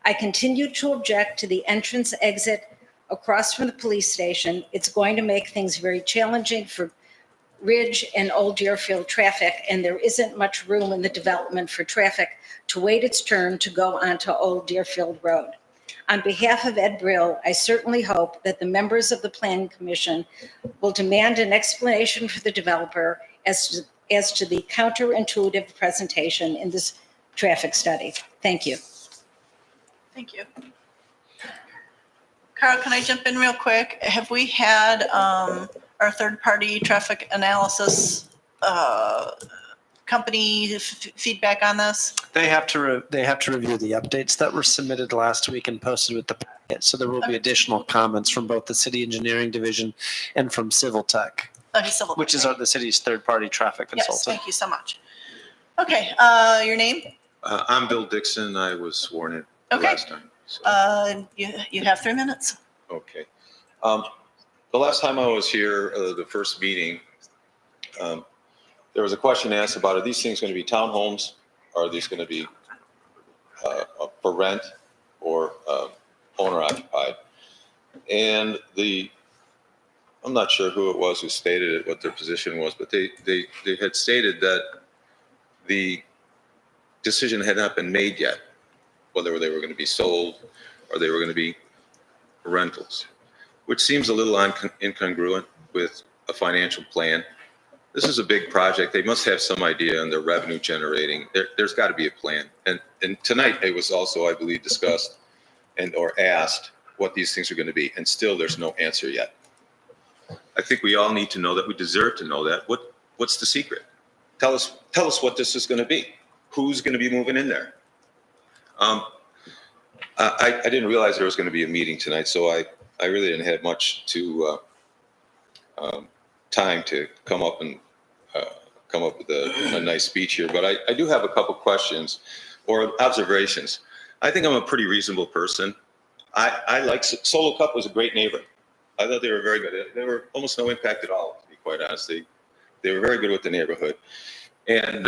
I continue to object to the entrance exit across from the police station. It's going to make things very challenging for Ridge and Old Deerfield traffic, and there isn't much room in the development for traffic to wait its turn to go onto Old Deerfield Road. On behalf of Ed Brill, I certainly hope that the members of the Planning Commission will demand an explanation for the developer as to the counterintuitive presentation in this traffic study. Thank you. Thank you. Carl, can I jump in real quick? Have we had our third-party traffic analysis company feedback on this? They have to review the updates that were submitted last week and posted with the packet. So there will be additional comments from both the city engineering division and from Civil Tech, which is the city's third-party traffic Yes, consultant. thank you so much. Okay, your name? I'm Bill Dixon. I was sworn in Okay. last time. You have 3 minutes. Okay. The last time I was here, the first meeting, there was a question asked about, are these things going to be townhomes? Or are these going to be for rent or owner occupied? And I'm not sure who it was who stated it, what their position was, but they had stated that the decision had not been made yet, whether they were going to be sold or they were going to be rentals, which seems a little incongruent with a financial plan. This is a big project. They must have some idea on their revenue generating. There's got to be a plan. And tonight it was also, I believe, discussed or asked what these things are going to be. And still there's no answer yet. I think we all need to know that. We deserve to know that. What's the secret? Tell us what this is going to be. Who's going to be moving in there? I didn't realize there was going to be a meeting tonight, so I really didn't have much to time to come up with a nice speech here. But I do have a couple questions or observations. I think I'm a pretty reasonable person. I like Solo Cup was a great neighbor. I thought they were very good. They were almost no impact at all, to be quite honest. They were very good with the neighborhood. And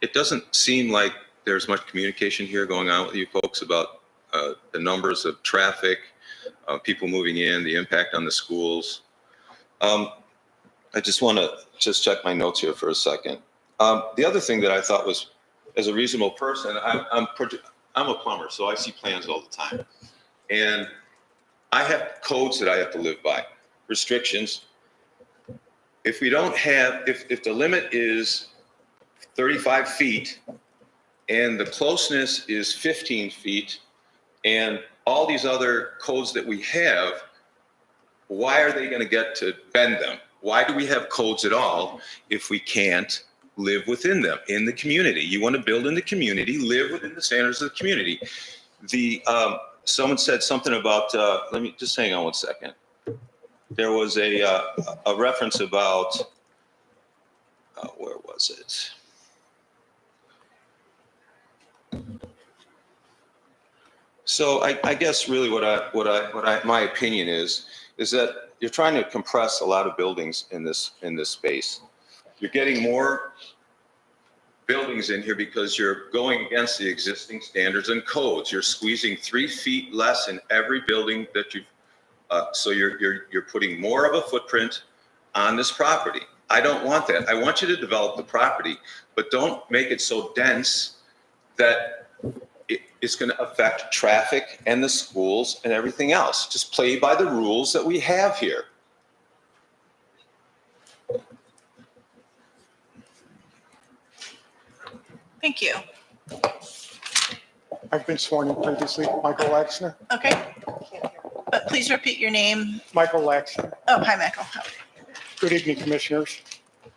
it doesn't seem like there's much communication here going on with you folks about the numbers of traffic, people moving in, the impact on the schools. I just want to check my notes here for a second. The other thing that I thought was, as a reasonable person, I'm a plumber, so I see plans all the time. And I have codes that I have to live by, restrictions. If we don't have, if the limit is 35 feet and the closeness is 15 feet and all these other codes that we have, why are they going to get to bend them? Why do we have codes at all if we can't live within them in the community? You want to build in the community, live within the standards of the community. Someone said something about, let me just hang on one second. There was a reference about, where was it? So I guess really my opinion is that you're trying to compress a lot of buildings in this space. You're getting more buildings in here because you're going against the existing standards and codes. You're squeezing 3 feet less in every building that you've, so you're putting more of a footprint on this property. I don't want that. I want you to develop the property, but don't make it so dense that it's going to affect traffic and the schools and everything else. Just play by the rules that we have here. Thank you. I've been sworn in previously, Michael Laxner. Okay. But please repeat your name. Michael Laxner. Oh, hi, Michael. Good evening, Commissioners.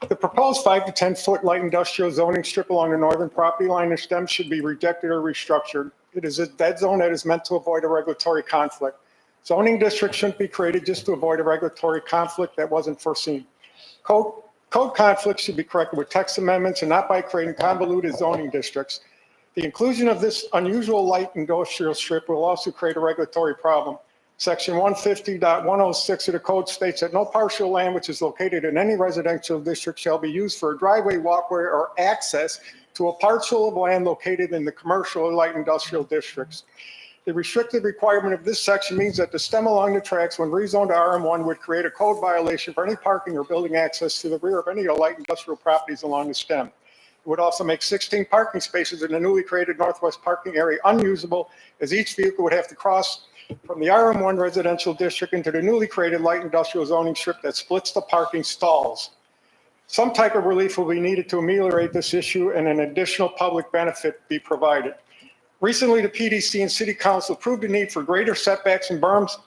The proposed 5 to 10 foot light industrial zoning strip along the northern property line of STEM should be rejected or restructured. It is a dead zone that is meant to avoid a regulatory conflict. Zoning districts shouldn't be created just to avoid a regulatory conflict that wasn't foreseen. Code conflicts should be corrected with text amendments and not by creating convoluted zoning districts. The inclusion of this unusual light industrial strip will also create a regulatory problem. Section 150.106 of the code states that no parcel land which is located in any residential district shall be used for a driveway, walkway, or access to a parcel of land located in the commercial or light industrial districts. The restricted requirement of this section means that the stem along the tracks when rezoned to RM1 would create a code violation for any parking or building access to the rear of any of the light industrial properties along the stem. It would also make 16 parking spaces in the newly created northwest parking area unusable, as each vehicle would have to cross from the RM1 residential district into the newly created light industrial zoning strip that splits the parking stalls. Some type of relief will be needed to ameliorate this issue and an additional public benefit be provided. Recently, the PDC and City Council approved the need for greater setbacks and berms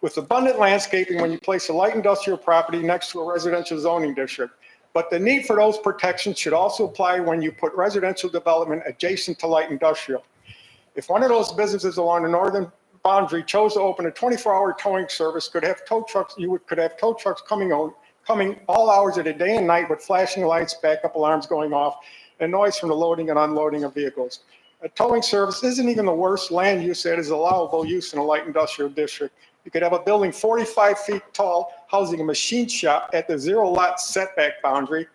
with abundant landscaping when you place a light industrial property next to a residential zoning district. But the need for those protections should also apply when you put residential development adjacent to light industrial. If one of those businesses along the northern boundary chose to open a 24-hour towing service, could have tow trucks coming all hours of the day and night with flashing lights, backup alarms going off, and noise from the loading and unloading of vehicles. A towing service isn't even the worst land use that is allowable use in a light industrial district. You could have a building 45 feet tall housing a machine shop at the 0 lot setback boundary,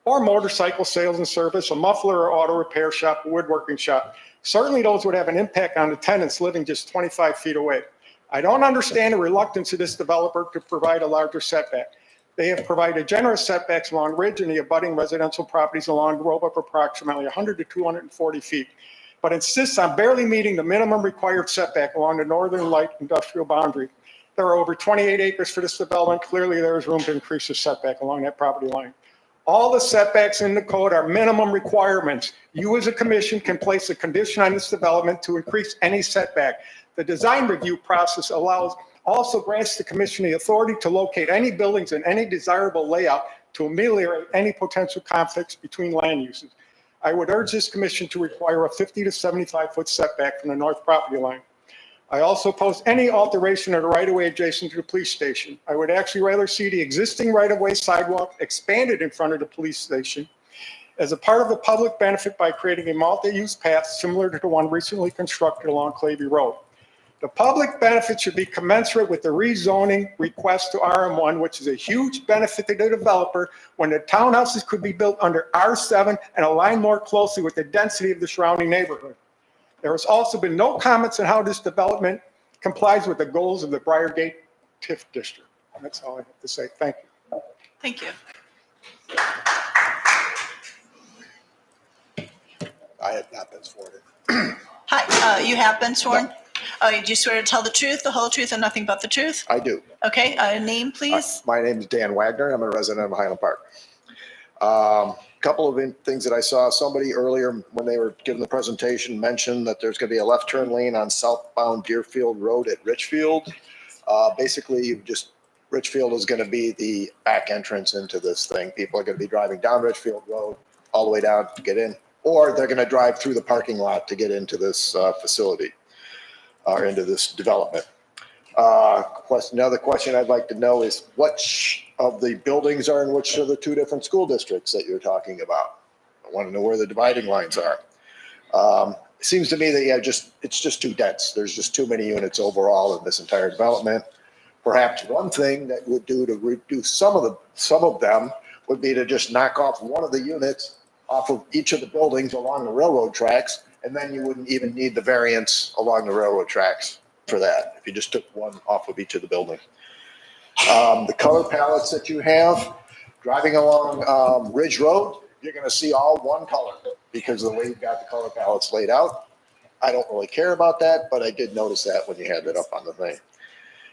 or motorcycle sales and service, a muffler or auto repair shop, a woodworking shop. Certainly those would have an impact on the tenants living just 25 feet away. I don't understand the reluctance of this developer to provide a larger setback. They have provided generous setbacks along Ridge and the abutting residential properties along the road of approximately 100 to 240 feet, but insists on barely meeting the minimum required setback along the northern light industrial boundary. There are over 28 acres for this development. Clearly, there is room to increase the setback along that property line. All the setbacks in the code are minimum requirements. You as a commission can place a condition on this development to increase any setback. The design review process also grants the commission the authority to locate any buildings in any desirable layout to ameliorate any potential conflicts between land uses. I would urge this commission to require a 50 to 75 foot setback from the north property line. I also oppose any alteration of the right-of-way adjacent to the police station. I would actually rather see the existing right-of-way sidewalk expanded in front of the police station as a part of the public benefit by creating a multi-use path similar to the one recently constructed along Clavey Road. The public benefit should be commensurate with the rezoning request to RM1, which is a huge benefit to the developer when the townhouses could be built under R7 and align more closely with the density of the surrounding neighborhood. There has also been no comments on how this development complies with the goals of the Briargate TIF district. And that's all I have to say. Thank you. Thank you. I have not been sworn in. Hi, you have been sworn? Do you swear to tell the truth, the whole truth, and nothing but the truth? I do. Okay, name, please? My name is Dan Wagner. I'm a resident of Highland Park. Couple of things that I saw. Somebody earlier, when they were giving the presentation, mentioned that there's going to be a left turn lane on southbound Deerfield Road at Richfield. Basically, Richfield is going to be the back entrance into this thing. People are going to be driving down Richfield Road all the way down to get in, or they're going to drive through the parking lot to get into this facility or into this development. Another question I'd like to know is which of the buildings are in which of the two different school districts that you're talking about? I want to know where the dividing lines are. It seems to me that it's just too dense. There's just too many units overall in this entire development. Perhaps one thing that would do to reduce some of them would be to just knock off one of the units off of each of the buildings along the railroad tracks, and then you wouldn't even need the variance along the railroad tracks for that, if you just took one off of each of the buildings. The color palettes that you have, driving along Ridge Road, you're gonna see all one color because of the way you've got the color palettes laid out. I don't really care about that, but I did notice that when you had that up on the thing.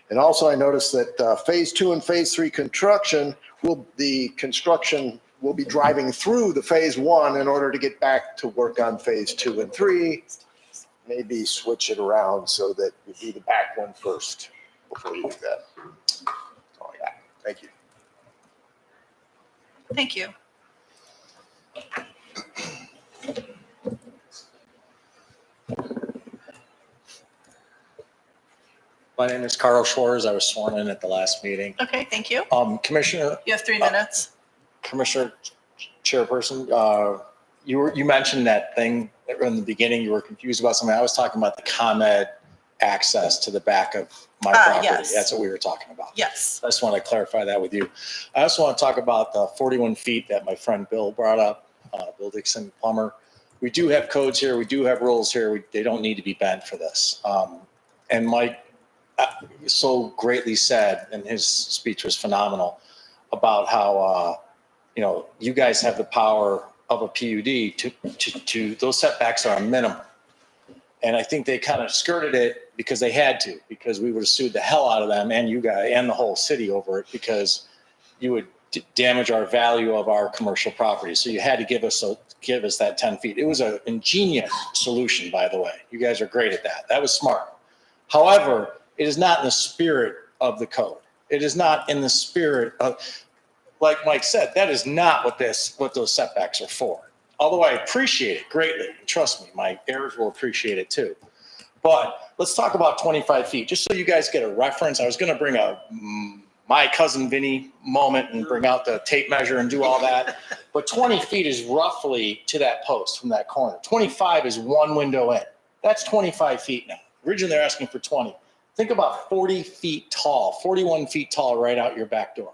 And also I noticed that phase 2 and phase 3 construction will be driving through the phase 1 in order to get back to work on phase 2 and 3. Maybe switch it around so that you do the back one first before you do that. That's all I got. Thank you. Thank you. My name is Carl Schwartz. I was sworn in at the last meeting. Okay, thank you. Commissioner. You have 3 minutes. Commissioner Chairperson, you mentioned that thing in the beginning. You were confused about something. I was talking about the ComEd access to the back of my property. Yes. That's what we were talking about. Yes. I just want to clarify that with you. I also want to talk about the 41 feet that my friend Bill brought up, Bill Dixon, plumber. We do have codes here. We do have rules here. They don't need to be bent for this. And Mike so greatly said, and his speech was phenomenal, about how, you guys have the power of a PUD to those setbacks are a minimum. And I think they kind of skirted it because they had to, because we would have sued the hell out of them and you guys and the whole city over it, because you would damage our value of our commercial property. So you had to give us that 10 feet. It was an ingenious solution, by the way. You guys are great at that. That was smart. However, it is not in the spirit of the code. It is not in the spirit of, like Mike said, that is not what those setbacks are for. Although I appreciate it greatly. Trust me, my heirs will appreciate it too. But let's talk about 25 feet, just so you guys get a reference. I was going to bring a my cousin Vinny moment and bring out the tape measure and do all that. But 20 feet is roughly to that post from that corner. 25 is one window in. That's 25 feet now. Originally, they're asking for 20. Think about 40 feet tall, 41 feet tall right out your back door.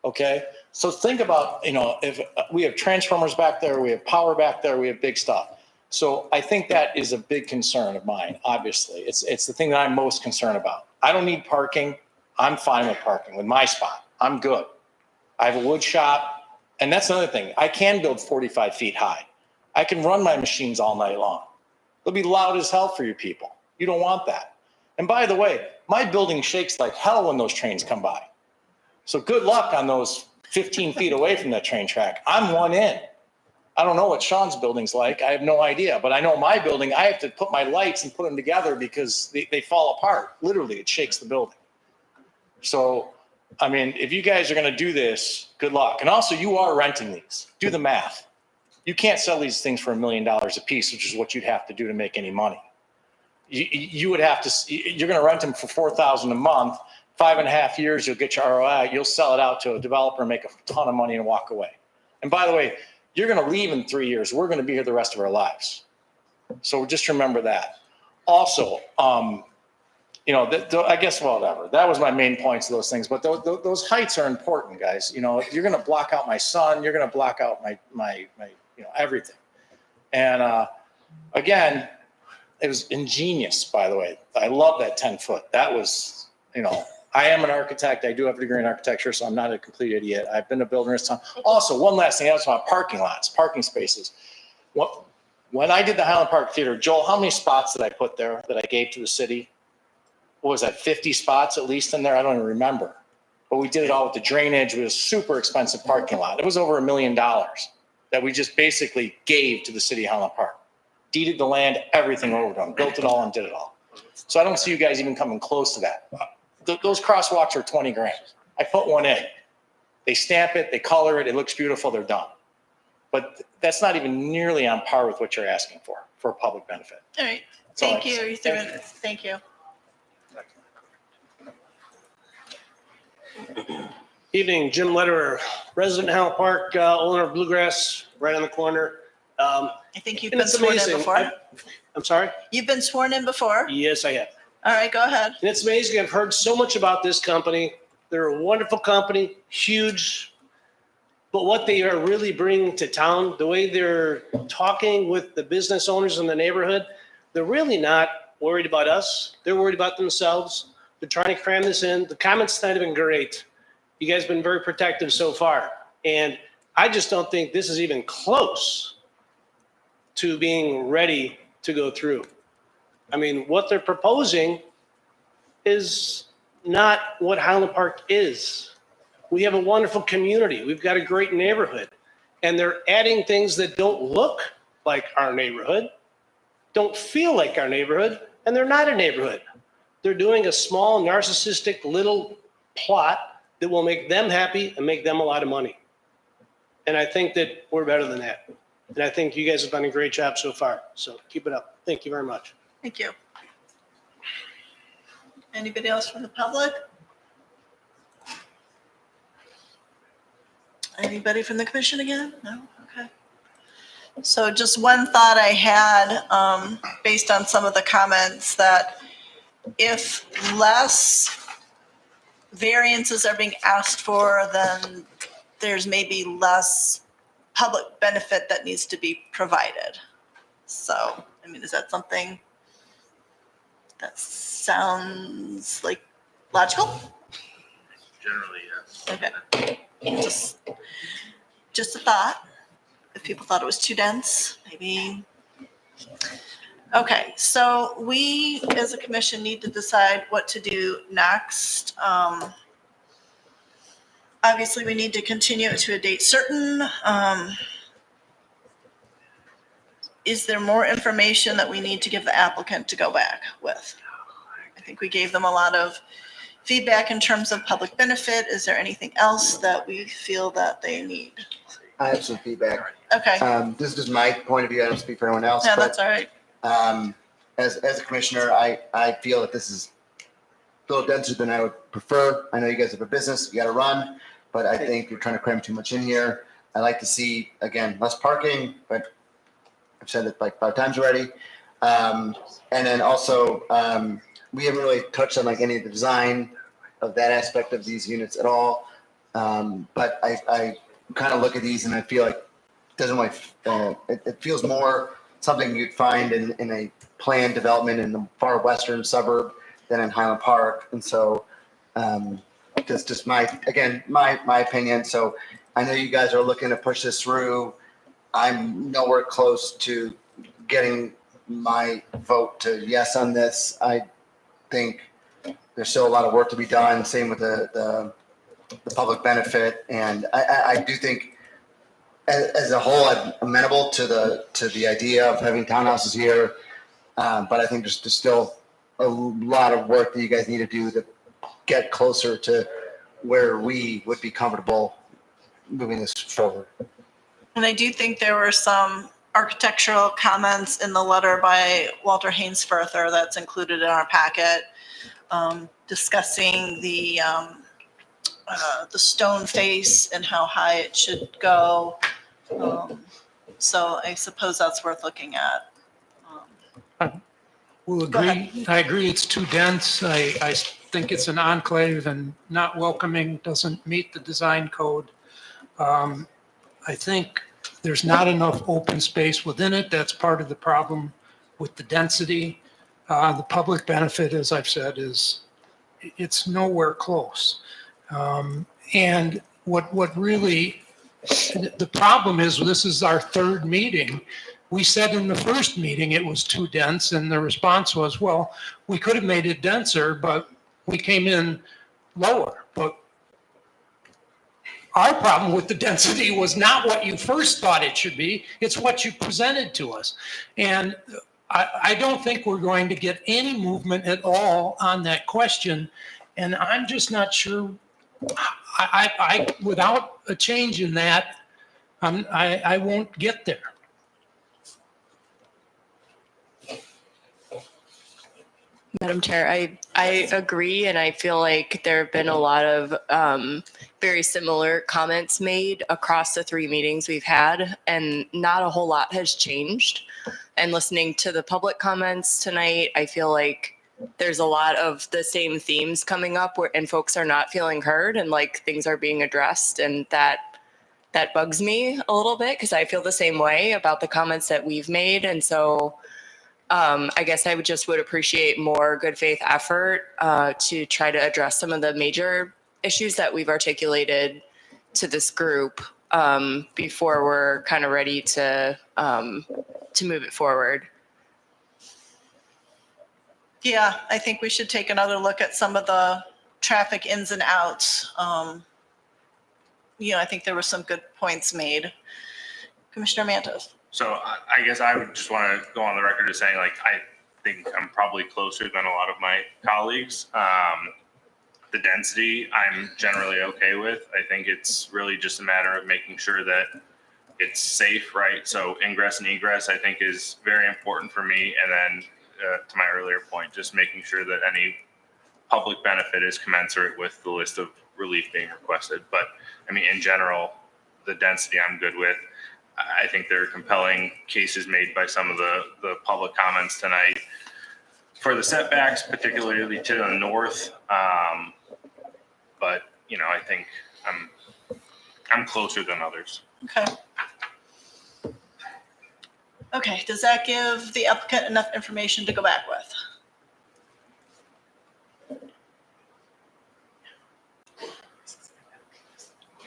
Okay? So think about, if we have transformers back there, we have power back there, we have big stuff. So I think that is a big concern of mine, obviously. It's the thing that I'm most concerned about. I don't need parking. I'm fine with parking with my spot. I'm good. I have a wood shop. And that's another thing. I can build 45 feet high. I can run my machines all night long. They'll be loud as hell for you people. You don't want that. And by the way, my building shakes like hell when those trains come by. So good luck on those 15 feet away from that train track. I'm one in. I don't know what Sean's building's like. I have no idea. But I know my building, I have to put my lights and put them together because they fall apart. Literally, it shakes the building. So, I mean, if you guys are going to do this, good luck. And also, you are renting these. Do the math. You can't sell these things for $1 million a piece, which is what you'd have to do to make any money. You would have to, you're going to rent them for $4,000 a month, 5.5 years, you'll get your ROI, you'll sell it out to a developer, make a ton of money and walk away. And by the way, you're going to leave in 3 years. We're going to be here the rest of our lives. So just remember that. Also, I guess, whatever. That was my main points of those things. But those heights are important, guys. You're going to block out my son. You're going to block out my everything. And again, it was ingenious, by the way. I love that 10 foot. That was, I am an architect. I do have a degree in architecture, so I'm not a complete idiot. I've been a builder in this town. Also, one last thing. I was about parking lots, parking spaces. When I did the Highland Park Theater, Joel, how many spots did I put there that I gave to the city? What was that, 50 spots at least in there? I don't even remember. But we did it all with the drainage. It was a super expensive parking lot. It was over $1 million that we just basically gave to the city of Highland Park. Deeded the land, everything over to them, built it all and did it all. So I don't see you guys even coming close to that. Those crosswalks are 20 grand. I put one in. They stamp it, they color it, it looks beautiful, they're done. But that's not even nearly on par with what you're asking for public benefit. All right. That's all I Thank you. have to You're say. 3 minutes. Thank you. Evening, Jim Lederer, resident of Highland Park, owner of Bluegrass, right on the corner. I think you've And been it's sworn in amazing. before. I'm sorry? You've been sworn in before? Yes, I have. All right, go ahead. And it's amazing. I've heard so much about this company. They're a wonderful company, huge. But what they are really bringing to town, the way they're talking with the business owners in the neighborhood, they're really not worried about us. They're worried about themselves. They're trying to cram this in. The comments tonight have been great. You guys have been very protective so far. And I just don't think this is even close to being ready to go through. I mean, what they're proposing is not what Highland Park is. We have a wonderful community. We've got a great neighborhood. And they're adding things that don't look like our neighborhood, don't feel like our neighborhood, and they're not a neighborhood. They're doing a small, narcissistic little plot that will make them happy and make them a lot of money. And I think that we're better than that. And I think you guys have done a great job so far. So keep it up. Thank you very much. Thank you. Anybody else from the public? Anybody from the commission again? No? Okay. So just one thought I had based on some of the comments, that if less variances are being asked for, then there's maybe less public benefit that needs to be provided. So, I mean, is that something that sounds like logical? Generally, yes. Okay. Just a thought. If people thought it was too dense, maybe. Okay, so we as a commission need to decide what to do next. Obviously, we need to continue it to a date certain. Is there more information that we need to give the applicant to go back with? I think we gave them a lot of feedback in terms of public benefit. Is there anything else that we feel that they need? I have some feedback. Okay. This is just my point of view. I don't speak for anyone else. No, but, that's all right. As a commissioner, I feel that this is little denser than I would prefer. I know you guys have a business, you gotta run, but I think you're trying to cram too much in here. I like to see, again, less parking, but I've said it like 5 times already. And then also, we haven't really touched on like any of the design of that aspect of these units at all. But I kind of look at these and I feel like it doesn't like, it feels more something you'd find in a planned development in the far western suburb than in Highland Park. And so, just my opinion. So I know you guys are looking to push this through. I'm nowhere close to getting my vote to yes on this. I think there's still a lot of work to be done. Same with the public benefit. And I do think as a whole, I'm amenable to the idea of having townhouses here. But I think there's still a lot of work that you guys need to do to get closer to where we would be comfortable moving this forward. And I do think there were some architectural comments in the letter by Walter Hainsfurther that's included in our packet, discussing the stone face and how high it should go. So I suppose that's worth looking at. Will Go agree. I agree it's too dense. I think it's an enclave and not welcoming, doesn't meet the design code. I think there's not enough open space within it. That's part of the problem with the density. The public benefit, as I've said, it's nowhere close. And what really, the problem is, this is our third meeting. We said in the first meeting it was too dense, and the response was, well, we could have made it denser, but we came in lower. But our problem with the density was not what you first thought it should be, it's what you presented to us. And I don't think we're going to get any movement at all on that question. And I'm just not sure, I without a change in that, I won't get there. Madam Chair, I agree, and I feel like there have been a lot of very similar comments made across the 3 meetings we've had, and not a whole lot has changed. And listening to the public comments tonight, I feel like there's a lot of the same themes coming up, and folks are not feeling heard, and like things are being addressed, and that bugs me a little bit because I feel the same way about the comments that we've made, and so. I guess I would appreciate more good faith effort to try to address some of the major issues that we've articulated to this group before we're kind of ready to move it forward. Yeah, I think we should take another look at some of the traffic ins and outs. I think there were some good points made. Commissioner Mantos. So I guess I would just want to go on the record as saying, like, I think I'm probably closer than a lot of my colleagues. The density I'm generally okay with. I think it's really just a matter of making sure that it's safe, right? So ingress and egress, I think, is very important for me. And then to my earlier point, just making sure that any public benefit is commensurate with the list of relief being requested. But I mean, in general, the density I'm good with. I think there are compelling cases made by some of the public comments tonight for the setbacks, particularly to the north. But I think I'm closer than others. Okay. Okay, does that give the applicant enough information to go back with?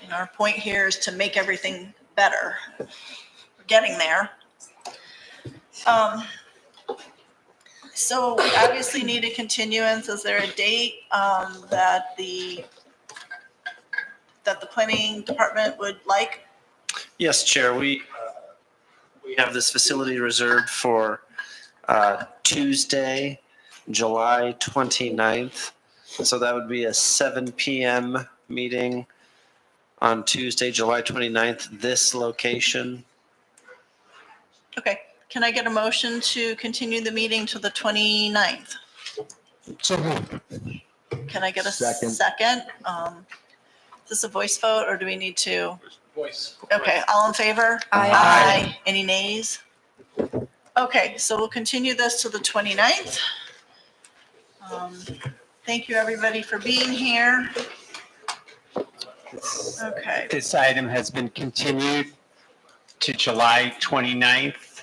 And our point here is to make everything better. We're getting there. So we obviously need a continuance. Is there a date that the planning department would like? Yes, Chair, we have this facility reserved for Tuesday, July 29th. So that would be a 7 p.m. meeting on Tuesday, July 29th, this location. Okay, can I get a motion to continue the meeting to the 29th? So moved. Can I get a Second. second? Is this a voice vote or do we need to? Voice. Okay, all in favor? Aye. Any nays? Okay, so we'll continue this to the 29th. Thank you, everybody, for being here. Okay, This item has been continued to July 29th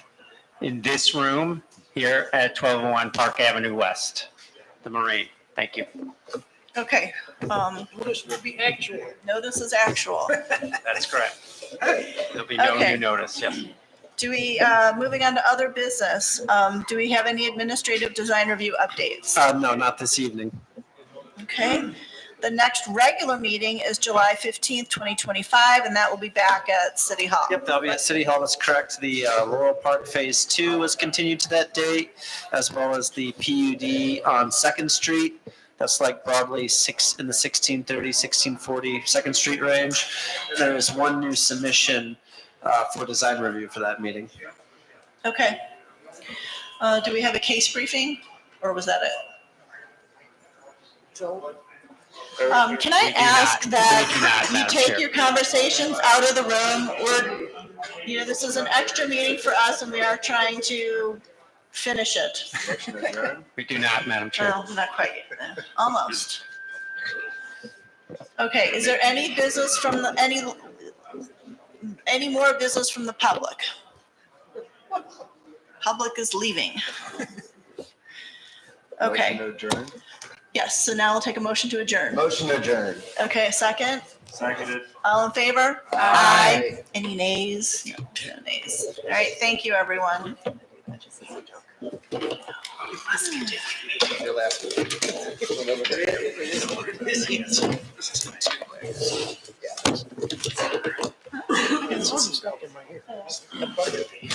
in this room here at 1201 Park Avenue West, the Marine. Thank you. okay. Notice will be actual. Notice is actual. That's correct. There'll be no Okay. new notice, yes. Do we, moving on to other business, do we have any administrative design review updates? No, not this evening. Okay, the next regular meeting is July 15th, 2025, and that will be back at City Hall. Yep, that'll be at City Hall, that's correct. The Laurel Park Phase 2 was continued to that date, as well as the PUD on Second Street. That's like broadly in the 1630, 1640 Second Street range. There is one new submission for design review for that meeting. Okay. Do we have a case briefing, or was that it? Can I ask that you take your conversations out of the room? This is an extra meeting for us, and we are trying to finish it. We do not, Madam Chair. Well, not quite yet, almost. Okay, is there any business from any more business from the public? Public is leaving. Okay, Motion to adjourn. yes, so now we'll take a motion to adjourn. Motion to adjourn. Okay, a second? Seconded. All in favor? Aye. Any nays? No nays. All right, thank you, everyone. Stuck in my ear.